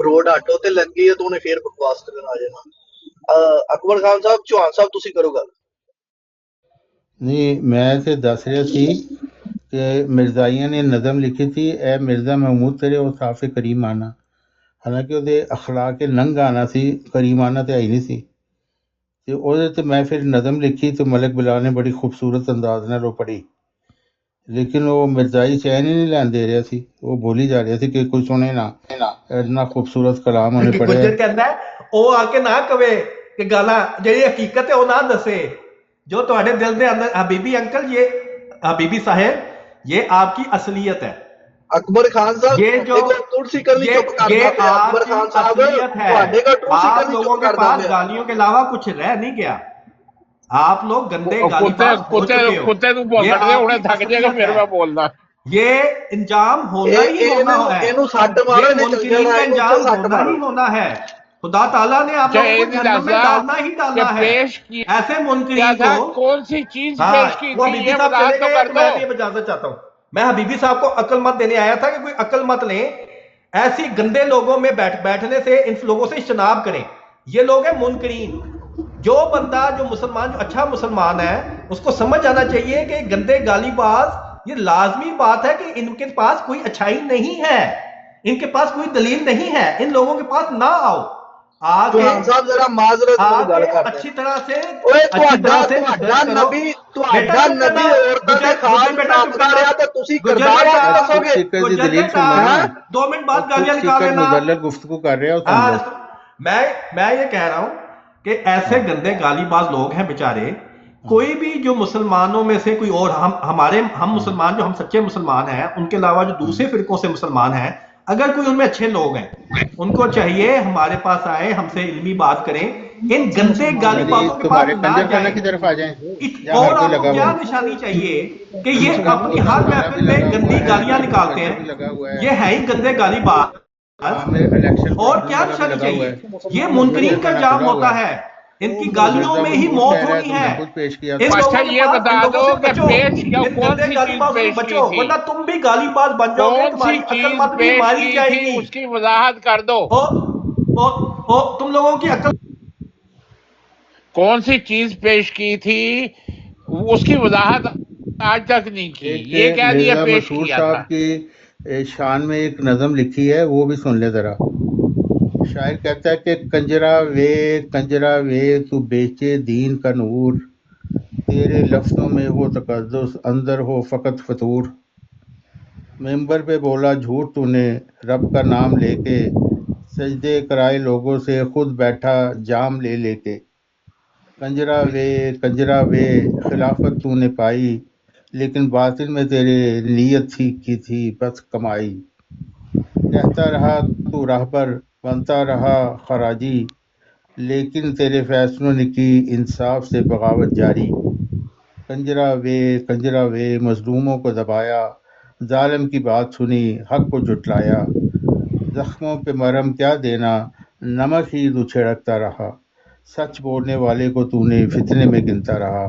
روڈ آٹو تے لگ گئی ہے تو انہیں پھر بکواس کرنا آ جانا. اکبر خان صاحب, چوہان صاحب تسی کرو گل. نہیں میں تے دس رہا سی کہ مرزائیاں نے نظم لکھی تھی اے مرزا محمود تیرے اوصاف کریم آنا, حالانکہ وہ اخلاق ننگ آنا سی, کریم آنا تے آئی نہیں سی. تے وہ تے میں پھر نظم لکھی تو ملک بلال نے بڑی خوبصورت انداز نال وہ پڑھی, لیکن وہ مرزائی چین ہی نہیں لین دے رہا سی. وہ بولی جا رہا سی کہ کوئی سنے نہ, اتنا خوبصورت کلام انہیں پڑھیا. ਗੁੱਜਰ ਕਹਿੰਦਾ ਉਹ ਆ ਕੇ ਨਾ ਕਵੇ ਕਿ ਗਾਲਾਂ ਜਿਹੜੀ ਹਕੀਕਤ ਹੈ ਉਹ ਨਾ ਦੱਸੇ جو تمہارے دل دے اندر. حبیبی انکل, یہ حبیبی صاحب یہ آپ کی اصلیت ہے. اکبر خان صاحب یہ جو ترسی کرنی چپ کر دو. یہ آپ اکبر کی خان صاحب اصلیت ہے. تواڈے کا ترسی آپ کرنی لوگوں چپ کے کر پاس دو. گالیوں کے علاوہ کچھ رہ نہیں گیا. آپ لوگ گندے گالی باز ہو چکے ہو. کتے تو بول یہ دے آپ انہیں کی تھک جائے گا اصلیت پھر ہے. میں بولنا. یہ انجام ہونا ہی ہونا ہے. ਇਹਨੂੰ ਸੱਟ ਮਾਰੋ, یہ ਇਹਨੇ ਚੱਲ منکرین ਜਾਣਾ, کا ਇਹਨੂੰ انجام ਸੱਟ ہونا ਮਾਰੋ. ہی ہونا ہے. خدا تعالیٰ نے آپ لوگوں کو جہنم میں ڈالنا ہی ڈالنا ہے. پیش کیا ایسے منکرین تھا کو کون سی چیز ہاں, پیش کی وہ تھی حبیبی یہ صاحب وضاحت چلے تو گئے کر تو میں دو. بھی اجازت چاہتا ہوں. میں حبیبی صاحب کو عقل مت دینے آیا تھا کہ کوئی عقل مت لیں. ایسی گندے لوگوں میں بیٹھنے سے ان لوگوں سے اجتناب کریں. یہ لوگ ہیں منکرین. جو بندہ جو مسلمان جو اچھا مسلمان ہے اس کو سمجھ آنا چاہیے کہ گندے گالی باز یہ لازمی بات ہے کہ ان کے پاس کوئی اچھائی نہیں ہے, ان کے پاس کوئی دلیل نہیں ہے. ان لوگوں کے پاس نہ آؤ. چوہان صاحب ذرا معذرت نال گل کر اچھی طرح سے تہاڈا نبی عورتاں دے خاص ناپدا رہیا تے تسی کردار دسو گے. سیکر دی دلیل سننا, 2 منٹ بعد گالیاں نکال سیکر لینا. مدلل گفتگو کر رہا ہے اس میں یہ کہہ رہا ہوں کہ ایسے گندے گالی باز لوگ ہیں بیچارے. کوئی بھی جو مسلمانوں میں سے کوئی اور ہم مسلمان جو ہم سچے مسلمان ہیں ان کے علاوہ جو دوسرے فرقوں سے مسلمان ہیں अगर कोई उनमें अच्छे लोग हैं, उनको चाहिए हमारे पास आए, हमसे इल्मी बात करें, इन गंदे गाली बातों के पास तुम्हारे ना कंजरखाना जाए। की तरफ आ जाएं जहाँ और हर कोई आपको लगा क्या हुआ है। निशानी चाहिए कि ये उसका अपनी उसका हर खाना महफिल भी में लगा गंदी हुआ है, गालियां निकालते मीटर भी हैं, लगा हुआ है, ये है ही गंदे गाली बात। वहाँ में इलेक्शन और प्रॉब्लम क्या वाला भी निशानी लगा हुआ चाहिए? है। ये मुनकरीन का कंजरखाना जाम खुला हुआ होता है। है, इनकी गालियों मिर्जा में ही मंसूर मौत कह रहा है होनी तुमने है। खुद पेश किया इन था। अच्छा लोगों के ये पास, इन बता लोगों दो से कि बचो, पेश क्या इन कौन गंदे सी गाली चीज बातों से पेश की बचो, थी, वरना तुम भी गाली बाज बन जाओगे, कौन सी तुम्हारी चीज अक्लमंद भी पेश मारी की थी, जाएगी। उसकी वजाहत कर दो। तुम लोगों की अक्ल कौन सी चीज पेश की थी, उसकी वजाहत आज तक नहीं की। एक ये कह दिया मिर्जा पेश मसूर किया साहब था। की शान में एक नज़म लिखी है, वो भी सुन ले जरा। शायर कहता है कि कंजरा वे तू बेचे दीन का नूर, तेरे लफ्जों में हो तकद्दुस, अंदर हो फकत फतूर। मेंबर पे बोला झूठ तूने रब का नाम लेके, सजदे कराए लोगों से खुद बैठा जाम ले लेके। कंजरा वे खिलाफत तूने पाई, लेकिन बातिन में तेरे नीयत की थी बस कमाई। कहता रहा तू राहबर, बनता रहा खराजी, लेकिन तेरे फैसलों ने की इंसाफ से बगावत जारी। कंजरा वे मजलूमों को दबाया, जालिम की बात सुनी हक को जुटलाया। जख्मों पे मरहम क्या देना, नमक ही तू छिड़कता रहा, सच बोलने वाले को तूने फितने में गिनता रहा।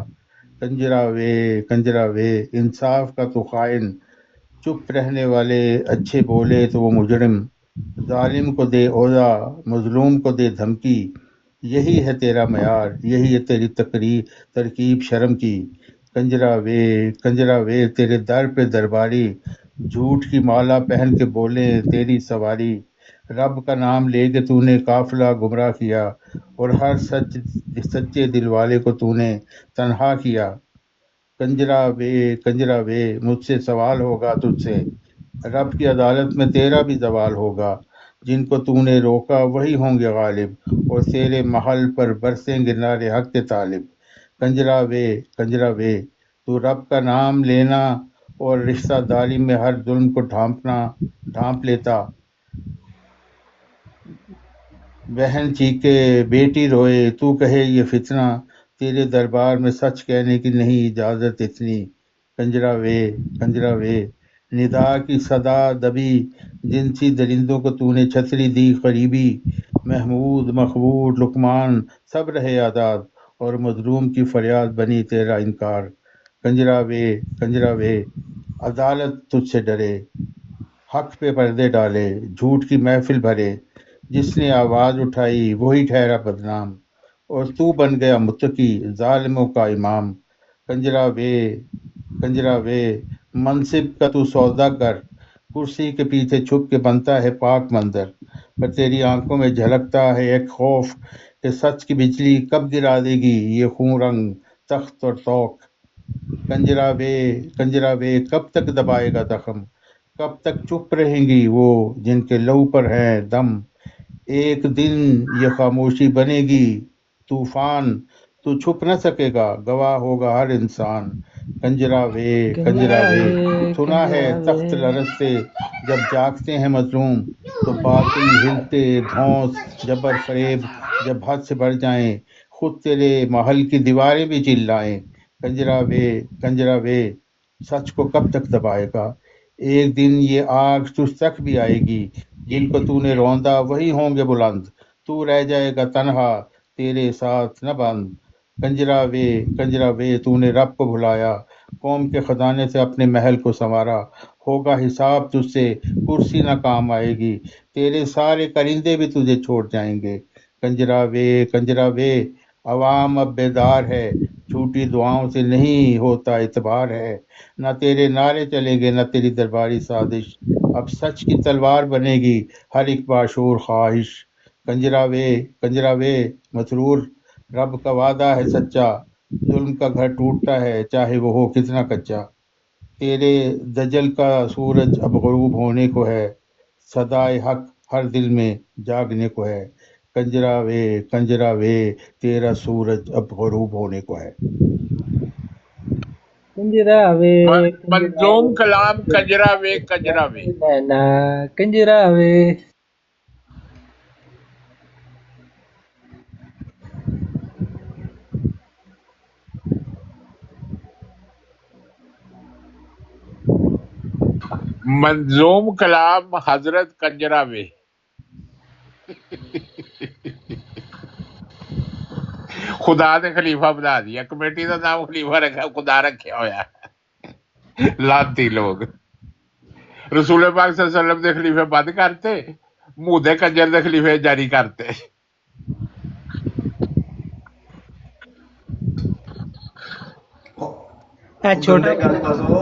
कंजरा वे इंसाफ का तो खाइन, चुप रहने वाले अच्छे बोले तो वो मुजरिम। जालिम को दे ओजा, मजलूम को दे धमकी, यही है तेरा मयार, यही है तेरी तरकीब शर्म की। कंजरा वे तेरे दर पे दरबारी, झूठ की माला पहन के बोले तेरी सवारी। रब का नाम लेके तूने काफिला गुमराह किया, और हर सच्चे दिल वाले को तूने तन्हा किया। कंजरा वे मुझसे सवाल होगा तुझसे, रब की अदालत में तेरा भी सवाल होगा। जिनको तूने रोका वही होंगे गालिब, और तेरे महल पर बरसेंगे नारे हक के तालिब। कंजरा वे तू रब का नाम लेना, और रिश्तेदारी में हर जुल्म को ढांप लेता। बहन चीखे बेटी रोए, तू कहे ये फितना, तेरे दरबार में सच कहने की नहीं इजाजत इतनी। कंजरा वे निदा की सदा दबी, जिनसी दरिंदों को तूने छतरी दी करीबी। महमूद मकबूल लुकमान सब रहे आजाद, और मजलूम की फरियाद बनी तेरा इनकार। कंजरा वे अदालत तुझसे डरे, हक पे पर्दे डाले, झूठ की महफिल भरे। जिसने आवाज उठाई वही ठहरा बदनाम, और तू बन गया मुत्तकी जालिमों का इमाम। कंजरा वे मनसिब का तू सौदा कर, कुर्सी के पीछे छुप के बनता है पाक मंजर। पर तेरी आंखों में झलकता है एक खौफ कि सच की बिजली कब गिरा देगी ये खून रंग तख्त और तौक। कंजरा वे कब तक दबाएगा जख्म, कब तक चुप रहेंगी वो जिनके लहू पर है दम। एक दिन ये खामोशी बनेगी तूफान, तू छुप न सकेगा, गवाह होगा हर इंसान। कंजरा वे सुना है तख्त लरजते जब जागते हैं मजलूम, तो बातिल हिलते धौंस जबर फरेब जब हद से बढ़ जाएं, खुद तेरे महल की दीवारें भी चिल्लाएं। कंजरा वे सच को कब तक दबाएगा, एक दिन ये आग तुझ तक भी आएगी। जिनको तूने रौंदा वही होंगे बुलंद, तू रह जाएगा तन्हा तेरे साथ न बंद। कंजरा वे तूने रब को भुलाया, कौम के खजाने से अपने महल को संवारा। होगा हिसाब तुझसे, कुर्सी न काम आएगी, तेरे सारे करिंदे भी तुझे छोड़ जाएंगे। कंजरा वे अवाम अब बेदार है, झूठी दुआओं से नहीं होता इतबार है। न तेरे नारे चलेंगे न तेरी दरबारी साजिश, अब सच की तलवार बनेगी हर एक बाशूर ख्वाहिश। कंजरा वे मसरूर रब का वादा है सच्चा, जुल्म का घर टूटता है चाहे वो हो कितना कच्चा। तेरे दजल का सूरज अब गरूब होने को है, सदाए हक हर दिल में जागने को है। कंजरा वे तेरा सूरज अब गरूब होने को है। कंजरावे मंजूम कलाम कजरावे कजरावे। नैना कंजरावे। मंजूम कलाम हजरत कंजरावे। खुदा ने खलीफा बना दिया, कमेटी का नाम खलीफा रखा, खुदा रखा होया। लानती लोग रसूल पाक सल्लल्लाहु अलैहि वसल्लम दे खलीफे बंद करते, मुंह दे कंजर दे खलीफे जारी करते। छोटे गाली बसो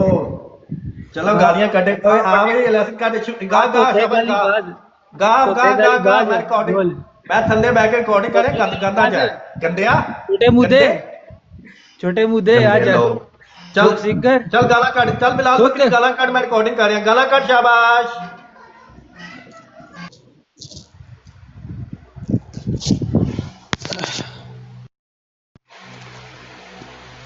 चलो गालियां कटे ओए आ भाई लेसन काटे गा गा शाबाश गा गा गा गा गा मैं रिकॉर्डिंग मैं थल्ले बैठ के रिकॉर्डिंग करे गंदा जाए गंदिया छोटे मुद्दे आ जा चल चल गाला काट चल बिलाल बकरी गाला काट मैं रिकॉर्डिंग कर रहा गाला काट शाबाश।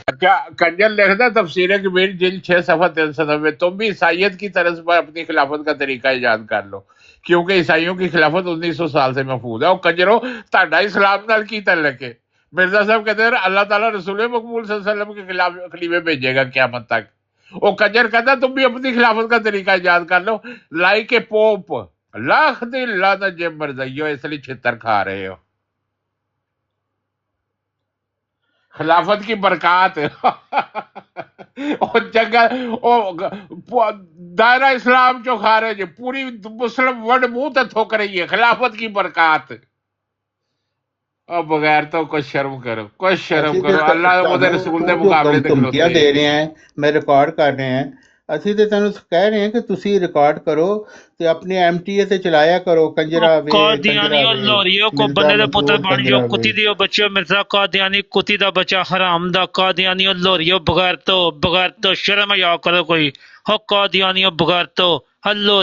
अच्छा कंजर लिखता तफसीर कबीर जिल्द 6 सफ़ा 390, तुम भी ईसाइयत की तरफ पर अपनी खिलाफत का तरीका ईजाद कर लो, क्योंकि ईसाइयों की खिलाफत 1900 साल से महफूज है। और कंजरो ताड़ा इस्लाम नाल की तल्लक है? मिर्जा साहब कहते हैं अल्लाह ताला रसूल मकबूल सल्लल्लाहु अलैहि वसल्लम के खिलाफ खलीफे भेजेगा क़यामत तक। वो कंजर कहता तुम भी अपनी खिलाफत का तरीका ईजाद कर लो, लाइक ए पोप लाख दी लानत जे मरज़इयो, इसलिए छितर खा रहे हो। खिलाफत की बरकत और जगह दायरा इस्लाम चो खा रहे, पूरी मुस्लिम वर्ड मुंह ते थोक रही है खिलाफत की बरकत। और बगैर तो कुछ शर्म करो, कुछ शर्म करो, अल्लाह ओदे रसूल दे मुकाबले ते ਧਮਕੀਆਂ ਦੇ ਰਹੇ हैं मैं रिकॉर्ड कर रहे हैं ਅਸੀਂ ਤੇ ਤੈਨੂੰ ਕਹਿ ਰਹੇ ਹਾਂ ਕਿ ਤੁਸੀਂ ਰਿਕਾਰਡ ਕਰੋ ਤੇ ਆਪਣੇ ਐਮਟੀਏ ਤੇ ਚਲਾਇਆ ਕਰੋ ਕੰਜਰਾਵੇ ਕਾਦੀਆਨੀ ਉਹ ਲੋਰੀਓ ਕੋ ਬੰਦੇ ਦੇ ਪੁੱਤਰ ਬਣ ਜੋ ਕੁੱਤੀ ਦੀ ਉਹ ਬੱਚਿਓ ਮਿਰਜ਼ਾ ਕਾਦੀਆਨੀ ਕੁੱਤੀ ਦਾ ਬੱਚਾ ਹਰਾਮ ਦਾ ਕਾਦੀਆਨੀ ਉਹ ਲੋਰੀਓ ਬਗੈਰ ਤੋਂ ਸ਼ਰਮ ਆ ਕਰੋ ਕੋਈ ਹੋ ਕਾਦੀਆਨੀ ਉਹ ਬਗੈਰ ਤੋਂ ਹੱਲੋ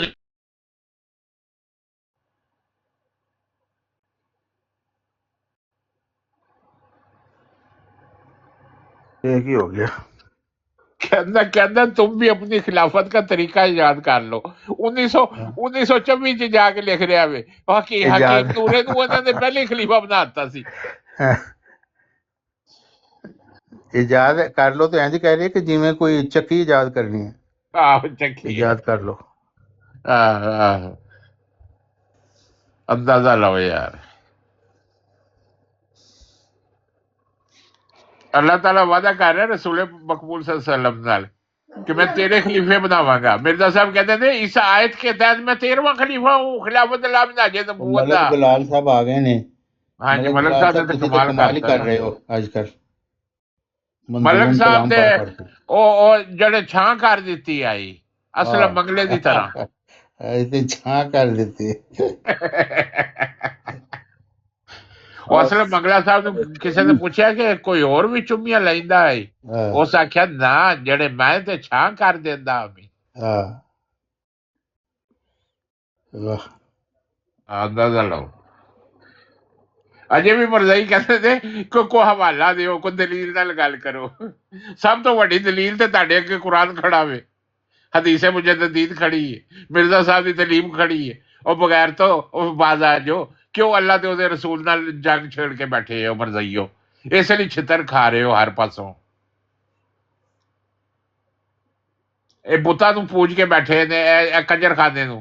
एक ही हो गया। कहना तुम भी अपनी खिलाफत का तरीका ईजाद कर लो। 1924 च जाके लिख रहा वे हकीम नूरे नूं उन्हां ने पहले ही खलीफा बनाता सी। इजाद कर लो तो इंज कह रही है कि जिवें कोई चक्की इजाद करनी है। आहो चक्की इजाद कर लो। अंदाजा लो यार। अल्लाह ताला वादा कर रहा है रसूल मकबूल सल्लल्लाहु अलैहि वसल्लम नाल कि मैं तेरे खलीफे बनावांगा। मिर्जा साहब कहते थे इस आयत के तहत मैं 13वां खलीफा हूँ, खिलाफत अल्लाह में नाजे नबूवत दा। मलक बिलाल साहब आ गए ने। हाँ जी मलक साहब ने तो कमाल कर रहे हो आजकल। मलक साहब ने ओ जड़े छां कर दी आई असल मंगले दी तरह ऐसे छां कर दी। ਉਹ ਅਸਲ ਮੰਗਲਾ ਸਾਹਿਬ ਨੂੰ ਕਿਸੇ ਨੇ ਪੁੱਛਿਆ ਕਿ ਕੋਈ ਹੋਰ ਵੀ ਚੁੰਮੀਆਂ ਲੈਂਦਾ ਹੈ, ਉਸ ਆਖਿਆ ਨਾ ਜਿਹੜੇ ਮੈਂ ਤੇ ਛਾਂ ਕਰ ਦਿੰਦਾ ਵੀ। ਅੰਦਾਜ਼ਾ ਲਾਓ। ਅਜੇ ਵੀ ਮਰਜ਼ਈ ਕਹਿੰਦੇ ਨੇ ਕੋਈ ਹਵਾਲਾ ਦਿਓ, ਕੋਈ ਦਲੀਲ ਨਾਲ ਗੱਲ ਕਰੋ। ਸਭ ਤੋਂ ਵੱਡੀ ਦਲੀਲ ਤੇ ਤੁਹਾਡੇ ਅੱਗੇ ਕੁਰਾਨ ਖੜਾ ਵੇ, ਹਦੀਸੇ ਮੁਜੱਦਦੀਦ ਖੜੀ ਹੈ, ਮਿਰਜ਼ਾ ਸਾਹਿਬ ਦੀ ਤਲੀਮ ਖੜੀ ਹੈ। ਉਹ ਬਗੈਰ ਤੋਂ ਉਹ ਬਾਜ਼ ਆ ਜੋ क्यों अल्लाह ते उहदे रसूल नाल जंग छेड़ के बैठे हो मरज़इयो, इसलिए छितर खा रहे हो हर पासों। ये बुता नूं पूज के बैठे ने कंजर खाने नूं।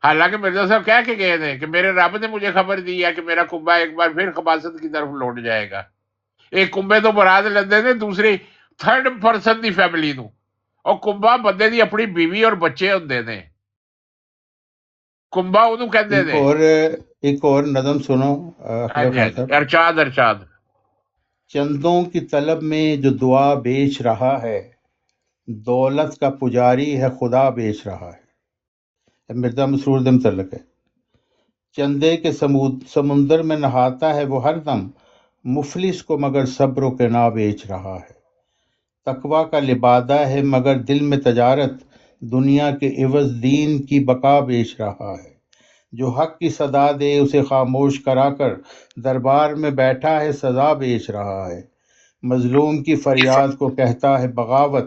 हालांकि मिर्जा साहब कह के गए ने कि मेरे रब ने मुझे खबर दी है कि मेरा कुंबा एक बार फिर खबासत की तरफ लौट जाएगा। एक कुंबे तो मुराद लेंदे ने दूसरी थर्ड परसन दी फैमिली नूं, और कुंबा बंदे दी अपनी बीवी और बच्चे हुंदे ने। कुंबा उन्हों कहते हैं। एक और नज़म सुनो अरशाद। चंदों की तलब में जो दुआ बेच रहा है, दौलत का पुजारी है खुदा बेच रहा है। मिर्जा मसरूर दम तलक है। चंदे के समुंदर में नहाता है वो हरदम, मुफलिस को मगर सब्र के ना बेच रहा है। तकवा का लिबादा है मगर दिल में तजारत, दुनिया के इवज दीन की बका बेच रहा है। जो हक की सदा दे उसे खामोश कराकर, दरबार में बैठा है सजा बेच रहा है। मजलूम की फरियाद को कहता है बगावत,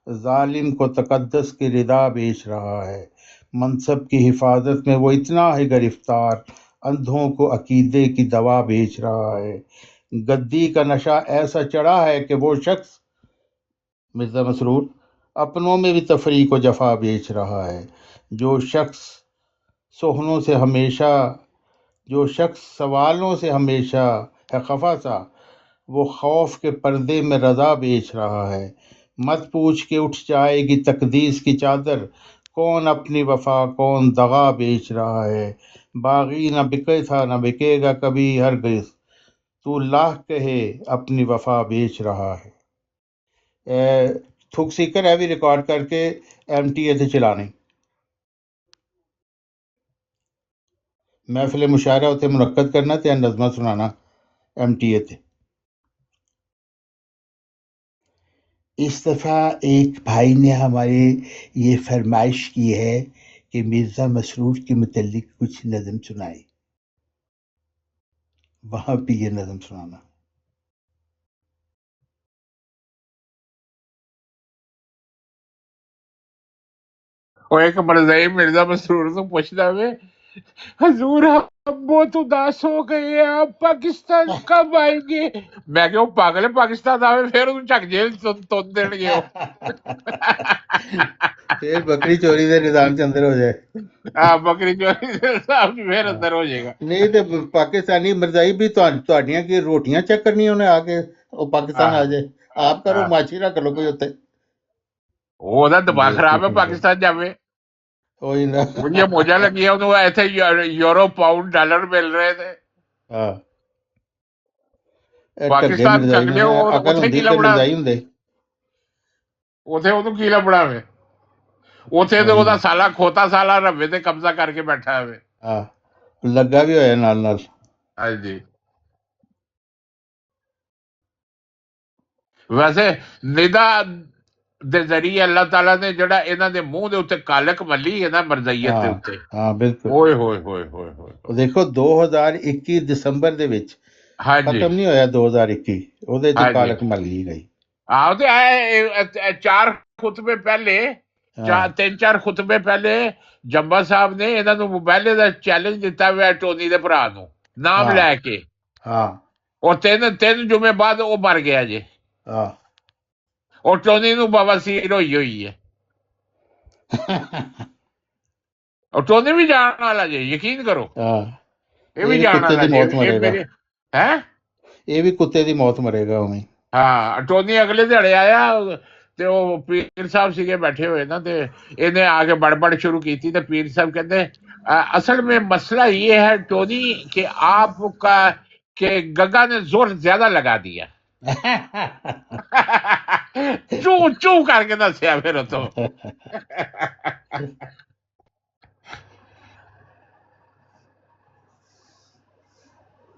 जालिम को तकद्दस की रिदा बेच रहा है। मनसब की हिफाजत में वो इतना है गिरफ्तार, अंधों को अकीदे की दवा बेच रहा है। गद्दी का नशा ऐसा चढ़ा है कि वो शख्स मिर्ज़ा मसरूर अपनों में भी तफरी को जफा बेच रहा है। जो शख्स सोहनों से हमेशा जो शख्स सवालों से हमेशा है खफा सा, वो खौफ के पर्दे में रजा बेच रहा है। मत पूछ के उठ जाएगी तकदीस की चादर, कौन अपनी वफा कौन दगा बेच रहा है। बागी न बिके था न बिकेगा कभी हरगिज़, तू लाह कहे अपनी वफा बेच रहा है। थुक सीकर है भी रिकॉर्ड करके MTA से चलाने महफिल मुशायरा उसे मुनक्कद करना ते नज़मा सुनाना MTA ते। इस दफ़ा एक भाई ने हमारे ये फरमाइश की है कि मिर्ज़ा मसरूर के मुतल्लिक कुछ नज़म सुनाए, वहाँ भी ये नज़म सुनाना। ਉਹ ਇੱਕ ਮਰਜ਼ਈ ਮਿਰਜ਼ਾ ਮਸਰੂਰ ਨੂੰ ਪੁੱਛਦਾ ਵੇ हजूर हम बहुत उदास हो गए हैं, आप पाकिस्तान कब आएंगे? मैं क्या पागल है, पाकिस्तान आवे फिर ਉਹਨੂੰ ਚੱਕ ਜੇਲ੍ਹ ਤੋਂ ਦੇਣਗੇ ਉਹ। फिर बकरी चोरी के निजाम के अंदर हो जाए। हाँ बकरी चोरी ਦੇ ਹਿਸਾਬ ਚ ਫਿਰ ਅੰਦਰ ਹੋ ਜਾਏਗਾ। नहीं तो पाकिस्तानी मरजाई भी ਤੁਹਾਡੀਆਂ की रोटियां चेक करनी उन्हें आके वो पाकिस्तान आ जाए, आप करो माछी रख लो कोई उत्ते। ਉਹਦਾ ਦਿਮਾਗ ਖਰਾਬ ਹੈ, ਪਾਕਿस्तान ਜਾਵੇ। ਉਹੀ ਨਾ ਉਹਦੀਆਂ ਮੋਜਾਂ ਲੱਗੀਆਂ ਉਹਨੂੰ, ਇੱਥੇ ਯੂਰੋ ਪਾਉਂਡ ਡਾਲਰ ਮਿਲ ਰਹੇ ਨੇ। ਹਾਂ ਪਾਕਿਸਤਾਨ ਚੱਕ ਲਿਓ, ਉੱਥੇ ਕੀ ਲੱਭਣਾ? ਉੱਥੇ ਉਹਨੂੰ ਕੀ ਲੱਭਣਾ ਵੇ? ਉੱਥੇ ਤੇ ਉਹਦਾ ਸਾਲਾ ਖੋਤਾ ਸਾਲਾ ਰੱਵੇ ਤੇ ਕਬਜ਼ਾ ਕਰਕੇ ਬੈਠਾ ਹੋਵੇ। ਹਾਂ ਲੱਗਾ ਵੀ ਹੋਇਆ ਨਾਲ ਨਾਲ। ਹਾਂਜੀ ਵੈਸੇ ਨਿਦਾ ਦੇ ਜ਼ਰੀਏ ਅੱਲਾਹ ਤਾਲਾ ਨੇ ਜਿਹੜਾ ਇਹਨਾਂ ਦੇ ਮੂੰਹ ਦੇ ਉੱਤੇ ਕਾਲਕ ਮੱਲੀ ਹੈ ਨਾ ਮਰਜ਼ਈਅਤ ਦੇ ਉੱਤੇ। ਹਾਂ ਬਿਲਕੁਲ। ਓਏ ਹੋਏ ਹੋਏ ਹੋਏ ਹੋਏ। ਉਹ ਦੇਖੋ 2021 ਦਸੰਬਰ ਦੇ ਵਿੱਚ ਖਤਮ ਨਹੀਂ ਹੋਇਆ 2021, ਉਹਦੇ ਚ ਕਾਲਕ ਮੱਲੀ ਗਈ। ਆਹ ਤੇ ਆਏ 4 ਖੁਤਬੇ ਪਹਿਲੇ, 3-4 ਖੁਤਬੇ ਪਹਿਲੇ ਜੰਬਾ ਸਾਹਿਬ ਨੇ ਇਹਨਾਂ ਨੂੰ ਮੁਬਾਲੇ ਦਾ ਚੈਲੰਜ ਦਿੱਤਾ ਹੋਇਆ ਟੋਨੀ ਦੇ ਭਰਾ ਨੂੰ ਨਾਮ ਲੈ ਕੇ। ਹਾਂ ਔਰ 3 ਜੁਮੇ ਬਾਅਦ ਉਹ ਮਰ ਗਿਆ ਜੇ। ਹਾਂ ਔਰ ਟੋਨੀ ਨੂੰ ਬਵਾਸੀਰ ਹੋਈ ਹੈ। ਔਰ ਟੋਨੀ ਵੀ ਜਾਣ ਵਾਲਾ ਜੇ, ਯਕੀਨ ਕਰੋ। ਇਹ ਵੀ ਜਾਣ ਵਾਲਾ ਜੇ। ਹੈ ਇਹ ਵੀ ਕੁੱਤੇ ਦੀ ਮੌਤ ਮਰੇਗਾ ਉਵੇਂ। ਹਾਂ ਟੋਨੀ ਅਗਲੇ ਦਿਹਾੜੇ ਆਇਆ ਤੇ ਉਹ ਪੀਰ ਸਾਹਿਬ ਸੀਗੇ ਬੈਠੇ ਹੋਏ ਨਾ, ਤੇ ਇਹਨੇ ਆ ਕੇ ਬੜਬੜ ਸ਼ੁਰੂ ਕੀਤੀ ਤੇ ਪੀਰ ਸਾਹਿਬ ਕਹਿੰਦੇ असल में मसला ये है टोनी कि आपका के गगा ने जोर ज्यादा लगा दिया। चू चू करके दसिया फिर तो।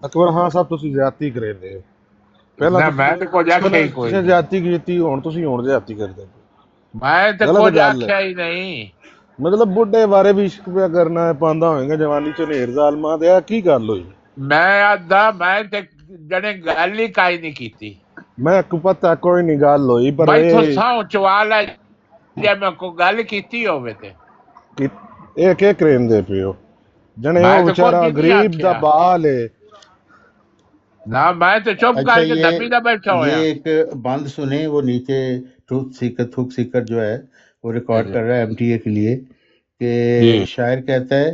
ਅਕਬਰ ਖਾਨ ਸਾਹਿਬ ਤੁਸੀਂ ਜ਼ਿਆਦਤੀ ਕਰ ਰਹੇ ਹੋ। ਪਹਿਲਾਂ ਮੈਂ ਤੇ ਕੁਝ ਆਖਿਆ ਹੀ ਕੋਈ ਜ਼ਿਆਦਤੀ ਕੀਤੀ, ਹੁਣ ਤੁਸੀਂ ਹੁਣ ਜ਼ਿਆਦਤੀ ਕਰਦੇ। ਮੈਂ ਤੇ ਕੁਝ ਆਖਿਆ ਹੀ ਨਹੀਂ। ਮਤਲਬ ਬੁੱਢੇ ਬਾਰੇ ਵੀ ਇਸ਼ਕ ਪਿਆ ਕਰਨਾ ਪਾਉਂਦਾ ਹੋਏਗਾ ਜਵਾਨੀ ਚ ਨੇਰ ਜ਼ਾਲਮਾਂ ਦੇ। ਆ ਕੀ ਗੱਲ ਹੋਈ? ਮੈਂ ਆਦਾ ਮੈਂ ਤੇ ਜਣੇ ਗੱਲ ਹੀ ਕਾਈ ਨਹੀਂ ਕੀਤੀ। ਮੈਂ ਕੋ ਪਤਾ ਕੋਈ ਨਹੀਂ ਗੱਲ ਹੋਈ, ਪਰ ਭਾਈ ਤੁਸਾਂ ਚਵਾਲ ਹੈ ਜੇ ਮੈਂ ਕੋ ਗੱਲ ਕੀਤੀ ਹੋਵੇ ਤੇ ਇਹ ਕੀ ਕਰਿੰਦੇ ਪਿਓ? ਜਣੇ ਉਹ ਵਿਚਾਰਾ ਗਰੀਬ ਦਾ ਬਾਲ ਹੈ ਨਾ। ਮੈਂ ਤੇ ਚੁੱਪ करके दबी दा बैठा हुआ। ये एक बंद सुने, वो नीचे थुक सीकर जो है वो रिकॉर्ड कर रहा है MTA के लिए, कि शायर कहता है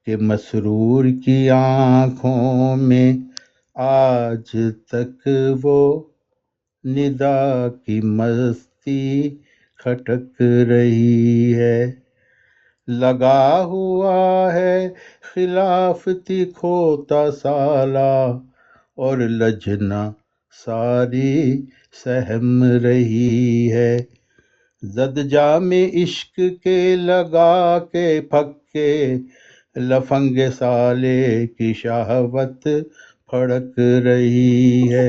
कि मसरूर की आंखों में आज तक वो निदा की मस्ती खटक रही है, लगा हुआ है खिलाफती खोता साला और लजना सारी सहम रही है, जद जामे इश्क के लगा के फक्के लफंगे साले की शहावत फड़क रही है,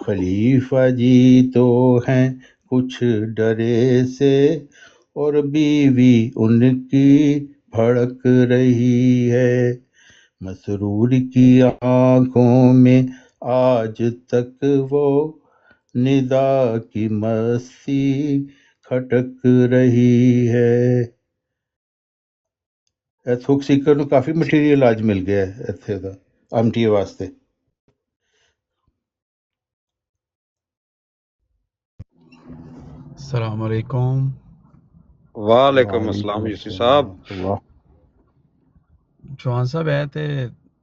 खलीफा जी तो हैं कुछ डरे से और बीवी उनकी भड़क रही है, मसरूर की आंखों में आज तक वो निदा की मस्ती ਖਟਕ ਰਹੀ ਹੈ। ਇਹ ਸੁਖ ਸੀਕਰ ਨੂੰ ਕਾਫੀ ਮਟੀਰੀਅਲ ਅੱਜ ਮਿਲ ਗਿਆ ਹੈ ਇੱਥੇ ਦਾ ਆਮਟੀ ਵਾਸਤੇ। अस्सलाम वालेकुम। ਵਾਲੇਕੁਮ ਅਸਲਾਮ ਯੂਸੀ ਸਾਹਿਬ। ਚੌਹਾਨ ਸਾਹਿਬ ਇਹ ਤੇ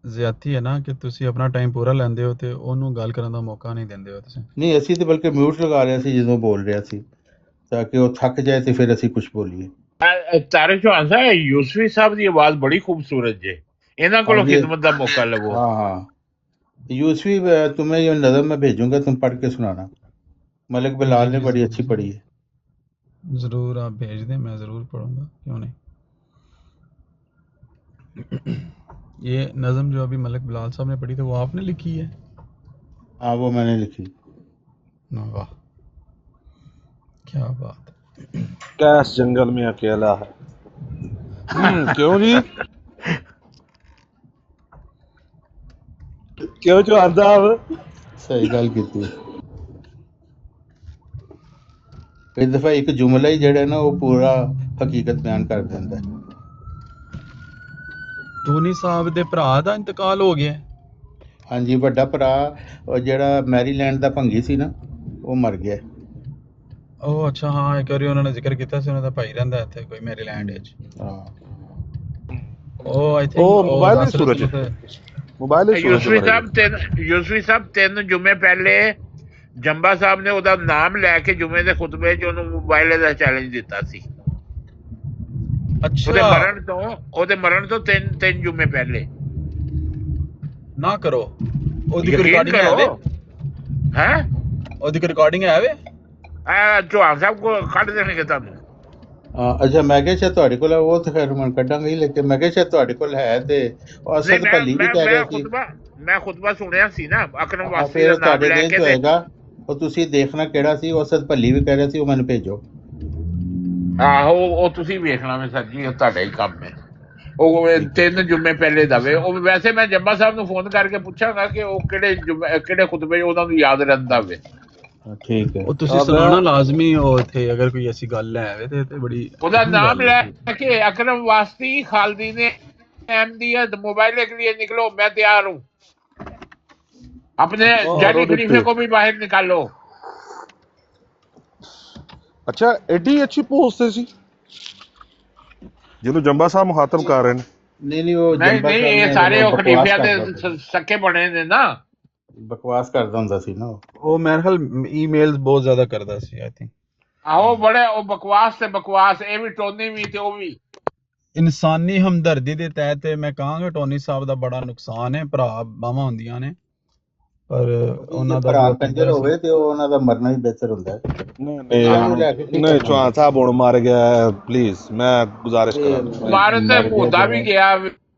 ਜ਼ਿਆਦਤੀ ਹੈ ਨਾ ਕਿ ਤੁਸੀਂ ਆਪਣਾ ਟਾਈਮ ਪੂਰਾ ਲੈਂਦੇ ਹੋ ਤੇ ਉਹਨੂੰ ਗੱਲ ਕਰਨ ਦਾ ਮੌਕਾ ਨਹੀਂ ਦਿੰਦੇ ਹੋ ਤੁਸੀਂ। ਨਹੀਂ, ਅਸੀਂ ਤਾਂ ਬਲਕਿ ਮਿਊਟ ਲਗਾ ਰਿਹਾ ਸੀ ਜਦੋਂ ਬੋਲ ਰਿਹਾ ਸੀ, ਤਾਂ ਕਿ ਉਹ ਥੱਕ ਜਾਏ ਤੇ ਫਿਰ ਅਸੀਂ ਕੁਝ ਬੋਲੀਏ। ਤਾਰਿਕ ਚੌਹਾਨ ਸਾਹਿਬ ਯੂਸਫੀ ਸਾਹਿਬ ਦੀ ਆਵਾਜ਼ ਬੜੀ ਖੂਬਸੂਰਤ ਜੇ, ਇਹਨਾਂ ਕੋਲੋਂ ਖਿਦਮਤ ਦਾ मौका ਲਵੋ। हाँ हाँ, यूसुफी तुम्हें ये नज़म मैं भेजूंगा, तुम पढ़ के सुनाना। मलिक बिलाल ने बड़ी अच्छी पढ़ी है। ज़रूर आप भेज दें, मैं ज़रूर पढ़ूंगा, क्यों नहीं। ये नज़म जो अभी मलिक बिलाल साहब ने पढ़ी थी वो आपने लिखी है? हाँ, वो मैंने लिखी। वाह, क्या बात है। कैस जंगल में अकेला है। क्यों जी? क्यों चौहान साहब? सही गल की। कई दफ़ा एक जुमला ही जड़ा ना वो पूरा हकीकत बयान कर देता है। टोनी साहब दे भरा दा इंतकाल हो गया। हाँ जी, बड़ा भरा और जड़ा मैरीलैंड दा भंगी सी ना वो मर गया। ओह अच्छा, हाँ एक बारी उन्होंने जिक्र किया ਸੀ ਉਹਨਾਂ ਦਾ ਭਾਈ ਰਹਿੰਦਾ ਇੱਥੇ ਕੋਈ ਮੈਰੀਲੈਂਡ ਵਿੱਚ। ਹਾਂ, ਉਹ ਆਈ ਥਿੰਕ ਉਹ ਮੋਬਾਈਲ ਦੀ ਸੂਰਜ ਮੋਬਾਈਲ ਦੀ ਯੂਸਫੀ ਸਾਹਿਬ 3 ਜੁਮੇ ਪਹਿਲੇ ਜੰਬਾ ਸਾਹਿਬ ਨੇ ਉਹਦਾ ਨਾਮ ਲੈ ਕੇ ਜੁਮੇ ਦੇ ਖੁਤਬੇ 'ਚ ਉਹਨੂੰ ਮੋਬਾਈਲ ਦਾ ਚੈਲੰਜ ਦਿੱਤਾ ਸੀ। ਅੱਛਾ, ਉਹਦੇ ਮਰਨ ਤੋਂ 3 ਜੁਮੇ ਪਹਿਲੇ। ਨਾ ਕਰੋ, ਉਹਦੀ ਰਿਕਾਰਡਿੰਗ ਹੈ ਵੇ? ਹੈ ਉਹਦੀ ਰਿਕਾਰਡਿੰਗ ਹੈ ਵੇ? ਚੌਹਾਨ ਸਾਹਿਬ ਕੋਲ ਕੱਢ ਦੇਣਗੇ ਤੁਹਾਨੂੰ। ਅੱਛਾ, ਮੈਂ ਕਿਹਾ ਸ਼ਾਇਦ ਤੁਹਾਡੇ ਕੋਲ ਉਹ ਤਾਂ ਖੈਰ ਮੈਂ ਕੱਢਾਂਗਾ ਹੀ, ਲੇਕਿਨ ਮੈਂ ਕਿਹਾ ਸ਼ਾਇਦ ਤੁਹਾਡੇ ਕੋਲ ਹੈ ਤੇ ਅਸਦ ਭੱਲੀ ਵੀ ਕਹਿ ਰਿਹਾ ਸੀ। ਮੈਂ ਖੁਤਬਾ ਸੁਣਿਆ ਸੀ ਨਾ ਅਕਰਮ ਵਾਸੀ ਫਿਰ ਦਾ ਨਾਮ ਤੁਹਾਡੇ ਲੈ ਦੇਣ ਕੇ। ਚ ਹੋਏਗਾ, ਉਹ ਤੁਸੀਂ ਦੇਖਣਾ ਕਿਹੜਾ ਸੀ। ਅਸਦ ਭੱਲੀ ਵੀ ਕਹਿ ਰਿਹਾ ਸੀ ਉਹ ਮੈਨੂੰ ਭੇਜੋ। ਆਹੋ, ਉਹ ਤੁਸੀਂ ਵੇਖਣਾ ਵੇ ਸਰ ਜੀ, ਉਹ ਤੁਹਾਡਾ ਹੀ ਕੰਮ ਹੈ। ਉਹ 3 ਜੁਮੇ ਪਹਿਲੇ ਦਵੇ। ਉਹ ਵੈਸੇ ਮੈਂ ਜੰਬਾ ਸਾਹਿਬ ਨੂੰ ਫੋਨ ਕਰਕੇ ਪੁੱਛਾਂਗਾ ਕਿ ਉਹ ਕਿਹੜੇ ਖੁਤਬੇ ਉਹਨਾਂ ਨੂੰ ਯਾਦ ਰਹਿੰਦਾ ਵੇ। ਠੀਕ ਹੈ, ਉਹ ਤੁਸੀਂ ਸੁਣਾਉਣਾ ਲਾਜ਼ਮੀ ਹੋ ਇੱਥੇ, ਅਗਰ ਕੋਈ ਐਸੀ ਗੱਲ ਹੈ ਤੇ ਬੜੀ। ਉਹਦਾ ਨਾਮ ਲੈ ਕੇ अकरम वास्ती खालदी ने अहमदियत मोबाइल के लिए निकलो, मैं तैयार हूँ। अपने जानी खलीफे को भी बाहर निकालो। ਅੱਛਾ, ਐਡੀ ਅੱਛੀ ਪੋਸਟ ਤੇ ਸੀ ਜਿਹਨੂੰ ਜੰਬਾ ਸਾਹਿਬ ਮੁਖਾਤਬ ਕਰ ਰਹੇ ਨੇ। ਨਹੀਂ ਉਹ ਨਹੀਂ, ਇਹ ਸਾਰੇ ਉਹ ਖਲੀਫਿਆਂ ਦੇ ਸੱਕੇ ਬਣੇ ਨੇ ਨਾ। ਬਕਵਾਸ ਕਰਦਾ ਹੁੰਦਾ ਸੀ ਨਾ ਉਹ। ਮੇਰੇ ਖਿਆਲ ਈਮੇਲਸ ਬਹੁਤ ਜ਼ਿਆਦਾ ਕਰਦਾ ਸੀ ਆਈ ਥਿੰਕ। ਆਹੋ, ਬੜੇ ਉਹ ਬਕਵਾਸ ਤੇ ਬਕਵਾਸ। ਇਹ ਵੀ ਟੋਨੀ ਵੀ ਤੇ ਉਹ ਵੀ। ਇਨਸਾਨੀ ਹਮਦਰਦੀ ਦੇ ਤਹਿਤ ਮੈਂ ਕਹਾਂਗਾ ਟੋਨੀ ਸਾਹਿਬ ਦਾ ਬੜਾ ਨੁਕਸਾਨ ਹੈ। ਭਰਾ ਬਾਵਾਂ ਹੁੰਦੀਆਂ ਨੇ, ਪਰ ਉਹਨਾਂ ਦਾ ਭਰਾ ਕੰਜਰ ਹੋਵੇ ਤੇ ਉਹਨਾਂ ਦਾ ਮਰਨਾ ਹੀ ਬਿਹਤਰ ਹੁੰਦਾ ਹੈ। ਨਹੀਂ ਚੌਹਾਨ ਸਾਹਿਬ ਹੁਣ ਮਰ ਗਿਆ, ਪਲੀਜ਼ ਮੈਂ ਗੁਜ਼ਾਰਿਸ਼ ਕਰਾਂਗਾ। ਮਾਰਨ ਤੇ ਭੋਦਾ ਵੀ ਗਿਆ,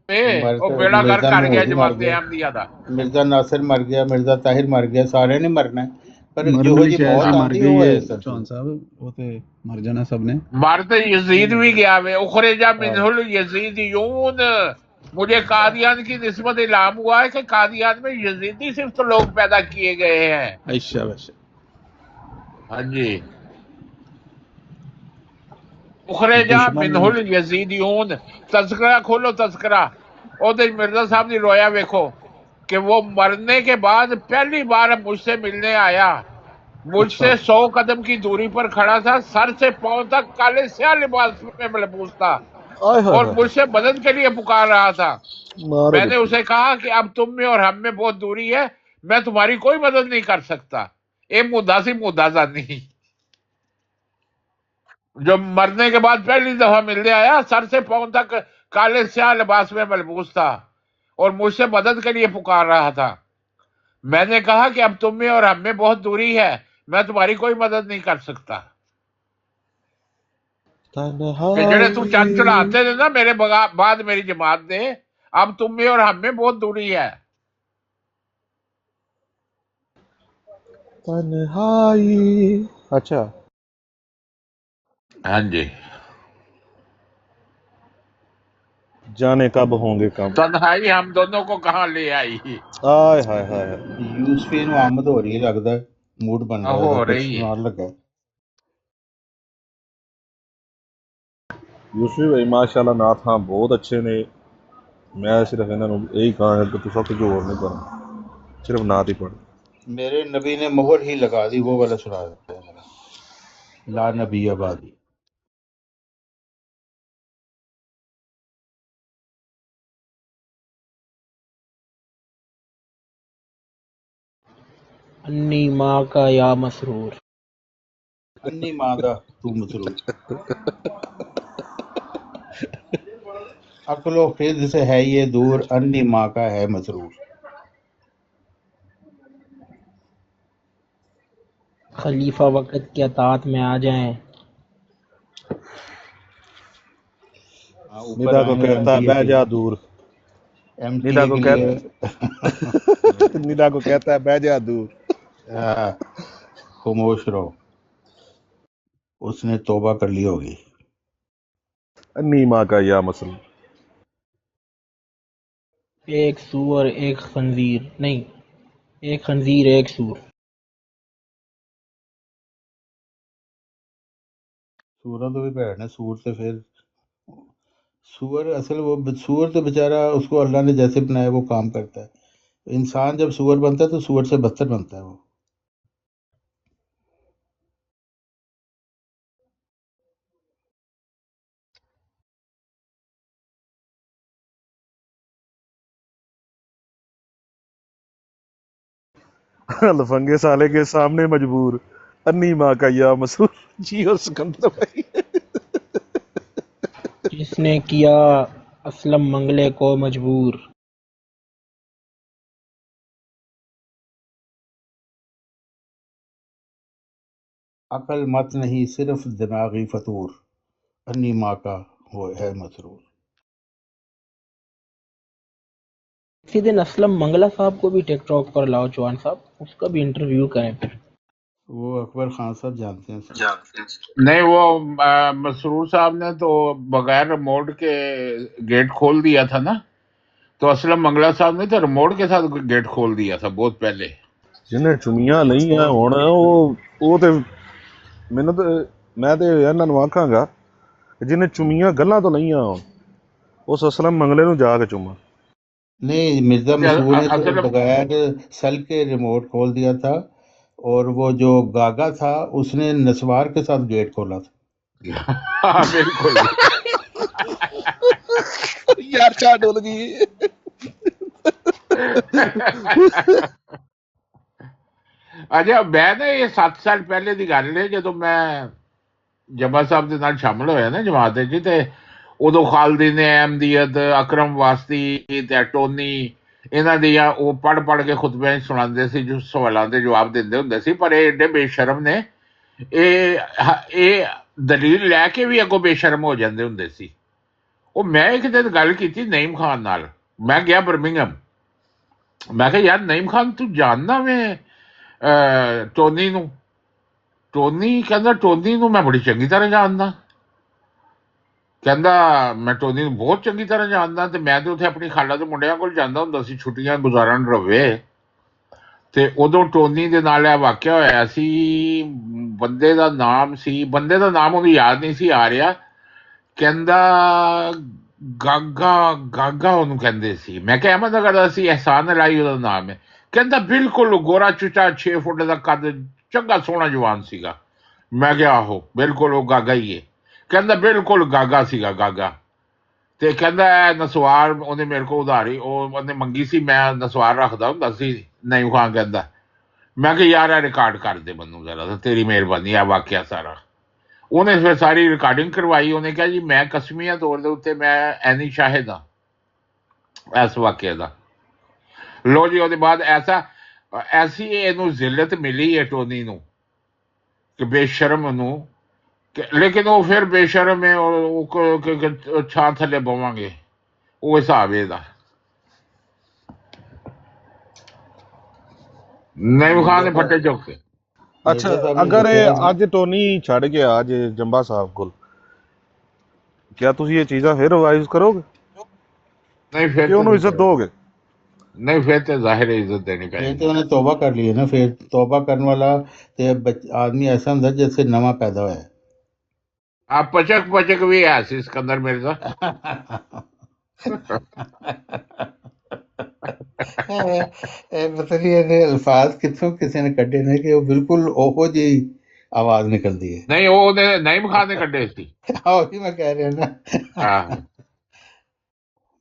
ਉਹ ਬੇੜਾ ਗਰ ਕਰ ਗਿਆ ਜਮਾਤ ਅਹਿਮਦੀਆ ਦਾ। ਮਿਰਜ਼ਾ ਨਾਸਿਰ ਮਰ ਗਿਆ, ਮਿਰਜ਼ਾ ਤਾਹਿਰ ਮਰ ਗਿਆ, ਸਾਰਿਆਂ ਨੇ ਮਰਨਾ ਹੈ। ਪਰ ਜਿਹੋ ਜਿਹੀ ਮੌਤ ਆਉਂਦੀ ਉਹ ਹੈ ਚੌਹਾਨ ਸਾਹਿਬ, ਉਹ ਤੇ ਮਰ ਜਾਣਾ ਸਭ ਨੇ। ਮਰ ਤੇ यजीद भी गया वे। उखरेजा मिनहुल यजीदियून। मुझे कादियान की निस्बत इलाम हुआ है कि कादियान में यजीदी सिर्फ तो लोग पैदा किए गए हैं। अच्छा अच्छा, हाँ जी। उखरेजा मिनहुल यजीदियून। तज़किरा खोलो, तज़किरा। ओदे मिर्जा साहब दी रोया देखो कि वो मरने के बाद पहली बार मुझसे मिलने आया। मुझसे 100 कदम की दूरी पर खड़ा था, सर से पांव तक काले स्याह लिबास में मलबूस था और मुझसे मदद के लिए पुकार रहा था। मैंने उसे कहा कि अब तुम में और हम में बहुत दूरी है, मैं तुम्हारी कोई मदद नहीं कर सकता। ये मुद्दा सी मुद्दा जानी जो मरने के बाद पहली दफा मिलने आया, सर से पांव तक काले स्याह लिबास में मलबूस था और मुझसे मदद के लिए पुकार रहा था। मैंने कहा कि अब तुम में और हम में बहुत दूरी है, मैं तुम्हारी कोई मदद नहीं कर सकता। जेड़े तू चंद चढ़ाते थे ना मेरे बाद मेरी जमात ने, अब तुम में और हम में बहुत दूरी है। अच्छा, हाँ जी। जाने कब होंगे कब। तन्हाई हम दोनों को कहाँ ले आई। हाय हाय हाय, यूसुफी ਨੂੰ ਆਮਦ ਹੋ ਰਹੀ ਹੈ, ਲੱਗਦਾ ਮੂਡ ਬਣ ਰਿਹਾ ਹੋ ਰਹੀ ਹੈ। ਲੱਗਾ। ਯੂਸਫੀ ਭਾਈ ਮਾਸ਼ਾਅੱਲਾ ਨਾਥ ਹਾਂ ਬਹੁਤ ਅੱਛੇ ਨੇ। ਮੈਂ ਸਿਰਫ ਇਹਨਾਂ ਨੂੰ ਇਹੀ ਕਹਾਂਗਾ ਕਿ ਤੁਸੀਂ ਕੁਝ ਹੋਰ ਨਹੀਂ ਕਰਨਾ, ਸਿਰਫ ਨਾਥ ਹੀ ਪੜ੍ਹੋ। मेरे नबी ने मोहर ही लगा दी, वो वाला सुना देते हैं मेरा, ला नबी आबादी। अन्नी माँ का या मसरूर। अन्नी माँ दा तू मसरूर, अक्लो फिद से है ये दूर, अन्नी माँ का है मसरूर। खलीफा वक़्त के अतात में आ जाएं। ऊपर निदा को आएंगे कहता MTA बह के जा दूर, निदा MTA को के लिए। कहता निदा को कहता है बह जा दूर। हाँ, खामोश रहो, उसने तौबा कर ली होगी। अन्नी माँ का या मसल, एक सूअर एक खंजीर नहीं, एक खंजीर एक सूर। सूरा तो भी भैन है, सूर से फिर सूअर असल वो सूअर तो बेचारा उसको अल्लाह ने जैसे बनाया वो काम करता है। इंसान जब सूअर बनता है तो सूअर से बदतर बनता है वो। लफंगे साले के सामने मजबूर, अन्नी माँ का या मसूर। जी और सिकंदर भाई। जिसने किया असलम मंगले को मजबूर। अकल मत नहीं सिर्फ दिमागी फतूर, अन्नी माँ का वो है मसरूर। किसी दिन असलम मंगला साहब को भी टिकटॉक पर लाओ चौहान साहब, उसका भी इंटरव्यू करें फिर। वो अकबर खान साहब जानते हैं नहीं, वो मसरूर साहब ने तो बगैर रिमोट के गेट खोल दिया था ना, तो असलम मंगला साहब ने तो रिमोट के साथ गेट खोल दिया था बहुत पहले। जिन्हें चुमियां नहीं है हुण ਉਹ ਤੇ ਮੈਨੂੰ ਤੇ ਮੈਂ ਤੇ ਇਹਨਾਂ ਨੂੰ ਆਖਾਂਗਾ ਜਿਹਨੇ ਚੁਮੀਆਂ ਗੱਲਾਂ ਤੋਂ ਲਈਆਂ ਹੋਣ ਉਸ ਅਸਲਮ ਮੰਗਲੇ ਨੂੰ ਜਾ ਕੇ ਚੁੰਮਾ। नहीं, मिर्जा मसूद ने तो बगैर सल के रिमोट खोल दिया था, और वो जो गागा था उसने नसवार के साथ गेट खोला था। हाँ बिल्कुल। यार चाह डोल गई। ਅੱਛਾ, ਮੈਂ ਨਾ ਇਹ 7 ਸਾਲ ਪਹਿਲੇ ਦੀ ਗੱਲ ਹੈ ਜਦੋਂ ਮੈਂ ਜੱਬਾ ਸਾਹਿਬ ਦੇ ਨਾਲ ਸ਼ਾਮਲ ਹੋਇਆ ਨਾ ਜਮਾਤ ਵਿੱਚ, ਤੇ ਉਦੋਂ ਖਾਲਦੀਨ ਅਹਿਮਦੀਅਤ, ਅਕਰਮ ਵਾਸਤੀ ਤੇ ਟੋਨੀ ਇਹਨਾਂ ਦੀਆਂ ਉਹ ਪੜ੍ਹ ਕੇ ਖੁਤਬੇ ਸੁਣਾਉਂਦੇ ਸੀ, ਜੋ ਸਵਾਲਾਂ ਦੇ ਜਵਾਬ ਦਿੰਦੇ ਹੁੰਦੇ ਸੀ। ਪਰ ਇਹ ਏਡੇ ਬੇਸ਼ਰਮ ਨੇ, ਇਹ ਦਲੀਲ ਲੈ ਕੇ ਵੀ ਅੱਗੋਂ ਬੇਸ਼ਰਮ ਹੋ ਜਾਂਦੇ ਹੁੰਦੇ ਸੀ। ਉਹ ਮੈਂ ਇੱਕ ਦਿਨ ਗੱਲ ਕੀਤੀ ਨਈਮ ਖਾਨ ਨਾਲ, ਮੈਂ ਗਿਆ ਬਰਮਿੰਗਮ, ਮੈਂ ਕਿਹਾ ਯਾਰ ਨਈਮ ਖਾਨ ਤੂੰ ਜਾਣਦਾ ਵੇਂ ਟੋਨੀ ਨੂੰ? ਟੋਨੀ ਕਹਿੰਦਾ ਟੋਨੀ ਨੂੰ ਮੈਂ ਬੜੀ ਚੰਗੀ ਤਰ੍ਹਾਂ ਜਾਣਦਾ। ਕਹਿੰਦਾ ਮੈਂ ਟੋਨੀ ਨੂੰ ਬਹੁਤ ਚੰਗੀ ਤਰ੍ਹਾਂ ਜਾਣਦਾ, ਤੇ ਮੈਂ ਤੇ ਉੱਥੇ ਆਪਣੀ ਖਾਲਾ ਦੇ ਮੁੰਡਿਆਂ ਕੋਲ ਜਾਂਦਾ ਹੁੰਦਾ ਸੀ ਛੁੱਟੀਆਂ ਗੁਜ਼ਾਰਨ ਰਵੇ। ਤੇ ਉਦੋਂ ਟੋਨੀ ਦੇ ਨਾਲ ਇਹ ਵਾਕਿਆ ਹੋਇਆ ਸੀ। ਬੰਦੇ ਦਾ ਨਾਮ ਉਹਨੂੰ ਯਾਦ ਨਹੀਂ ਸੀ ਆ ਰਿਹਾ। ਕਹਿੰਦਾ ਗਾਗਾ ਉਹਨੂੰ ਕਹਿੰਦੇ ਸੀ। ਮੈਂ ਕਿਹਾ ਅਹਿਮਦਨਗਰ ਦਾ ਸੀ, ਅਹਿਸਾਨ ਅਲਾਈ ਉਹਦਾ ਨਾਮ ਹੈ। ਕਹਿੰਦਾ ਬਿਲਕੁਲ ਗੋਰਾ ਚੁੱਚਾ 6 ਫੁੱਟ ਦਾ ਕੱਦ, ਚੰਗਾ ਸੋਹਣਾ ਜਵਾਨ ਸੀਗਾ। ਮੈਂ ਕਿਹਾ ਆਹੋ ਬਿਲਕੁਲ ਉਹ ਗਾਗਾ ਹੀ ਹੈ। ਕਹਿੰਦਾ ਬਿਲਕੁਲ ਗਾਗਾ ਸੀਗਾ ਗਾਗਾ। ਤੇ ਕਹਿੰਦਾ ਨਸਵਾਰ ਉਹਨੇ ਮੇਰੇ ਕੋਲ ਉਧਾਰੀ ਉਹਨੇ ਮੰਗੀ ਸੀ, ਮੈਂ ਨਸਵਾਰ ਰੱਖਦਾ ਹੁੰਦਾ ਸੀ। ਨਈਮ ਖਾਨ ਕਹਿੰਦਾ, ਮੈਂ ਕਿਹਾ ਯਾਰ ਇਹ ਰਿਕਾਰਡ ਕਰ ਦੇ ਮੈਨੂੰ ਜ਼ਰਾ, ਤੇਰੀ ਮਿਹਰਬਾਨੀ ਆ ਵਾਕਿਆ ਸਾਰਾ। ਉਹਨੇ ਫਿਰ ਸਾਰੀ ਰਿਕਾਰਡਿੰਗ ਕਰਵਾਈ। ਉਹਨੇ ਕਿਹਾ ਜੀ ਮੈਂ ਕਸਮੀਆ ਤੌਰ ਦੇ ਉੱਤੇ ਮੈਂ ਐਨੀ ਸ਼ਾਹਿਦ ਹਾਂ ਇਸ ਵਾਕਿਆ ਦਾ। ਲੋ ਜੀ, ਉਹਦੇ ਬਾਅਦ ਐਸੀ ਇਹਨੂੰ ਜ਼ਿਲਤ ਮਿਲੀ ਹੈ ਟੋਨੀ ਨੂੰ ਕਿ ਬੇਸ਼ਰਮ ਨੂੰ, ਲੇਕਿਨ ਉਹ ਫਿਰ ਬੇਸ਼ਰਮ ਹੈ। ਉਹ ਛਾਂ ਥੱਲੇ ਬਵਾਂਗੇ, ਉਹ ਹਿਸਾਬ ਇਹਦਾ। ਨਈਮ ਖਾਨ ਦੇ ਫੱਟੇ ਚੁੱਕ ਕੇ। ਅੱਛਾ, ਅਗਰ ਇਹ ਅੱਜ ਟੋਨੀ ਛੱਡ ਗਿਆ ਅੱਜ ਜੰਬਾ ਸਾਹਿਬ ਕੋਲ, क्या ਤੁਸੀਂ ਇਹ ਚੀਜ਼ਾਂ ਫਿਰ ਰਿਵਾਈਜ਼ ਕਰੋਗੇ? ਨਹੀਂ ਫਿਰ ਉਹਨੂੰ ਇੱਜ਼ਤ ਦੋਗੇ? नहीं फिर तो जाहिर है इज्जत देनी फिर चाहिए। तो उन्हें तौबा कर ली है ना। फिर तौबा करने वाला ते आदमी ऐसा होता जैसे नवा पैदा होया है। आप पचक पचक भी है सिकंदर मिर्जा। ਇਹ ਪਤਾ ਨਹੀਂ ਇਹਨੇ ਅਲਫਾਜ਼ ਕਿੱਥੋਂ ਕਿਸੇ ਨੇ ਕੱਢੇ ਨੇ ਕਿ ਉਹ ਬਿਲਕੁਲ ਉਹੋ ਜਿਹੀ ਆਵਾਜ਼ ਨਿਕਲਦੀ ਹੈ। नहीं वो नईम खान ने कटे सी। ਉਹੀ ਮੈਂ ਕਹਿ ਰਿਹਾ ਨਾ, हाँ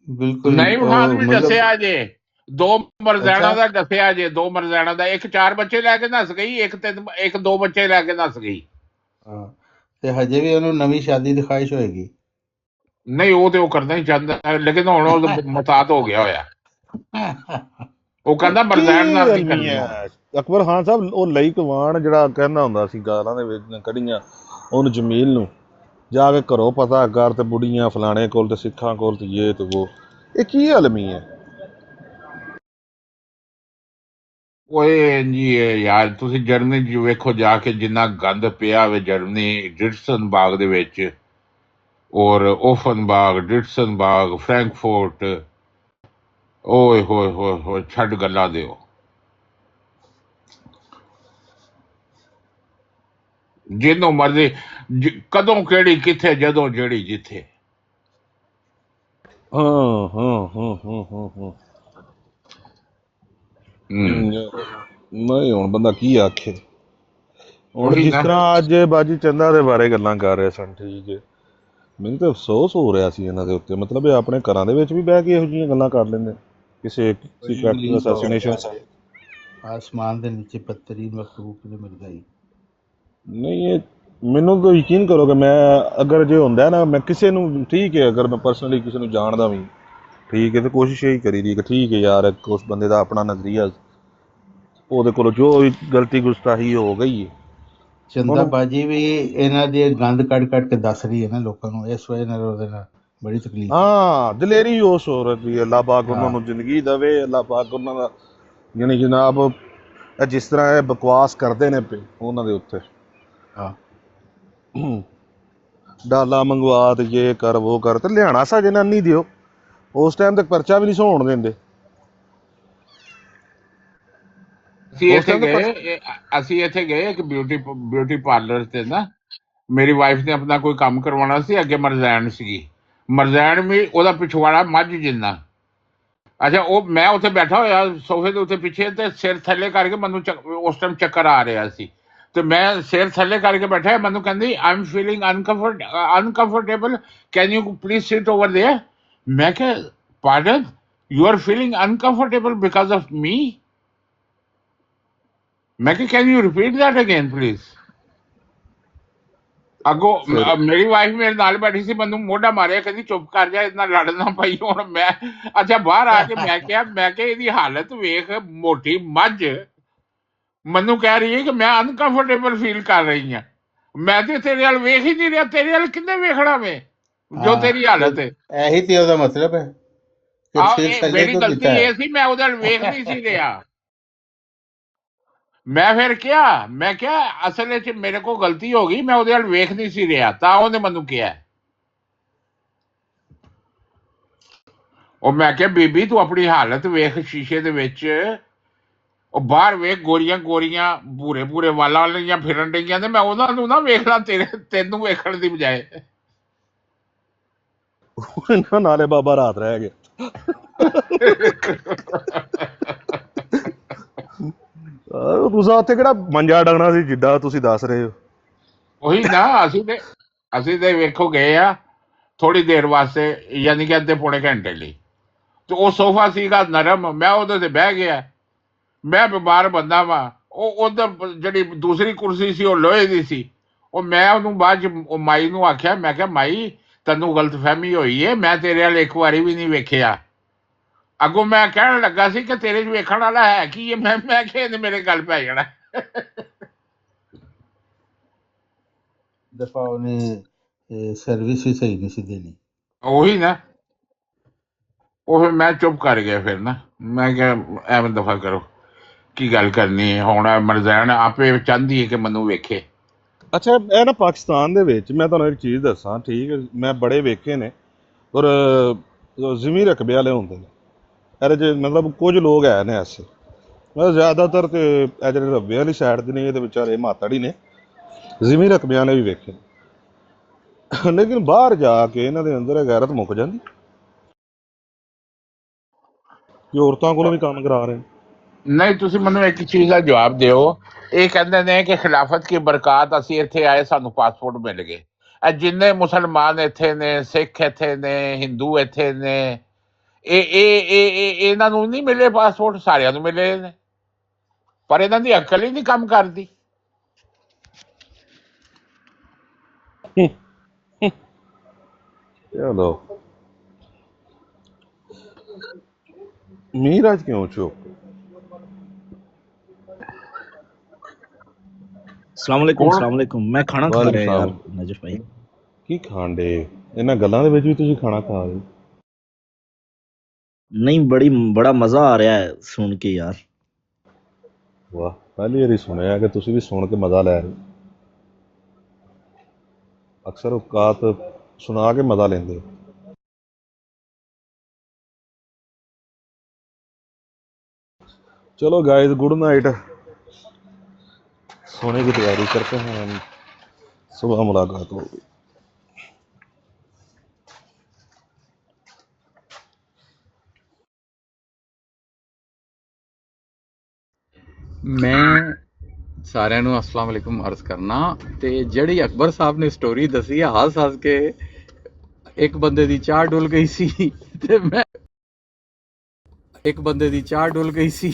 ਬਿਲकुल नईम खान भी ਮਤਲਬ दसिया जे, दो मरजैना ਅੱਛਾ। का दसिया जे, दो मरजैना का, एक 4 बच्चे लैके नस गई, एक 2 बच्चे लैके नस गई। ਹਾਂ ਤੇ ਹਜੇ ਵੀ ਉਹਨੂੰ ਨਵੀਂ ਸ਼ਾਦੀ ਦੀ ਖਾਹਿਸ਼ ਹੋਏਗੀ। नहीं वो तो करना ही चाहता है, लेकिन हुण वो मुतात हो गया होया। वो कहंदा ਕੀ मरजैन नाल नहीं ਅਲਮੀ करनी हुण। ਹੈ ਅਕਬਰ ਖਾਨ ਸਾਹਿਬ? ਉਹ ਲਈ ਕਵਾਨ ਜਿਹੜਾ ਕਹਿੰਦਾ ਹੁੰਦਾ ਸੀ ਗਾਲਾਂ ਦੇ ਵਿੱਚ ਕੱਢੀਆਂ ਉਹਨੂੰ ਜਮੀਲ ਨੂੰ, ਜਾ ਕੇ ਘਰੋਂ ਪਤਾ ਕਰ ਤੇ ਬੁੜੀਆਂ ਫਲਾਣੇ ਕੋਲ ਤੇ ਸਿੱਖਾਂ ਕੋਲ ਤੇ ਇਹ ਤੇ ਉਹ, ਇਹ ਕੀ ਅਲਮੀ ਹੈ? ਓਏ ਜੀ ਯਾਰ ਤੁਸੀਂ ਜਰਮਨੀ ਚ ਵੇਖੋ ਜਾ ਕੇ ਜਿੰਨਾ ਗੰਦ ਪਿਆ ਵੇ ਜਰਮਨੀ, ਡਿਟਸਨ ਬਾਗ ਦੇ ਵਿੱਚ, ਔਰ ਓਫਨਬਾਗ, ਡਿਟਸਨ ਬਾਗ, ਫਰੈਂਕਫੋਰਟ, ਓਏ ਹੋਏ ਹੋਏ ਹੋਏ ਛੱਡ ਗੱਲਾਂ ਦਿਓ। ਜਿਹਨੂੰ ਮਰਜ਼ੀ ਕਦੋਂ ਕਿਹੜੀ ਕਿੱਥੇ, ਜਦੋਂ ਜਿਹੜੀ ਜਿੱਥੇ। ਹਾਂ ਹਾਂ ਹਾਂ ਹਾਂ ਹਾਂ ਹਾਂ ਨਹੀਂ ਹੁਣ ਬੰਦਾ ਕੀ ਆਖੇ। ਹੁਣ ਉਹੀ ਜਿਸ ਨਾ। ਤਰ੍ਹਾਂ ਅੱਜ ਬਾਜੀ ਚੰਦਾ ਦੇ ਬਾਰੇ ਗੱਲਾਂ ਕਰ ਰਹੇ ਸਨ, ਠੀਕ ਹੈ, ਮੈਨੂੰ ਤਾਂ ਅਫਸੋਸ ਹੋ ਰਿਹਾ ਸੀ ਇਹਨਾਂ ਦੇ ਉੱਤੇ। ਮਤਲਬ ਇਹ ਆਪਣੇ ਘਰਾਂ ਦੇ ਵਿੱਚ ਵੀ ਬਹਿ ਕੇ ਇਹੋ ਜਿਹੀਆਂ ਗੱਲਾਂ ਕਰ ਲੈਂਦੇ ਕਿਸੇ ਸੀਕ੍ਰੇਟ ਅਸੈਸੀਨੇਸ਼ਨ। ਆਸਮਾਨ ਦੇ ਨੀਚੇ ਬਦਤਰੀਨ ਮਖਲੂਕ ਨੇ ਮਿਲ ਗਈ। ਨਹੀਂ ਇਹ ਮੈਨੂੰ ਤਾਂ ਯਕੀਨ ਕਰੋ ਕਿ ਮੈਂ ਅਗਰ ਜੇ ਹੁੰਦਾ ਨਾ, ਮੈਂ ਕਿਸੇ ਨੂੰ, ਠੀਕ ਹੈ, ਅਗਰ ਮੈਂ ਪਰਸਨਲੀ ਕਿਸੇ ਨੂੰ ਜਾਣਦਾ ਵੀ, ਠੀਕ ਹੈ, ਤੇ ਕੋਸ਼ਿਸ਼ ਇਹੀ ਕਰੀ ਦੀ ਕਿ ਠੀਕ ਹੈ ਯਾਰ ਉਸ ਬੰਦੇ ਦਾ ਆਪਣਾ ਨਜ਼ਰੀਆ, ਉਹਦੇ ਕੋਲੋਂ ਜੋ ਵੀ ਗਲਤੀ ਗੁਸਤਾਹੀ ਹੋ ਗਈ ਹੈ ਚੰਦਾ ਬਾਜੀ ਵੀ ਇਹਨਾਂ ਦੇ ਗੰਦ ਕੱਢ ਕੱਢ ਕੇ ਦੱਸ ਰਹੀ ਹੈ ਨਾ ਲੋਕਾਂ ਨੂੰ, ਇਸ ਵਜ੍ਹਾ ਨਾਲ ਉਹਦੇ ਨਾਲ ਬੜੀ ਤਕਲੀਫ। ਹਾਂ ਦਲੇਰੀ ਉਸ ਔਰਤ ਦੀ, ਅੱਲਾਹ ਪਾਕ ਉਹਨਾਂ ਨੂੰ ਜ਼ਿੰਦਗੀ ਦੇਵੇ, ਅੱਲਾਹ ਪਾਕ ਉਹਨਾਂ ਦਾ, ਯਾਨੀ ਜਨਾਬ ਜਿਸ ਤਰ੍ਹਾਂ ਇਹ ਬਕਵਾਸ ਕਰਦੇ ਨੇ ਪਏ ਉਹਨਾਂ ਦੇ ਉੱਤੇ, ਹਾਂ ਡਾਲਾ ਮੰਗਵਾ ਤੇ ਜੇ ਕਰ ਉਹ ਕਰ, ਤੇ ਲਿਆਣਾ ਸਾ ਜਨਾਨੀ ਦਿਓ, ਉਸ ਟਾਈਮ ਤੱਕ ਪਰਚਾ ਵੀ ਨਹੀਂ ਸੋਣ ਦਿੰਦੇ। ਅਸੀਂ ਇੱਥੇ ਗਏ ਇੱਕ ਬਿਊਟੀ ਪਾਰਲਰ ਤੇ ਨਾ, ਮੇਰੀ ਵਾਈਫ ਨੇ ਆਪਣਾ ਕੋਈ ਕੰਮ ਕਰਵਾਉਣਾ ਸੀ, ਅੱਗੇ ਮਰਜ਼ੈਨ ਸੀਗੀ, ਮਰਜ਼ੈਨ ਵੀ ਉਹਦਾ ਪਿਛਵਾੜਾ ਮੱਝ ਜਿੰਨਾ। ਅੱਛਾ ਉਹ ਮੈਂ ਉੱਥੇ ਬੈਠਾ ਹੋਇਆ ਸੋਫੇ ਦੇ ਉੱਤੇ ਪਿੱਛੇ, ਤੇ ਸਿਰ ਥੱਲੇ ਕਰਕੇ ਮੈਨੂੰ ਉਸ ਟਾਈਮ ਚੱਕਰ ਆ ਰਿਹਾ ਸੀ, ਤੇ ਮੈਂ ਸਿਰ ਥੱਲੇ ਕਰਕੇ ਬੈਠਾ, ਮੈਨੂੰ ਕਹਿੰਦੀ I am feeling uncomfortable, can you please sit over there. ਮੈਂ ਕਿਹਾ pardon, you are feeling uncomfortable because of ਮੀ। ਮੈਂ ਕਿਹਾ can you repeat that again please. ਅੱਗੋਂ ਮੇਰੀ ਵਾਈਫ ਮੇਰੇ ਨਾਲ ਬੈਠੀ ਸੀ, ਮੈਨੂੰ ਮੋਢਾ ਮਾਰਿਆ, ਕਹਿੰਦੀ ਚੁੱਪ ਕਰ ਜਾ, ਇਤਨਾ ਲੜ ਨਾ ਪਈ। ਹੁਣ ਮੈਂ ਅੱਛਾ ਬਾਹਰ ਆ ਕੇ ਮੈਂ ਕਿਹਾ ਇਹਦੀ ਹਾਲਤ ਵੇਖ, ਮੋਟੀ ਮੱਝ ਮੈਨੂੰ ਕਹਿ ਰਹੀ ਹੈ ਕਿ ਮੈਂ ਅਨਕੰਫਰਟੇਬਲ ਫੀਲ ਕਰ ਰਹੀ ਹਾਂ। ਮੈਂ ਤੇ ਤੇਰੇ ਵੱਲ ਵੇਖ ਹੀ ਨਹੀਂ ਰਿਹਾ, ਤੇਰੇ ਵੱਲ ਕਿੰਨੇ ਵੇਖਣਾ ਵੇ ਜੋ ਤੇਰੀ ਹਾਲਤ ਹੈ। ਇਹੀ ਤੇ ਉਹਦਾ ਮਤਲਬ ਹੈ। ਮੇਰੀ ਗਲਤੀ ਇਹ ਸੀ, ਮੈਂ ਉਹਦੇ ਵੱਲ ਵੇਖ ਨਹੀਂ ਸੀ ਰਿਹਾ। ਮੈਂ ਫਿਰ ਕਿਹਾ, ਮੈਂ ਕਿਹਾ ਅਸਲ ਵਿੱਚ ਮੇਰੇ ਕੋਲ ਗਲਤੀ ਹੋ ਗਈ, ਮੈਂ ਉਹਦੇ ਵੱਲ ਵੇਖ ਨਹੀਂ ਸੀ ਰਿਹਾ, ਤਾਂ ਉਹਨੇ ਮੈਨੂੰ ਕਿਹਾ। ਉਹ ਮੈਂ ਕਿਹਾ ਬੀਬੀ ਤੂੰ ਆਪਣੀ ਹਾਲਤ ਵੇਖ ਸ਼ੀਸ਼ੇ ਦੇ ਵਿੱਚ, ਉਹ ਬਾਹਰ ਵੇਖ ਗੋਰੀਆਂ ਗੋਰੀਆਂ ਭੂਰੇ ਭੂਰੇ ਵਾਲਾਂ ਵਾਲੀਆਂ ਫਿਰਨ ਡਈਆਂ, ਤੇ ਮੈਂ ਉਹਨਾਂ ਨੂੰ ਨਾ ਵੇਖਣਾ, ਤੈਨੂੰ ਵੇਖਣ ਦੀ ਬਜਾਏ। ਇਹਨਾਂ ਨਾਲੇ ਬਾਬਾ ਰਾਤ ਰਹਿ ਗਿਆ। ਤੁਸੀਂ ਉੱਥੇ ਕਿਹੜਾ ਮੰਜਾ ਡਗਣਾ ਸੀ ਜਿੱਦਾਂ ਤੁਸੀਂ ਦੱਸ ਰਹੇ ਹੋ? ਉਹੀ ਨਾ, ਅਸੀਂ ਤੇ ਵੇਖੋ ਗਏ ਆ ਥੋੜੀ ਦੇਰ ਵਾਸਤੇ, ਯਾਨੀ ਕਿ ਅੱਧੇ ਪੌਣੇ ਘੰਟੇ ਲਈ, ਤੇ ਉਹ ਸੋਫਾ ਸੀਗਾ ਨਰਮ, ਮੈਂ ਉਹਦੇ ਤੇ ਬਹਿ ਗਿਆ। ਮੈਂ ਬਿਮਾਰ ਬੰਦਾ ਵਾਂ, ਉਹ ਉਧਰ ਜਿਹੜੀ ਦੂਸਰੀ ਕੁਰਸੀ ਸੀ ਉਹ ਲੋਹੇ ਦੀ ਸੀ। ਉਹ ਮੈਂ ਉਹਨੂੰ ਬਾਅਦ ਚ ਉਹ ਮਾਈ ਨੂੰ ਆਖਿਆ, ਮੈਂ ਕਿਹਾ ਮਾਈ ਤੈਨੂੰ ਗਲਤਫਹਿਮੀ ਹੋਈ ਹੈ, ਮੈਂ ਤੇਰੇ ਵੱਲ ਇੱਕ ਵਾਰੀ ਵੀ ਨਹੀਂ ਵੇਖਿਆ। ਅੱਗੋਂ ਮੈਂ ਕਹਿਣ ਲੱਗਾ ਸੀ ਕਿ ਤੇਰੇ ਚ ਵੇਖਣ ਵਾਲਾ ਹੈ ਕੀ ਹੈ, ਮੈਂ ਕਿਹਾ ਇਹਨੇ ਮੇਰੇ ਗੱਲ ਪੈ ਜਾਣਾ। ਦਫਾ ਉਹਨੇ ਸਰਵਿਸ ਵੀ ਸਹੀ ਨਹੀਂ ਸੀ ਦੇਣੀ। ਉਹੀ ਨਾ, ਉਹ ਫਿਰ ਮੈਂ ਚੁੱਪ ਕਰ ਗਿਆ। ਫਿਰ ਨਾ ਮੈਂ ਕਿਹਾ ਐਵੇਂ ਦਫਾ ਕਰੋ, ਕੀ ਗੱਲ ਕਰਨੀ ਹੈ ਹੁਣ। ਮਰਜ਼ੈਨ ਆਪੇ ਚਾਹੁੰਦੀ ਹੈ ਕਿ ਮੈਨੂੰ ਵੇਖੇ। ਅੱਛਾ ਇਹ ਨਾ ਪਾਕਿਸਤਾਨ ਦੇ ਵਿੱਚ ਮੈਂ ਤੁਹਾਨੂੰ ਇੱਕ ਚੀਜ਼ ਦੱਸਾਂ, ਠੀਕ ਹੈ, ਮੈਂ ਬੜੇ ਵੇਖੇ ਨੇ, ਔਰ ਜ਼ਮੀਨ ਰਕਬੇ ਵਾਲੇ ਹੁੰਦੇ ਨੇ ਇਹਦੇ 'ਚ, ਮਤਲਬ ਕੁਝ ਲੋਕ ਹੈ ਨੇ ਐਸੇ, ਮਤਲਬ ਜ਼ਿਆਦਾਤਰ ਤੇ ਇਹ ਜਿਹੜੇ ਰੱਬੇ ਵਾਲੀ ਸਾਈਡ ਦੇ ਨੇ, ਇਹਦੇ ਵਿਚਾਰੇ ਮਾਤੜ ਹੀ ਨੇ। ਜ਼ਮੀਨ ਰਕਬੇ ਵਾਲੇ ਵੀ ਵੇਖੇ, ਲੇਕਿਨ ਬਾਹਰ ਜਾ ਕੇ ਇਹਨਾਂ ਦੇ ਅੰਦਰ ਇਹ ਗੈਰਤ ਮੁੱਕ ਜਾਂਦੀ ਕਿ ਔਰਤਾਂ ਕੋਲੋਂ ਵੀ ਕੰਮ ਕਰਾ ਰਹੇ। ਨਹੀਂ, ਤੁਸੀਂ ਮੈਨੂੰ ਇੱਕ ਚੀਜ਼ ਦਾ ਜਵਾਬ ਦਿਓ। ਇਹ ਕਹਿੰਦੇ ਨੇ ਕਿ ਖਿਲਾਫਤ ਕੀ ਬਰਕਾਤ, ਅਸੀਂ ਇੱਥੇ ਆਏ ਸਾਨੂੰ ਪਾਸਪੋਰਟ ਮਿਲ ਗਏ। ਇਹ ਜਿੰਨੇ ਮੁਸਲਮਾਨ ਇੱਥੇ ਨੇ, ਸਿੱਖ ਇੱਥੇ ਨੇ, ਹਿੰਦੂ ਇੱਥੇ ਨੇ, ਇਹਨਾਂ ਨੂੰ ਨਹੀਂ ਮਿਲੇ ਪਾਸਪੋਰਟ? ਸਾਰਿਆਂ ਨੂੰ ਮਿਲੇ ਨੇ, ਪਰ ਇਹਨਾਂ ਦੀ ਅਕਲ ਹੀ ਨਹੀਂ ਕੰਮ ਕਰਦੀ। ਚਲੋ ਮੀਰ ਅੱਜ ਕਿਉਂ ਚੁੱਪ? अस्सलाम वालेकुम मैं खाना खा रहा यार नजर भाई। ਕੀ ਖਾਣ ਦੇ? ਇਹਨਾਂ ਗੱਲਾਂ ਦੇ ਵਿੱਚ ਵੀ ਤੁਸੀਂ ਖਾਣਾ ਖਾ ਰਹੇ? नहीं बड़ा मजा आ रहा है सुन के यार। ਵਾਹ, ਪਹਿਲੀ ਵਾਰੀ ਸੁਣਿਆ ਕਿ ਤੁਸੀਂ ਵੀ ਸੁਣ ਕੇ ਮਜ਼ਾ ਲੈ ਰਹੇ। ਅਕਸਰ ਔਕਾਤ ਸੁਣਾ ਕੇ ਮਜ਼ਾ ਲੈਂਦੇ। चलो गाइस, गुड नाइट, सोने की तैयारी करते हैं हम, सुबह मुलाकात होगी। ਮੈਂ ਸਾਰਿਆਂ ਨੂੰ ਅਸਲਾਮ ਵਾਲੇਕੁਮ ਅਰਜ਼ ਕਰਨਾ। ਤੇ ਜਿਹੜੀ ਅਕਬਰ ਸਾਹਿਬ ਨੇ ਸਟੋਰੀ ਦੱਸੀ ਹੈ ਹੱਸ ਹੱਸ ਕੇ ਇੱਕ ਬੰਦੇ ਦੀ ਚਾਹ ਡੁੱਲ ਗਈ ਸੀ ਤੇ ਮੈਂ ਇੱਕ ਬੰਦੇ ਦੀ ਚਾਹ ਡੁੱਲ ਗਈ ਸੀ